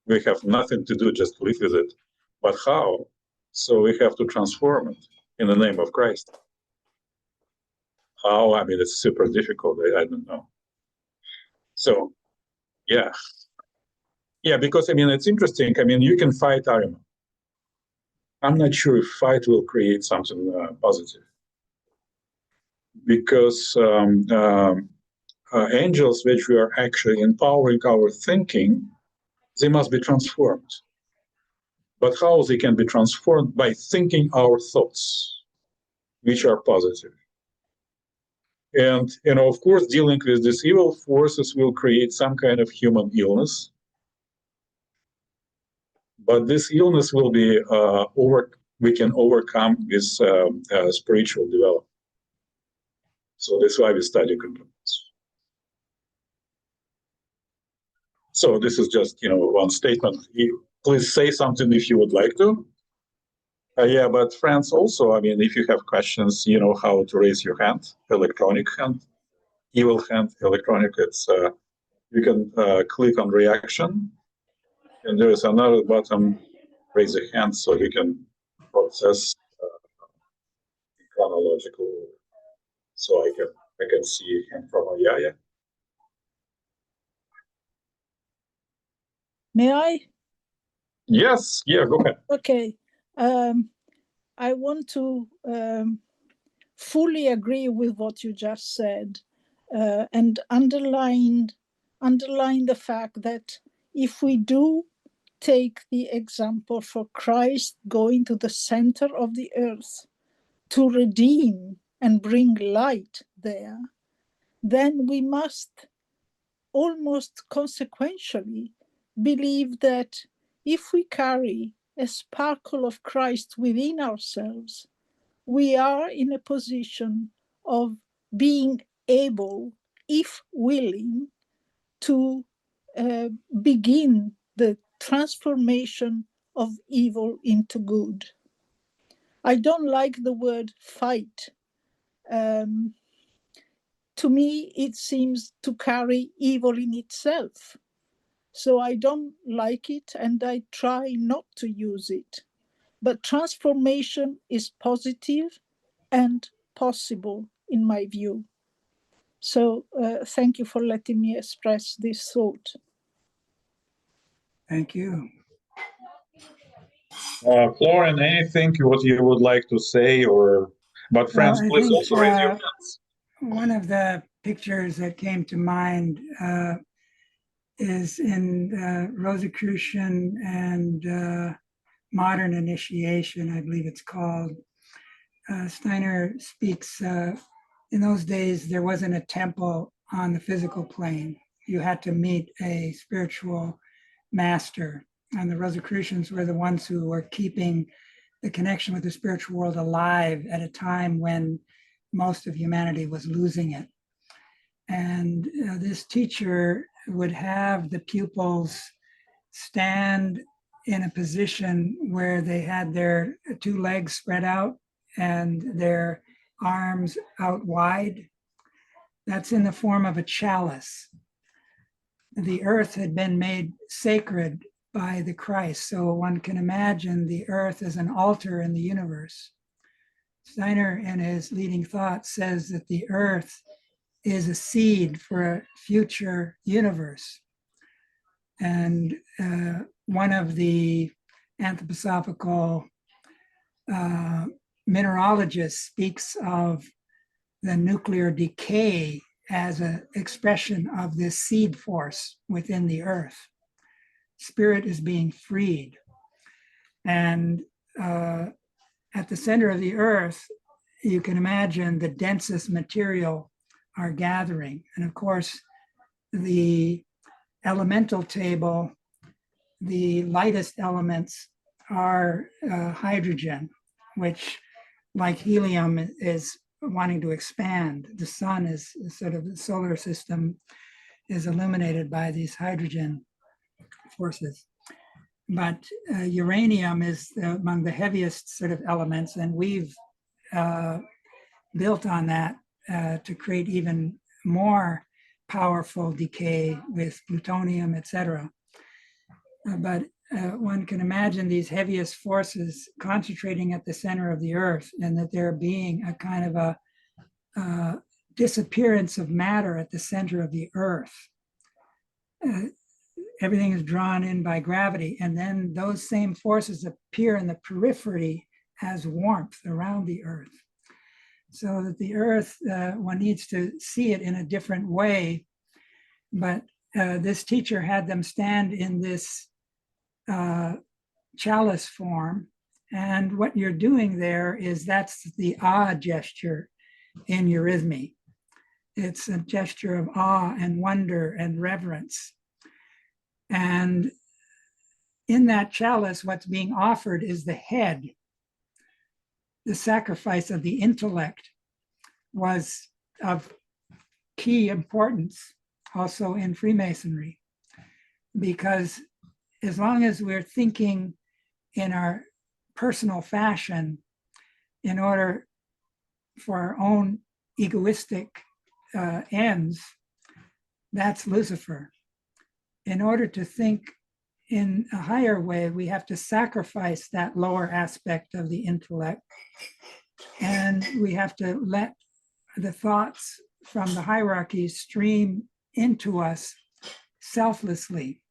We have nothing to do, just live with it. But how? So we have to transform it in the name of Christ. How? I mean, it's super difficult. I don't know. So, yeah. Yeah, because, I mean, it's interesting. I mean, you can fight Ahriman. I'm not sure if fight will create something positive. Because angels, which we are actually empowering our thinking, they must be transformed. But how they can be transformed? By thinking our thoughts, which are positive. And, you know, of course, dealing with these evil forces will create some kind of human illness. But this illness will be we can overcome with spiritual development. So that's why we study components. So this is just, you know, one statement. Please say something if you would like to. Yeah, but friends, also, I mean, if you have questions, you know how to raise your hand, electronic hand, evil hand, electronic. It's you can click on reaction, and there is another button, raise a hand, so you can process chronological. So I can see him from Ayaya. May I? Yes, yeah, go ahead. Okay. I want to fully agree with what you just said and underline the fact that if we do take the example for Christ going to the center of the earth to redeem and bring light there, then we must almost consequentially believe that if we carry a sparkle of Christ within ourselves, we are in a position of being able, if willing, to begin the transformation of evil into good. I don't like the word fight. To me, it seems to carry evil in itself. So I don't like it and I try not to use it. But transformation is positive and possible in my view. So thank you for letting me express this thought. Thank you. Florian, anything what you would like to say, or but friends, I please think also raise your hands. one of the pictures that came to mind is in Rosicrucian and Modern Initiation, I believe it's called. Steiner speaks, in those days, there wasn't a temple on the physical plane. You had to meet a spiritual master. And the Rosicrucians were the ones who were keeping the connection with the spiritual world alive at a time when most of humanity was losing it. And this teacher would have the pupils stand in a position where they had their two legs spread out and their arms out wide. That's in the form of a chalice. The earth had been made sacred by the Christ, so one can imagine the earth as an altar in the universe. Steiner, in his leading thought, says that the earth is a seed for a future universe. And one of the anthroposophical mineralogists speaks of the nuclear decay as an expression of this seed force within the earth. Spirit is being freed. And at the center of the earth, you can imagine the densest material are gathering. And of course, the elemental table, the lightest elements are hydrogen, which, like helium, is wanting to expand. The sun is sort of the solar system is illuminated by these hydrogen forces. But uranium is among the heaviest sort of elements, and we've built on that to create even more powerful decay with plutonium, etc. But one can imagine these heaviest forces concentrating at the center of the earth, and that there being a kind of a disappearance of matter at the center of the earth. Everything is drawn in by gravity, and then those same forces appear in the periphery as warmth around the earth. So that the earth, one needs to see it in a different way. But this teacher had them stand in this chalice form. And what you're doing there is that's the ah gesture in eurythmy. It's a gesture of awe and wonder and reverence. And in that chalice, what's being offered is the head. The sacrifice of the intellect was of key importance also in Freemasonry, because as long as we're thinking in our personal fashion in order for our own egoistic ends, that's Lucifer. In order to think in a higher way, we have to sacrifice that lower aspect of the intellect, and we have to let the thoughts from the hierarchy stream into us selflessly.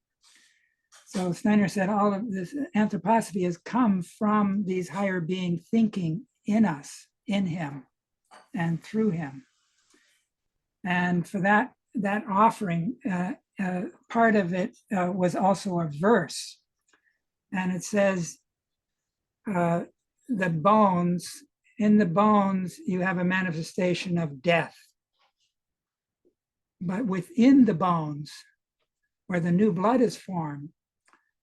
So Steiner said all of this anthroposophy has come from these higher being thinking in us, in him, and through him. And for that offering, part of it was also a verse And it says the bones, in the bones, you have a manifestation of death. But within the bones, where the new blood is formed,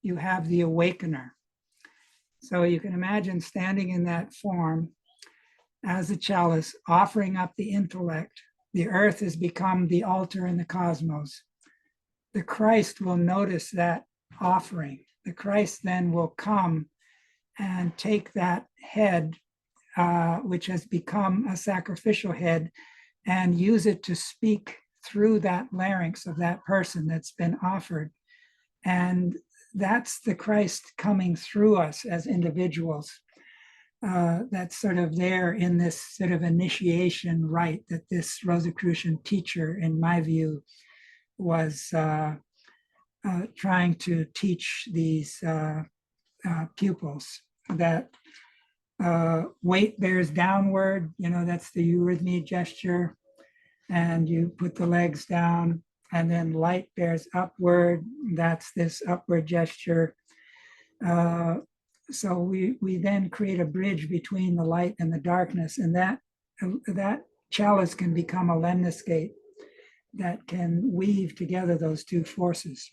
you have the awakener. So you can imagine standing in that form as a chalice, offering up the intellect. The earth has become the altar in the cosmos. The Christ will notice that offering. The Christ then will come and take that head, which has become a sacrificial head, and use it to speak through that larynx of that person that's been offered. And that's the Christ coming through us as individuals. That's sort of there in this sort of initiation rite that this Rosicrucian teacher, in my view, was trying to teach these pupils, that weight bears downward, that's the eurythmy gesture, and you put the legs down, and then light bears upward, that's this upward gesture. So we then create a bridge between the light and the darkness, and that chalice can become a lemniscate that can weave together those two forces.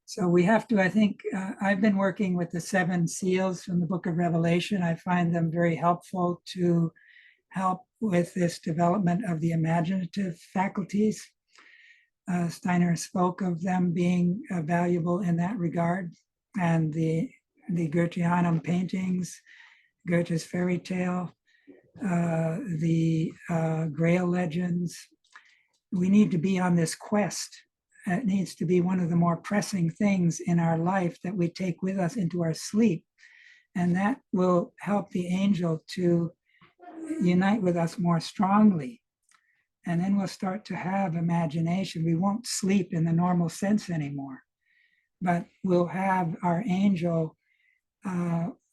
So we have to, I think, I've been working with the 7 seals from the Book of Revelation. I find them very helpful to help with this development of the imaginative faculties. Steiner spoke of them being valuable in that regard. And the Goetheanum paintings, Goethe's fairy tale, the Grail legends. We need to be on this quest. It needs to be one of the more pressing things in our life that we take with us into our sleep. And that will help the angel to unite with us more strongly. And then we'll start to have imagination. We won't sleep in the normal sense anymore, but we'll have our angel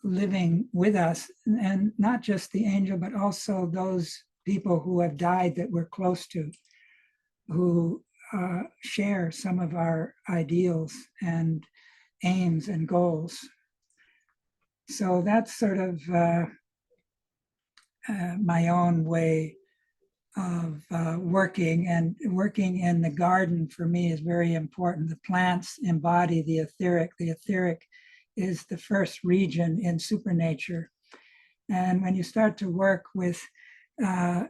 living with us, and not just the angel, but also those people who have died that we're close to, who share some of our ideals and aims and goals. So that's sort of my own way of working, and working in the garden for me is very important. The plants embody the etheric. The etheric is the first region in supernature. And when you start to work with the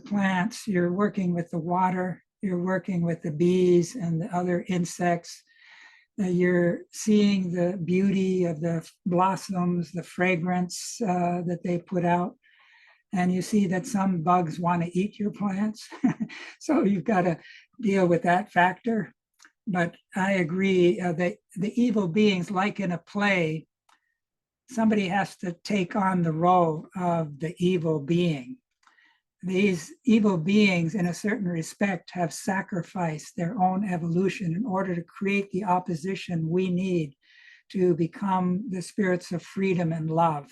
plants, you're working with the water, you're working with the bees and the other insects. You're seeing the beauty of the blossoms, the fragrance that they put out. And you see that some bugs want to eat your plants. So you've got to deal with that factor. But I agree that the evil beings, like in a play, somebody has to take on the role of the evil being. These evil beings, in a certain respect, have sacrificed their own evolution in order to create the opposition we need to become the spirits of freedom and love.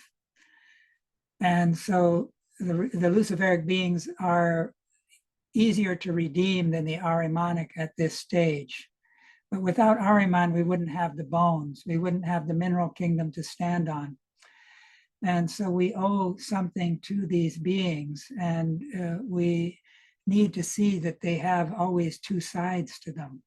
And so the Luciferic beings are easier to redeem than the Ahrimanic at this stage. But without Ahriman, we wouldn't have the bones. We wouldn't have the mineral kingdom to stand on. And so we owe something to these beings, and we need to see that they have always two sides to them.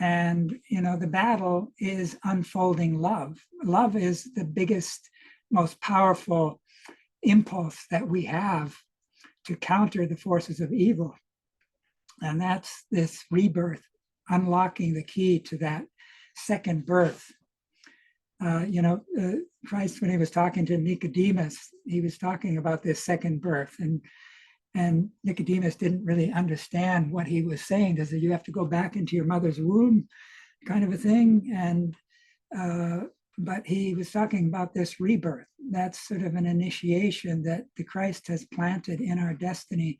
And, the battle is unfolding love. Love is the biggest, most powerful impulse that we have to counter the forces of evil. And that's this rebirth, unlocking the key to that second birth. Christ, when he was talking to Nicodemus, he was talking about this second birth, and Nicodemus didn't really understand what he was saying. Does it, you have to go back into your mother's womb, kind of a thing? And but he was talking about this rebirth. That's sort of an initiation that the Christ has planted in our destiny,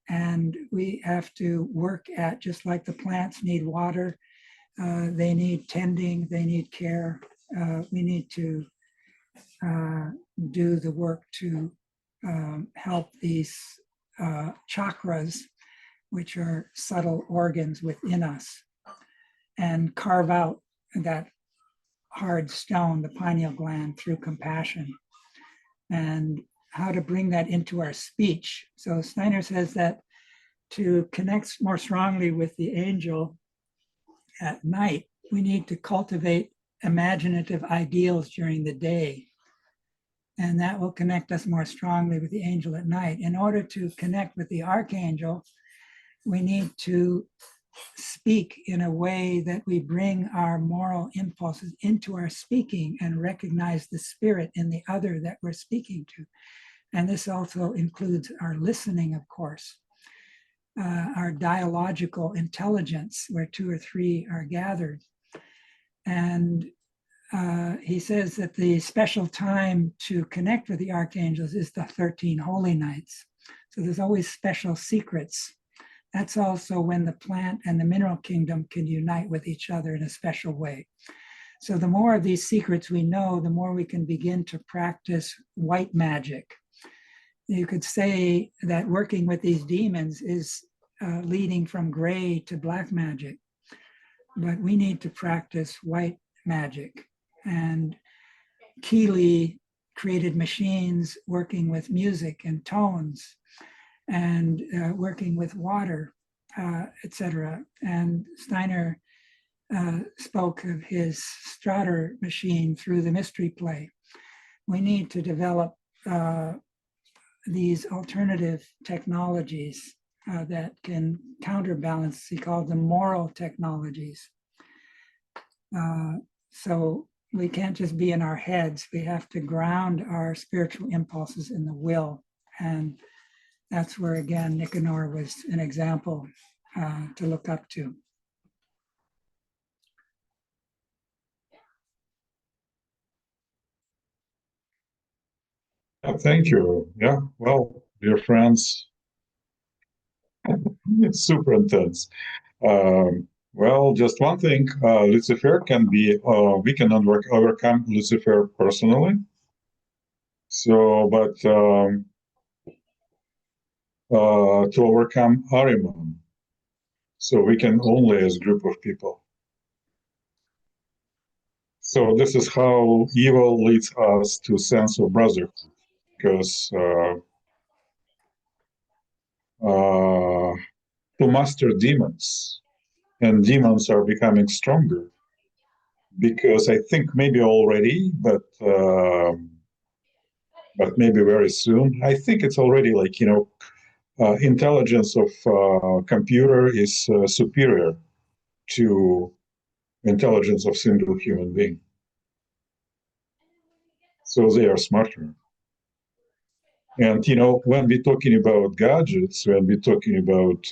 and we have to work at, just like the plants need water, they need tending, they need care. We need to do the work to help these chakras, which are subtle organs within us, and carve out that hard stone, the pineal gland, through compassion, and how to bring that into our speech. So Steiner says that to connect more strongly with the angel at night, we need to cultivate imaginative ideals during the day. And that will connect us more strongly with the angel at night. In order to connect with the archangel, we need to speak in a way that we bring our moral impulses into our speaking and recognize the spirit in the other that we're speaking to. And this also includes our listening, of course, our dialogical intelligence, where two or three are gathered. And he says that the special time to connect with the archangels is the 13 holy nights. So there's always special secrets. That's also when the plant and the mineral kingdom can unite with each other in a special way. So the more of these secrets we know, the more we can begin to practice white magic. You could say that working with these demons is leading from gray to black magic, but we need to practice white magic. And Keeley created machines working with music and tones, and working with water, etc. And Steiner spoke of his Strater machine through the mystery play. We need to develop these alternative technologies that can counterbalance, he called them moral technologies. So we can't just be in our heads. We have to ground our spiritual impulses in the will. And that's where, again, Nicanor was an example to look up to. Thank you. Yeah, well, dear friends, it's super intense. Well, just one thing, Lucifer can be, we cannot overcome Lucifer personally. So, but to overcome Ahriman, so we can only as a group of people. So this is how evil leads us to sense of brotherhood, because to master demons, and demons are becoming stronger, because I think maybe already, but maybe very soon. I think it's already like, intelligence of computer is superior to intelligence of single human being. So they are smarter. And, when we're talking about gadgets, when we're talking about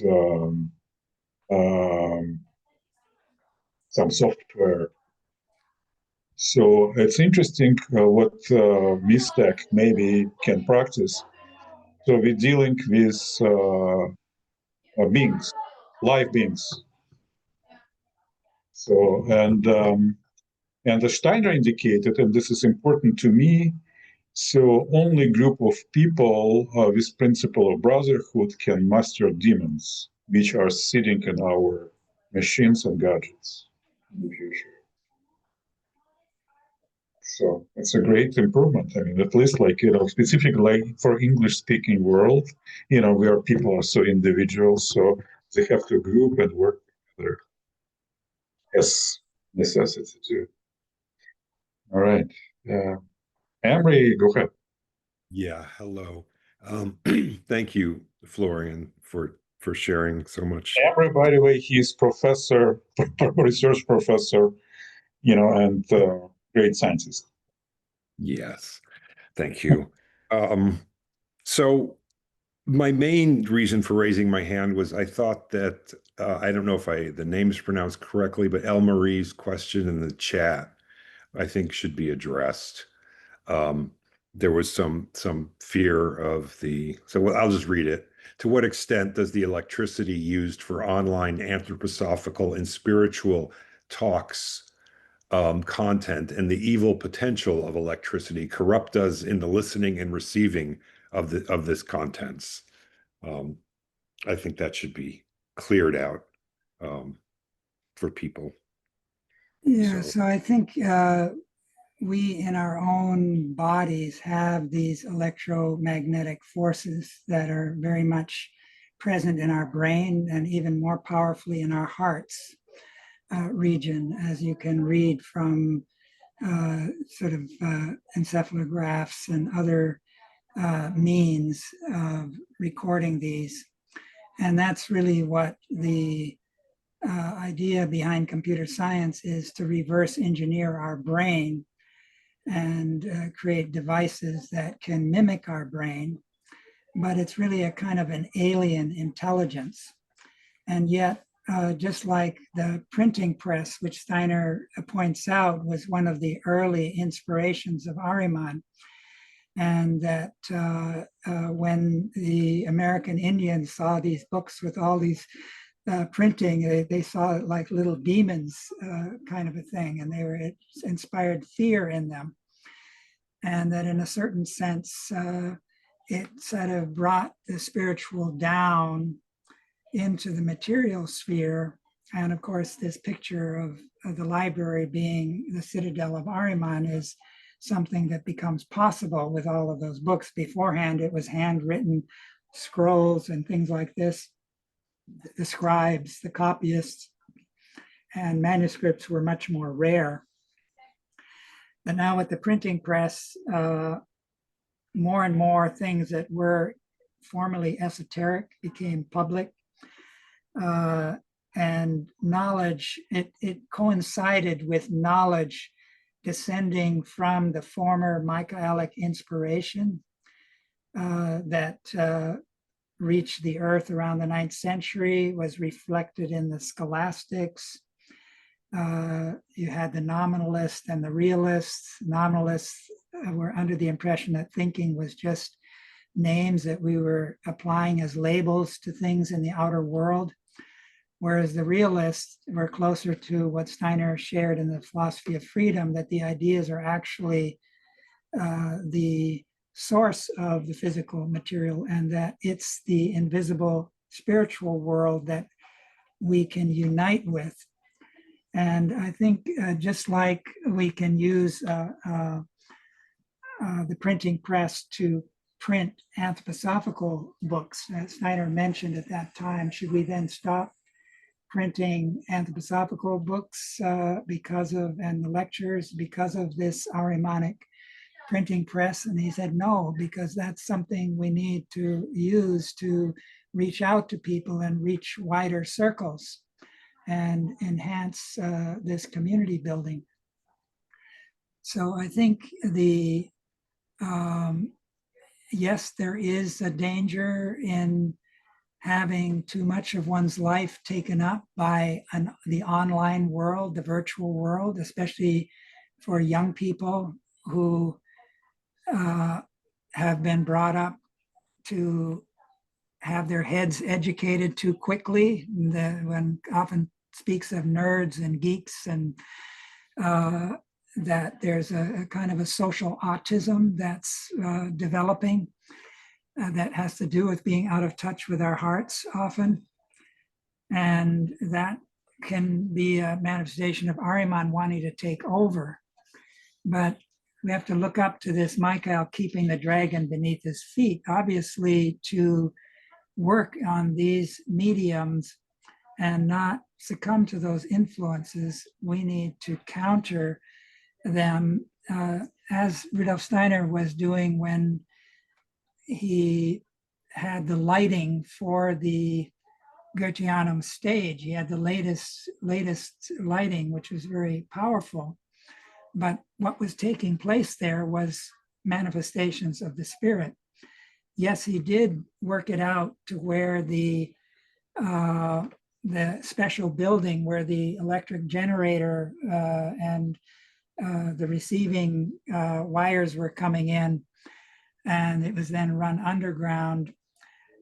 some software, so it's interesting what Mistech maybe can practice. So we're dealing with beings, live beings. So, and the Steiner indicated, and this is important to me, so only group of people with principle of brotherhood can master demons, which are sitting in our machines and gadgets in the future. So it's a great improvement. I mean, at least specifically for English-speaking world, where people are so individual, so they have to group and work together as necessity too. All right. Amory, go ahead. Yeah, hello. Thank you, Florian, for sharing so much. Amory, by the way, he's professor, research professor, and great scientist. Yes, thank you. So my main reason for raising my hand was I thought that, I don't know if the name is pronounced correctly, but El Marie's question in the chat, I think should be addressed. There was some fear of so I'll just read it. To what extent does the electricity used for online anthroposophical and spiritual talks content and the evil potential of electricity corrupt us in the listening and receiving of this contents? I think that should be cleared out for people. Yeah, So- so I think we in our own bodies have these electromagnetic forces that are very much present in our brain and even more powerfully in our hearts region, as you can read from sort of encephalographs and other means of recording these. And that's really what the idea behind computer science is, to reverse engineer our brain and create devices that can mimic our brain, but it's really a kind of an alien intelligence. And yet, just like the printing press, which Steiner points out was one of the early inspirations of Ahriman, and that when the American Indians saw these books with all these printing, they saw it like little demons kind of a thing, and it inspired fear in them. And that in a certain sense, it sort of brought the spiritual down into the material sphere. And of course, this picture of the library being the citadel of Ahriman is something that becomes possible with all of those books. Beforehand, it was handwritten scrolls and things like this. The scribes, the copyists, and manuscripts were much more rare. But now with the printing press, more and more things that were formerly esoteric became public. And knowledge, it coincided with knowledge descending from the former Michaelic inspiration that reached the earth around the 9th century, was reflected in the scholastics. You had the nominalists and the realists. Nominalists were under the impression that thinking was just names that we were applying as labels to things in the outer world, whereas the realists were closer to what Steiner shared in the philosophy of freedom, that the ideas are actually the source of the physical material, and that it's the invisible spiritual world that we can unite with. And I think just like we can use the printing press to print anthroposophical books, as Steiner mentioned at that time, should we then stop printing anthroposophical books and the lectures because of this Ahrimanic printing press? And he said, no, because that's something we need to use to reach out to people and reach wider circles and enhance this community building. So I think yes, there is a danger in having too much of one's life taken up by the online world, the virtual world, especially for young people who have been brought up to have their heads educated too quickly. One often speaks of nerds and geeks, and that there's a kind of a social autism that's developing that has to do with being out of touch with our hearts often. And that can be a manifestation of Ahriman wanting to take over. But we have to look up to this Michael keeping the dragon beneath his feet. Obviously, to work on these mediums and not succumb to those influences, we need to counter them, as Rudolf Steiner was doing when he had the lighting for the Goetheanum stage. He had the latest lighting, which was very powerful. But what was taking place there was manifestations of the spirit. Yes, he did work it out to where the special building where the electric generator and the receiving wires were coming in, and it was then run underground.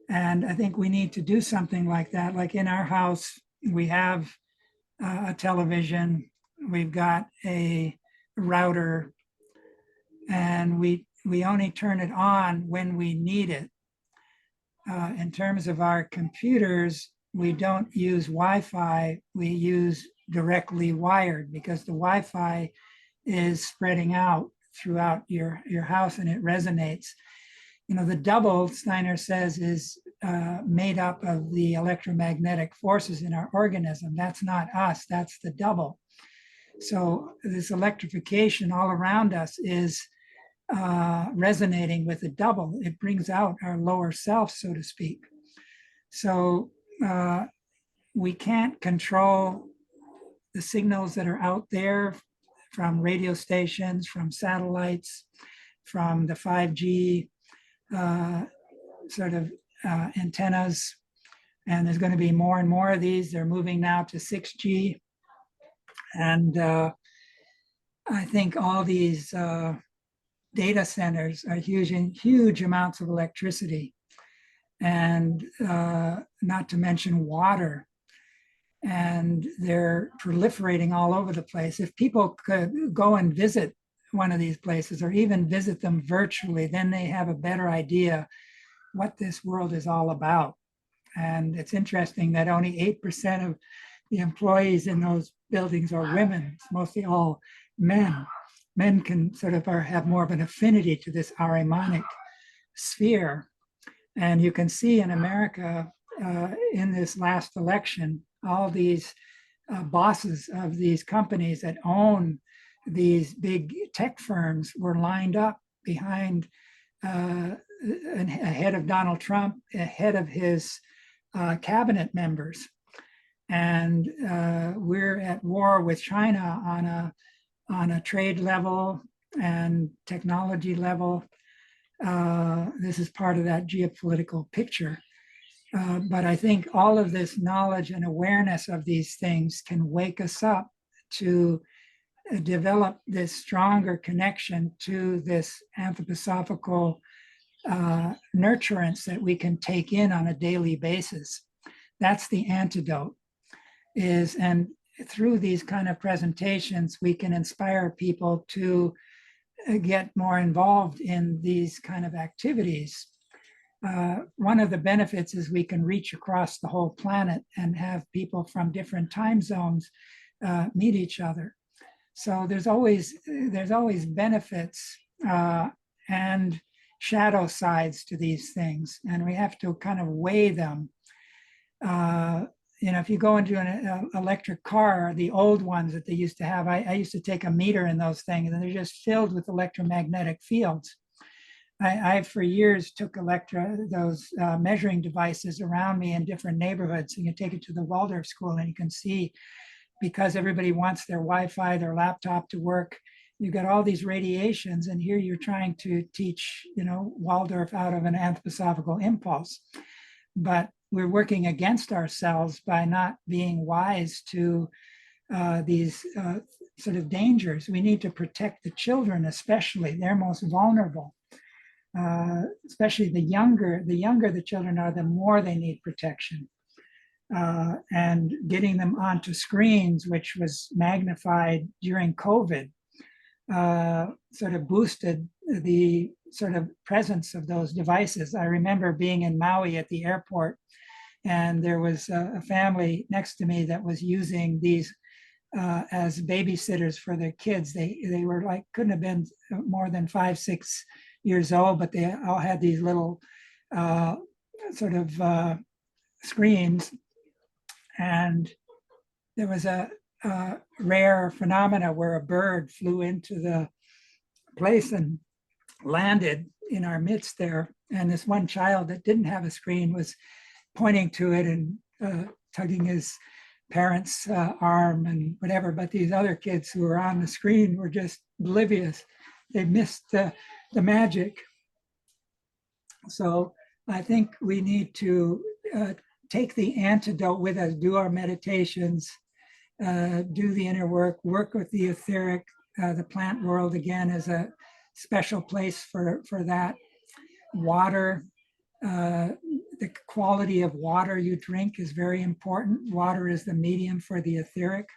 And I think we need to do something like that. Like in our house, we have a television, we've got a router, and we only turn it on when we need it. In terms of our computers, we don't use Wi-Fi, we use directly wired, because the Wi-Fi is spreading out throughout your house and it resonates. You know, the double, Steiner says, is made up of the electromagnetic forces in our organism. That's not us, that's the double. So this electrification all around us is resonating with the double. It brings out our lower self, so to speak. So we can't control the signals that are out there from radio stations, from satellites, from the 5G antennas. And there's going to be more and more of these. They're moving now to 6G. And I think all these data centers are using huge amounts of electricity, and not to mention water. And they're proliferating all over the place. If people could go and visit one of these places, or even visit them virtually, then they have a better idea what this world is all about. And it's interesting that only 8% of the employees in those buildings are women. It's mostly all men. Men can sort of have more of an affinity to this Ahrimanic sphere. And you can see in America, in this last election, all these bosses of these companies that own these big tech firms were lined up behind ahead of Donald Trump, ahead of his cabinet members. And we're at war with China on a trade level and technology level. This is part of that geopolitical picture. But I think all of this knowledge and awareness of these things can wake us up to develop this stronger connection to this anthroposophical nurturance that we can take in on a daily basis. That's the antidote. And through these kind of presentations, we can inspire people to get more involved in these kind of activities. One of the benefits is we can reach across the whole planet and have people from different time zones meet each other. So there's always benefits and shadow sides to these things, and we have to kind of weigh them. If you go into an electric car, the old ones that they used to have, I used to take a meter in those things, and they're just filled with electromagnetic fields. I for years took those measuring devices around me in different neighborhoods. And you take it to the Waldorf school and you can see, because everybody wants their Wi-Fi, their laptop to work, you've got all these radiations, and here you're trying to teach, Waldorf out of an anthroposophical impulse. But we're working against ourselves by not being wise to these sort of dangers. We need to protect the children, especially. They're most vulnerable. Especially the younger the children are, the more they need protection. And getting them onto screens, which was magnified during COVID, sort of boosted the sort of presence of those devices. I remember being in Maui at the airport, and there was a family next to me that was using these as babysitters for their kids. They were like, couldn't have been more than 5, 6 years old, but they all had these little screens. And there was a rare phenomena where a bird flew into the place and landed in our midst there. And this one child that didn't have a screen was pointing to it and tugging his parents' arm and whatever. But these other kids who were on the screen were just oblivious. They missed the magic. So I think we need to take the antidote with us, do our meditations, do the inner work with the etheric. The plant world, again, is a special place for that. Water, the quality of water you drink is very important. Water is the medium for the etheric.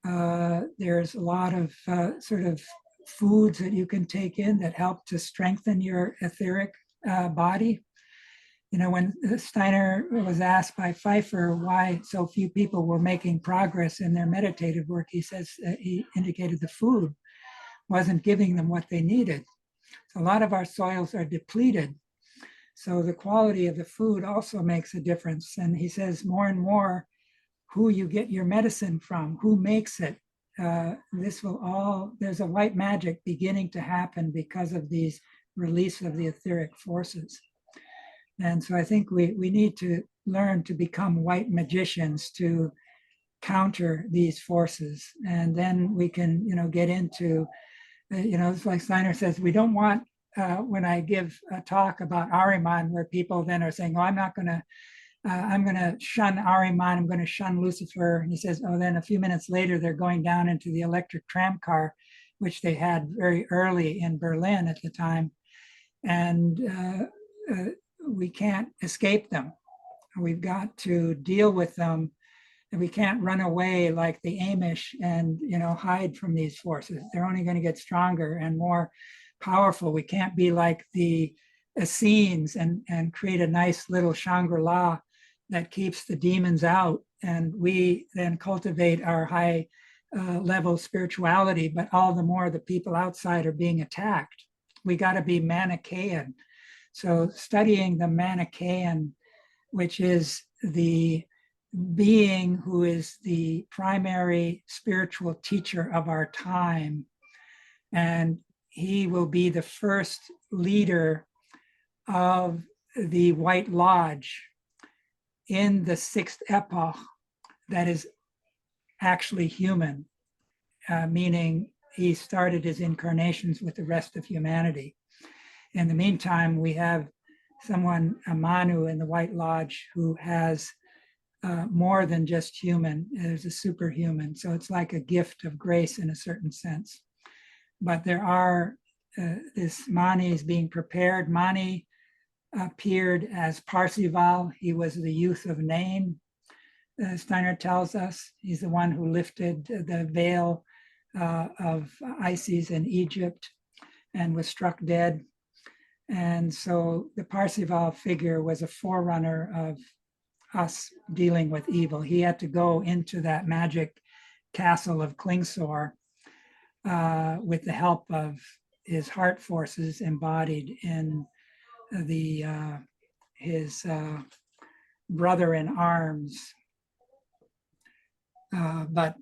There's a lot of sort of foods that you can take in that help to strengthen your etheric body. You know, when Steiner was asked by Pfeiffer why so few people were making progress in their meditative work, he says he indicated the food wasn't giving them what they needed. So a lot of our soils are depleted. So the quality of the food also makes a difference. And he says more and more who you get your medicine from, who makes it. This will all, there's a white magic beginning to happen because of these release of the etheric forces. And so I think we need to learn to become white magicians to counter these forces. And then we can, you know, get into, you know, it's like Steiner says, we don't want, when I give a talk about Ahriman, where people then are saying, oh, I'm going to shun Ahriman, I'm going to shun Lucifer. And he says, oh, then a few minutes later, they're going down into the electric tram car, which they had very early in Berlin at the time. And we can't escape them. We've got to deal with them, and we can't run away like the Amish and, you know, hide from these forces. They're only going to get stronger and more powerful. We can't be like the Essenes and create a nice little Shangri-La that keeps the demons out, and we then cultivate our high level spirituality, but all the more the people outside are being attacked. We got to be Manichaean. So studying the Manichaean, which is the being who is the primary spiritual teacher of our time, and he will be the first leader of the White Lodge in the sixth epoch that is actually human, meaning he started his incarnations with the rest of humanity. In the meantime, we have someone, a Manu in the White Lodge, who has more than just human. There's a superhuman. So it's like a gift of grace in a certain sense. But there are, this Mani is being prepared. Mani appeared as Parsival. He was the youth of Nain. Steiner tells us he's the one who lifted the veil of Isis in Egypt and was struck dead. And so the Parsival figure was a forerunner of us dealing with evil. He had to go into that magic castle of Klingsor with the help of his heart forces embodied in the his brother in arms. But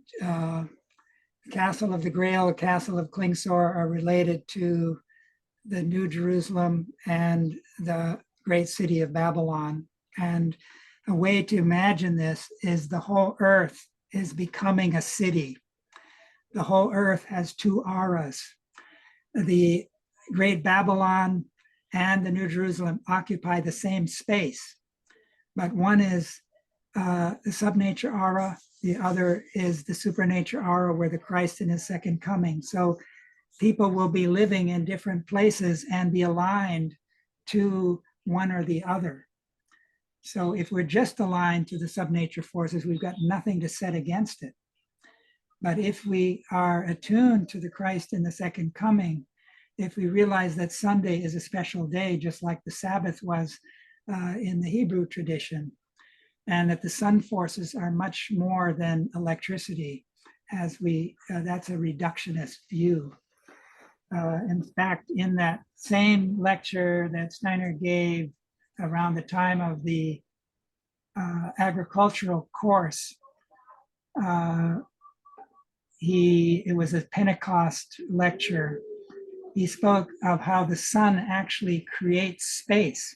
Castle of the Grail, Castle of Klingsor are related to the New Jerusalem and the great city of Babylon. And a way to imagine this is the whole earth is becoming a city. The whole earth has two auras. The great Babylon and the New Jerusalem occupy the same space, but one is the subnature aura, the other is the supernature aura where the Christ in his second coming. So people will be living in different places and be aligned to one or the other. So if we're just aligned to the subnature forces, we've got nothing to set against it. But if we are attuned to the Christ in the second coming, if we realize that Sunday is a special day, just like the Sabbath was in the Hebrew tradition, and that the sun forces are much more than electricity, as we, that's a reductionist view. In fact, in that same lecture that Steiner gave around the time of the agricultural course, it was a Pentecost lecture. He spoke of how the sun actually creates space.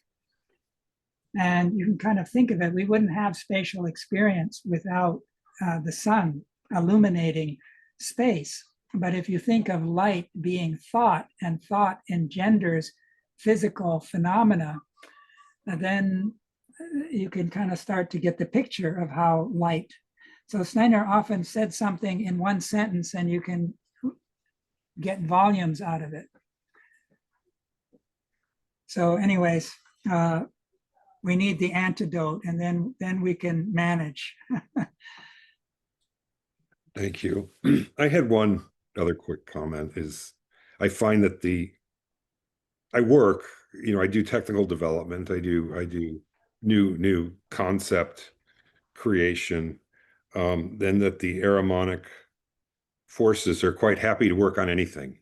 And you can kind of think of it, we wouldn't have spatial experience without the sun illuminating space. But if you think of light being thought, and thought engenders physical phenomena, then you can kind of start to get the picture of how light. So Steiner often said something in one sentence and you can get volumes out of it. So anyways, we need the antidote, and then we can manage. Thank you. I had one other quick comment is I find that I work I do technical development. I do new concept creation. Then that the Ahrimanic forces are quite happy to work on anything.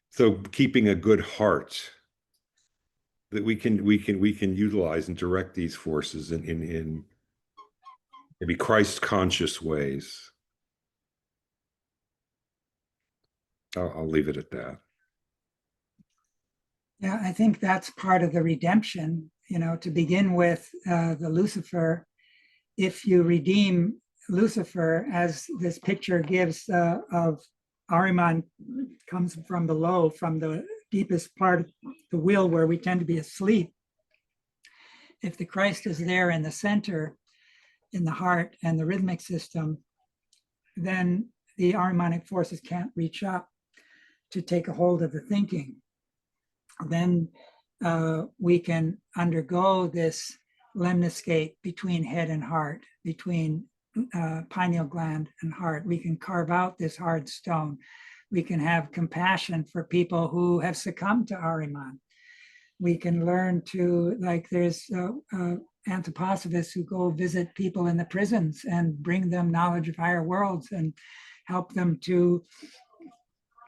So keeping a good heart that we can utilize and direct these forces in maybe Christ conscious ways. I'll leave it at that. Yeah, I think that's part of the redemption, to begin with the Lucifer. If you redeem Lucifer, as this picture gives of Ahriman comes from below, from the deepest part of the will where we tend to be asleep. If the Christ is there in the center, in the heart and the rhythmic system, then the Ahrimanic forces can't reach up to take a hold of the thinking. Then we can undergo this lemniscate between head and heart, between pineal gland and heart. We can carve out this hard stone. We can have compassion for people who have succumbed to Ahriman. We can learn to, like there's anthroposophists who go visit people in the prisons and bring them knowledge of higher worlds and help them to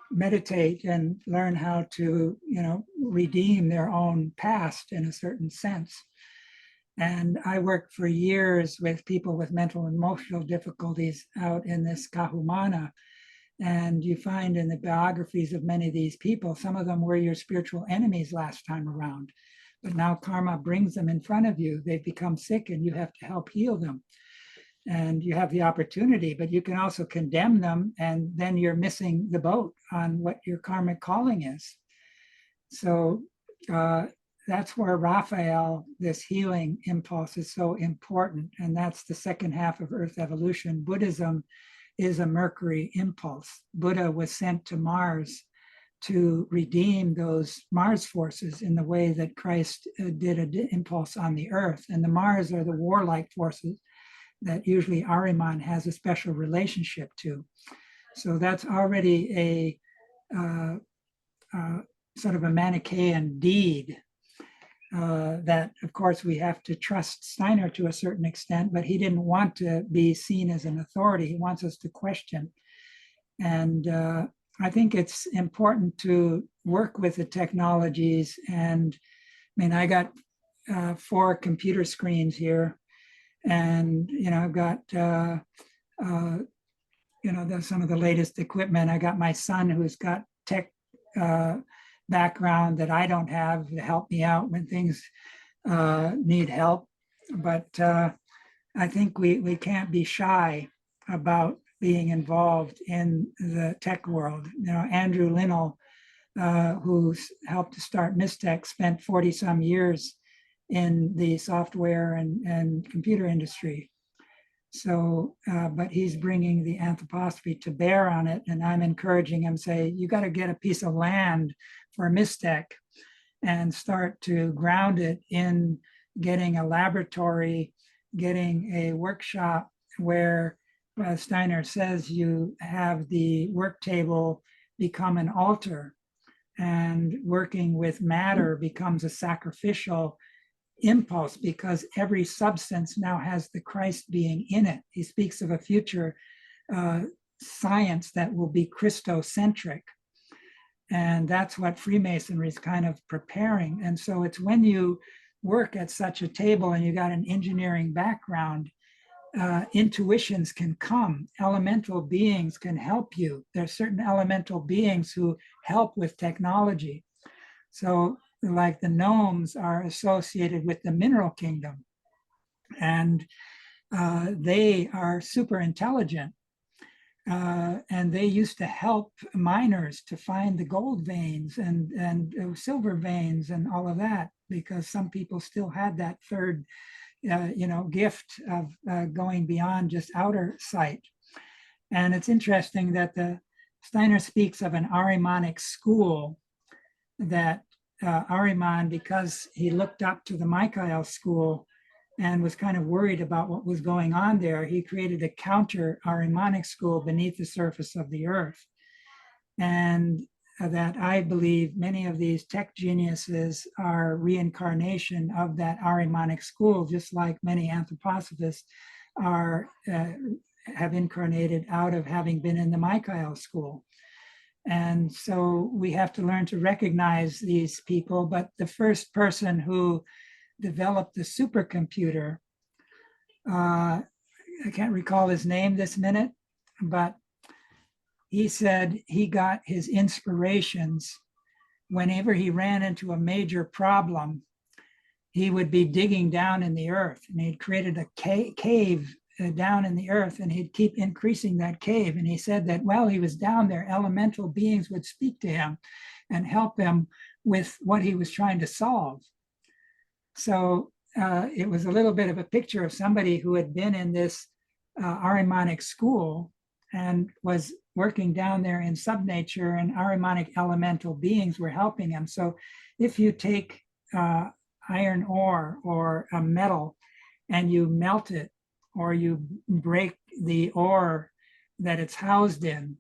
meditate and learn how to, redeem their own past in a certain sense. And I worked for years with people with mental and emotional difficulties out in this Kahumana. And you find in the biographies of many of these people, some of them were your spiritual enemies last time around, but now karma brings them in front of you. They've become sick and you have to help heal them. And you have the opportunity, but you can also condemn them, and then you're missing the boat on what your karmic calling is. So that's where Raphael, this healing impulse, is so important. And that's the second half of Earth evolution. Buddhism is a Mercury impulse. Buddha was sent to Mars to redeem those Mars forces in the way that Christ did an impulse on the Earth. And the Mars are the warlike forces that usually Ahriman has a special relationship to. So that's already a sort of a Manichaean deed that, of course, we have to trust Steiner to a certain extent, but he didn't want to be seen as an authority. He wants us to question. And I think it's important to work with the technologies. And I mean, I got 4 computer screens here. And, I've got, some of the latest equipment. I got my son who's got tech background that I don't have to help me out when things need help. But I think we can't be shy about being involved in the tech world. Andrew Linnell, who's helped to start Mystech, spent 40 some years in the software and computer industry. So, but he's bringing the anthroposophy to bear on it. And I'm encouraging him, say, you got to get a piece of land for Mystech and start to ground it in getting a laboratory, getting a workshop where Steiner says you have the work table become an altar, and working with matter becomes a sacrificial impulse, because every substance now has the Christ being in it. He speaks of a future science that will be Christocentric. And that's what Freemasonry is kind of preparing. And so it's when you work at such a table and you got an engineering background, intuitions can come. Elemental beings can help you. There's certain elemental beings who help with technology. So like the gnomes are associated with the mineral kingdom, and they are super intelligent. And they used to help miners to find the gold veins and silver veins and all of that, because some people still had that third, gift of going beyond just outer sight. And it's interesting that the Steiner speaks of an Ahrimanic school, that Ahriman, because he looked up to the Michael school and was kind of worried about what was going on there, he created a counter Ahrimanic school beneath the surface of the earth. And that I believe many of these tech geniuses are reincarnation of that Ahrimanic school, just like many anthroposophists are have incarnated out of having been in the Michael school. And so we have to learn to recognize these people. But the first person who developed the supercomputer, I can't recall his name this minute, but he said he got his inspirations whenever he ran into a major problem. He would be digging down in the earth, and he'd created a cave down in the earth, and he'd keep increasing that cave. And he said that while he was down there, elemental beings would speak to him and help him with what he was trying to solve. So it was a little bit of a picture of somebody who had been in this Ahrimanic school and was working down there in subnature, and Ahrimanic elemental beings were helping him. So if you take iron ore or a metal and you melt it, or you break the ore that it's housed in,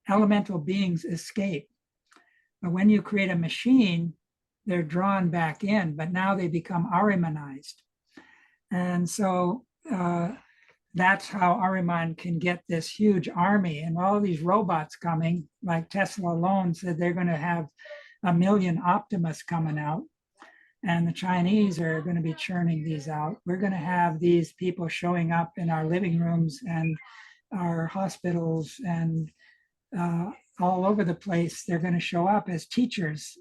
elemental beings escape. But when you create a machine, they're drawn back in, but now they become Ahrimanized. And so that's how Ahriman can get this huge army, and all these robots coming, like Tesla alone said they're going to have 1 million Optimus coming out, and the Chinese are going to be churning these out. We're going to have these people showing up in our living rooms and our hospitals and all over the place. They're going to show up as teachers.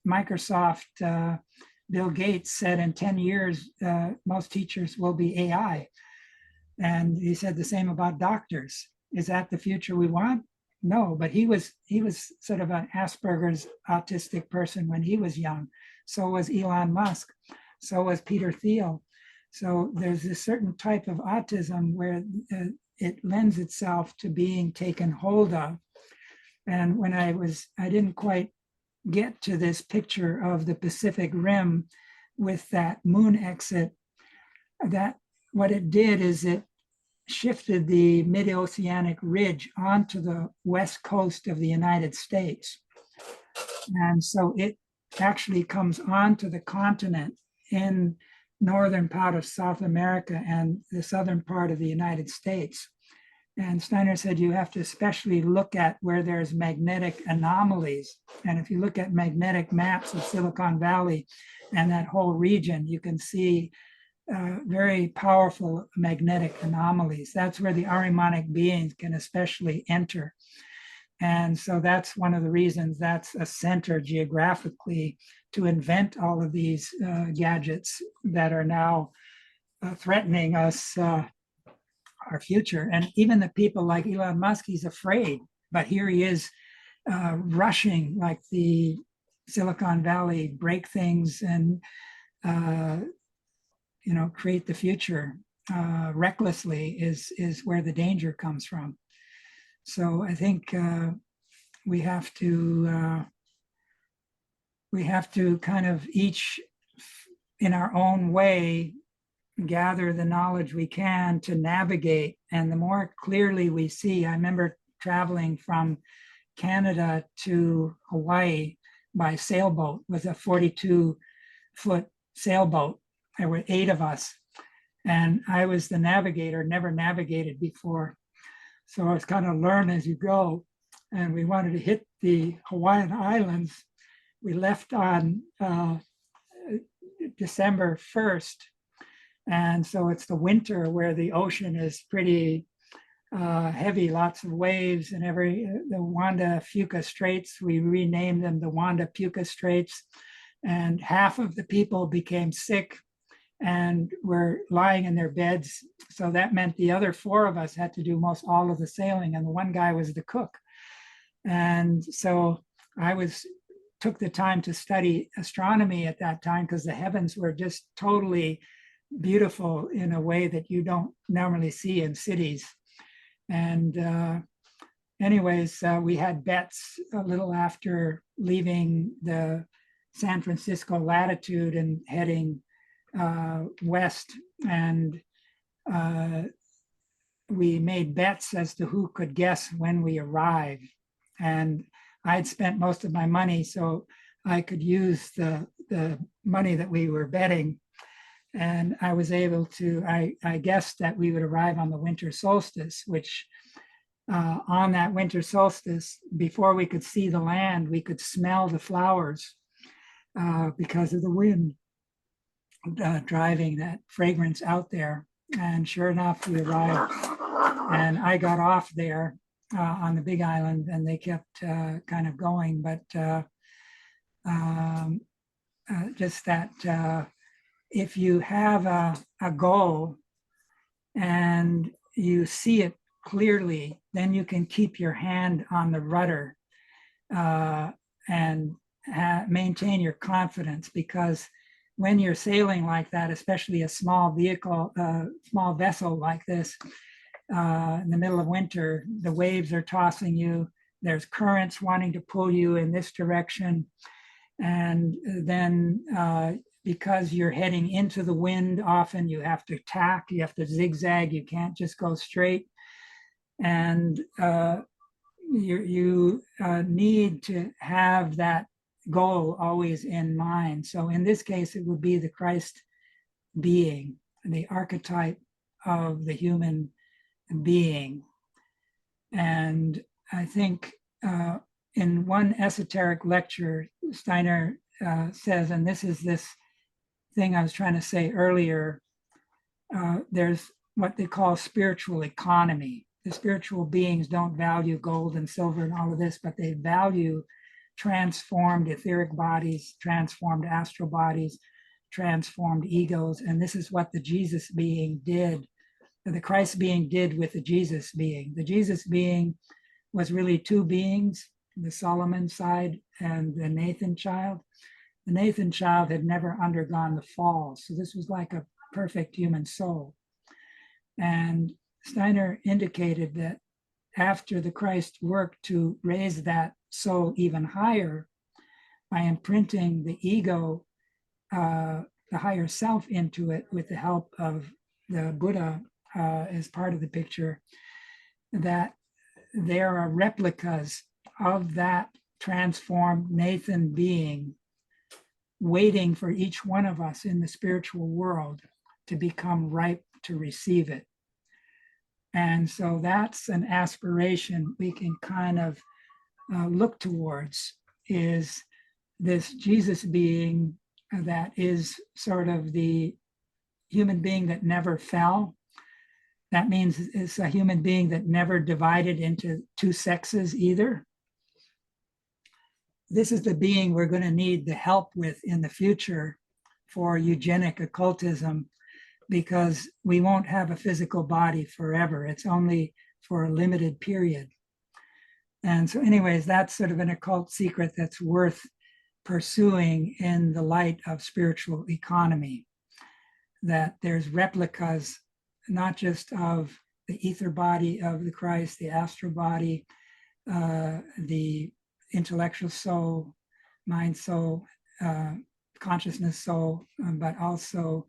Microsoft, Bill Gates said in 10 years, most teachers will be AI. And he said the same about doctors. Is that the future we want? No, but he was sort of an Asperger's autistic person when he was young. So was Elon Musk. So was Peter Thiel. So there's this certain type of autism where it lends itself to being taken hold of. And when I didn't quite get to this picture of the Pacific Rim with that moon exit, that what it did is it shifted the mid-oceanic ridge onto the west coast of the United States. And so it actually comes onto the continent in northern part of South America and the southern part of the United States. And Steiner said you have to especially look at where there's magnetic anomalies. And if you look at magnetic maps of Silicon Valley and that whole region, you can see very powerful magnetic anomalies. That's where the Ahrimanic beings can especially enter. And so that's one of the reasons that's a center geographically to invent all of these gadgets that are now threatening us, our future. And even the people like Elon Musk, he's afraid, but here he is rushing like the Silicon Valley, break things and create the future recklessly is where the danger comes from. So I think we have to kind of each in our own way gather the knowledge we can to navigate. And the more clearly we see, I remember traveling from Canada to Hawaii by sailboat with a 42-foot sailboat. There were 8 of us, and I was the navigator, never navigated before. So I was kind of learn as you go. And we wanted to hit the Hawaiian Islands. We left on December 1st. And so it's the winter where the ocean is pretty heavy, lots of waves, and the Wanda Fuca Straits, we renamed them the Wanda Puka Straits. And half of the people became sick and were lying in their beds. So that meant the other 4 of us had to do most all of the sailing, and the one guy was the cook. And so I took the time to study astronomy at that time because the heavens were just totally beautiful in a way that you don't normally see in cities. And anyways, we had bets a little after leaving the San Francisco latitude and heading west, and we made bets as to who could guess when we arrive. And I'd spent most of my money, so I could use the money that we were betting. And I was able to, I guessed that we would arrive on the winter solstice, which on that winter solstice, before we could see the land, we could smell the flowers because of the wind driving that fragrance out there. And sure enough, we arrived, and I got off there on the Big Island, and they kept kind of going. But just that if you have a goal and you see it clearly, then you can keep your hand on the rudder and maintain your confidence, because when you're sailing like that, especially a small vehicle, small vessel like this, in the middle of winter, the waves are tossing you. There's currents wanting to pull you in this direction. And then because you're heading into the wind, often you have to tack, you have to zigzag, you can't just go straight. And you need to have that goal always in mind. So in this case, it would be the Christ being, the archetype of the human being. And I think in one esoteric lecture, Steiner says, and this is this thing I was trying to say earlier, there's what they call spiritual economy. The spiritual beings don't value gold and silver and all of this, but they value transformed etheric bodies, transformed astral bodies, transformed egos. And this is what the Jesus being did, the Christ being did with the Jesus being. The Jesus being was really two beings, the Solomon side and the Nathan child. The Nathan child had never undergone the fall. So this was like a perfect human soul. And Steiner indicated that after the Christ worked to raise that soul even higher by imprinting the ego, the higher self into it with the help of the Buddha as part of the picture, that there are replicas of that transformed Nathan being waiting for each one of us in the spiritual world to become ripe to receive it. And so that's an aspiration we can kind of look towards, is this Jesus being that is sort of the human being that never fell. That means it's a human being that never divided into two sexes either. This is the being we're going to need the help with in the future for eugenic occultism, because we won't have a physical body forever. It's only for a limited period. And so anyways, that's sort of an occult secret that's worth pursuing in the light of spiritual economy, that there's replicas, not just of the ether body of the Christ, the astral body, the intellectual soul, mind soul, consciousness soul, but also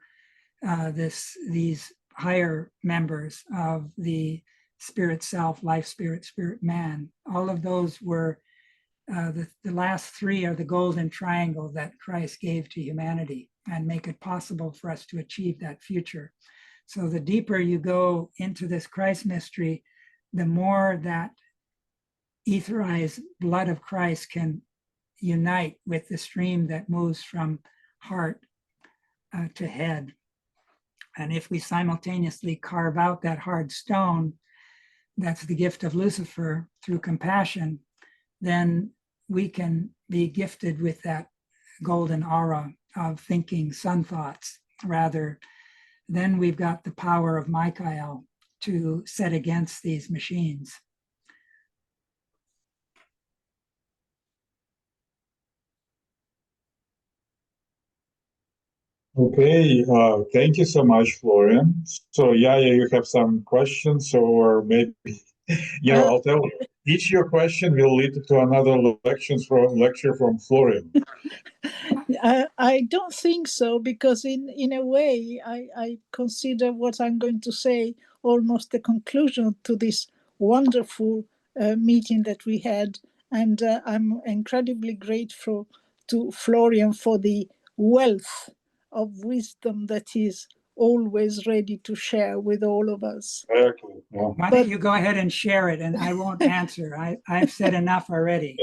these higher members of the spirit self, life spirit, spirit man. All of those were, the last three are the golden triangle that Christ gave to humanity and make it possible for us to achieve that future. So the deeper you go into this Christ mystery, the more that etherized blood of Christ can unite with the stream that moves from heart to head. And if we simultaneously carve out that hard stone, that's the gift of Lucifer through compassion, then we can be gifted with that golden aura of thinking sun thoughts. Rather, then we've got the power of Michael to set against these machines. Okay, thank you so much, Florian. So Yaya, you have some questions, or maybe, I'll tell you, each your question will lead to another lecture from Florian. I don't think so, because in a way, I consider what I'm going to say almost the conclusion to this wonderful meeting that we had And I'm incredibly grateful to Florian for the wealth of wisdom that he's always ready to share with all of us. Exactly. Yeah. Why don't you go ahead and share it, and I won't answer. I've said enough already.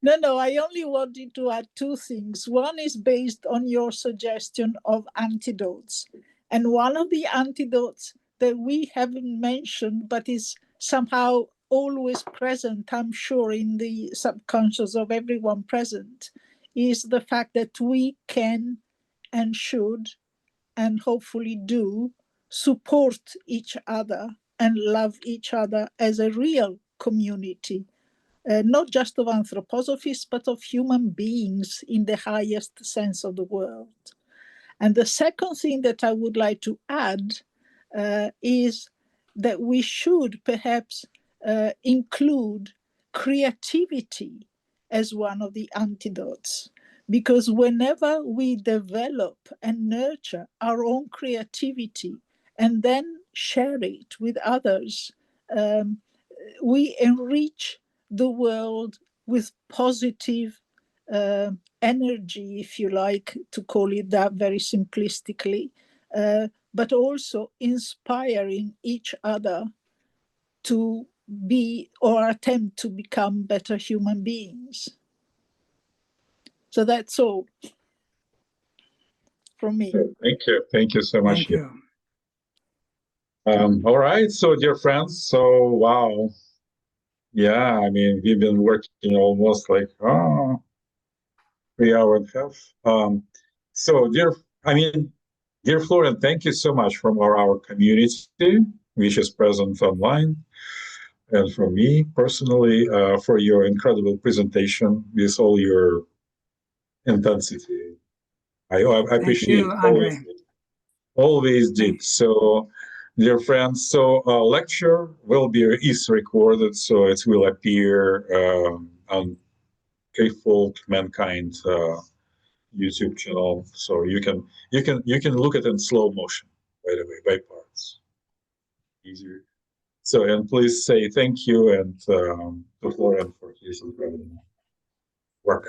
No, I only wanted to add two things. One is based on your suggestion of antidotes. And one of the antidotes that we haven't mentioned, but is somehow always present, I'm sure, in the subconscious of everyone present, is the fact that we can and should, and hopefully do, support each other and love each other as a real community. Not just of anthroposophists, but of human beings in the highest sense of the word. And the second thing that I would like to add is that we should perhaps include creativity as one of the antidotes. Because whenever we develop and nurture our own creativity and then share it with others, we enrich the world with positive energy, if you like to call it that very simplistically, but also inspiring each other to be or attempt to become better human beings. So that's all from me. Thank you. Thank you so much. Thank you. All right. So, dear friends, so wow. Yeah, I mean, we've been working almost like 3 hours and a half. So, dear Florian, thank you so much from our community, which is present online, and from me personally, for your incredible presentation with all your intensity. I appreciate you, Andre. always did. So, dear friends, so lecture is recorded, so it will appear on Faithful Mankind YouTube channel, so you can look at it in slow motion, by the way, by parts. Easier. So, and please say thank you and to Florian for his incredible work.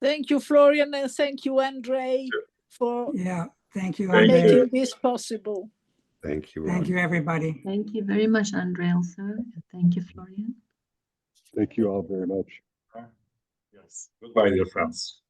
Thank you, Florian, and thank you, Andre, for Thank you, Thank Andre. making this possible. Thank you. Thank you, everybody. Thank you very much, Andre, also. And thank you, Florian. Thank you all very much. Yes. Goodbye, dear friends.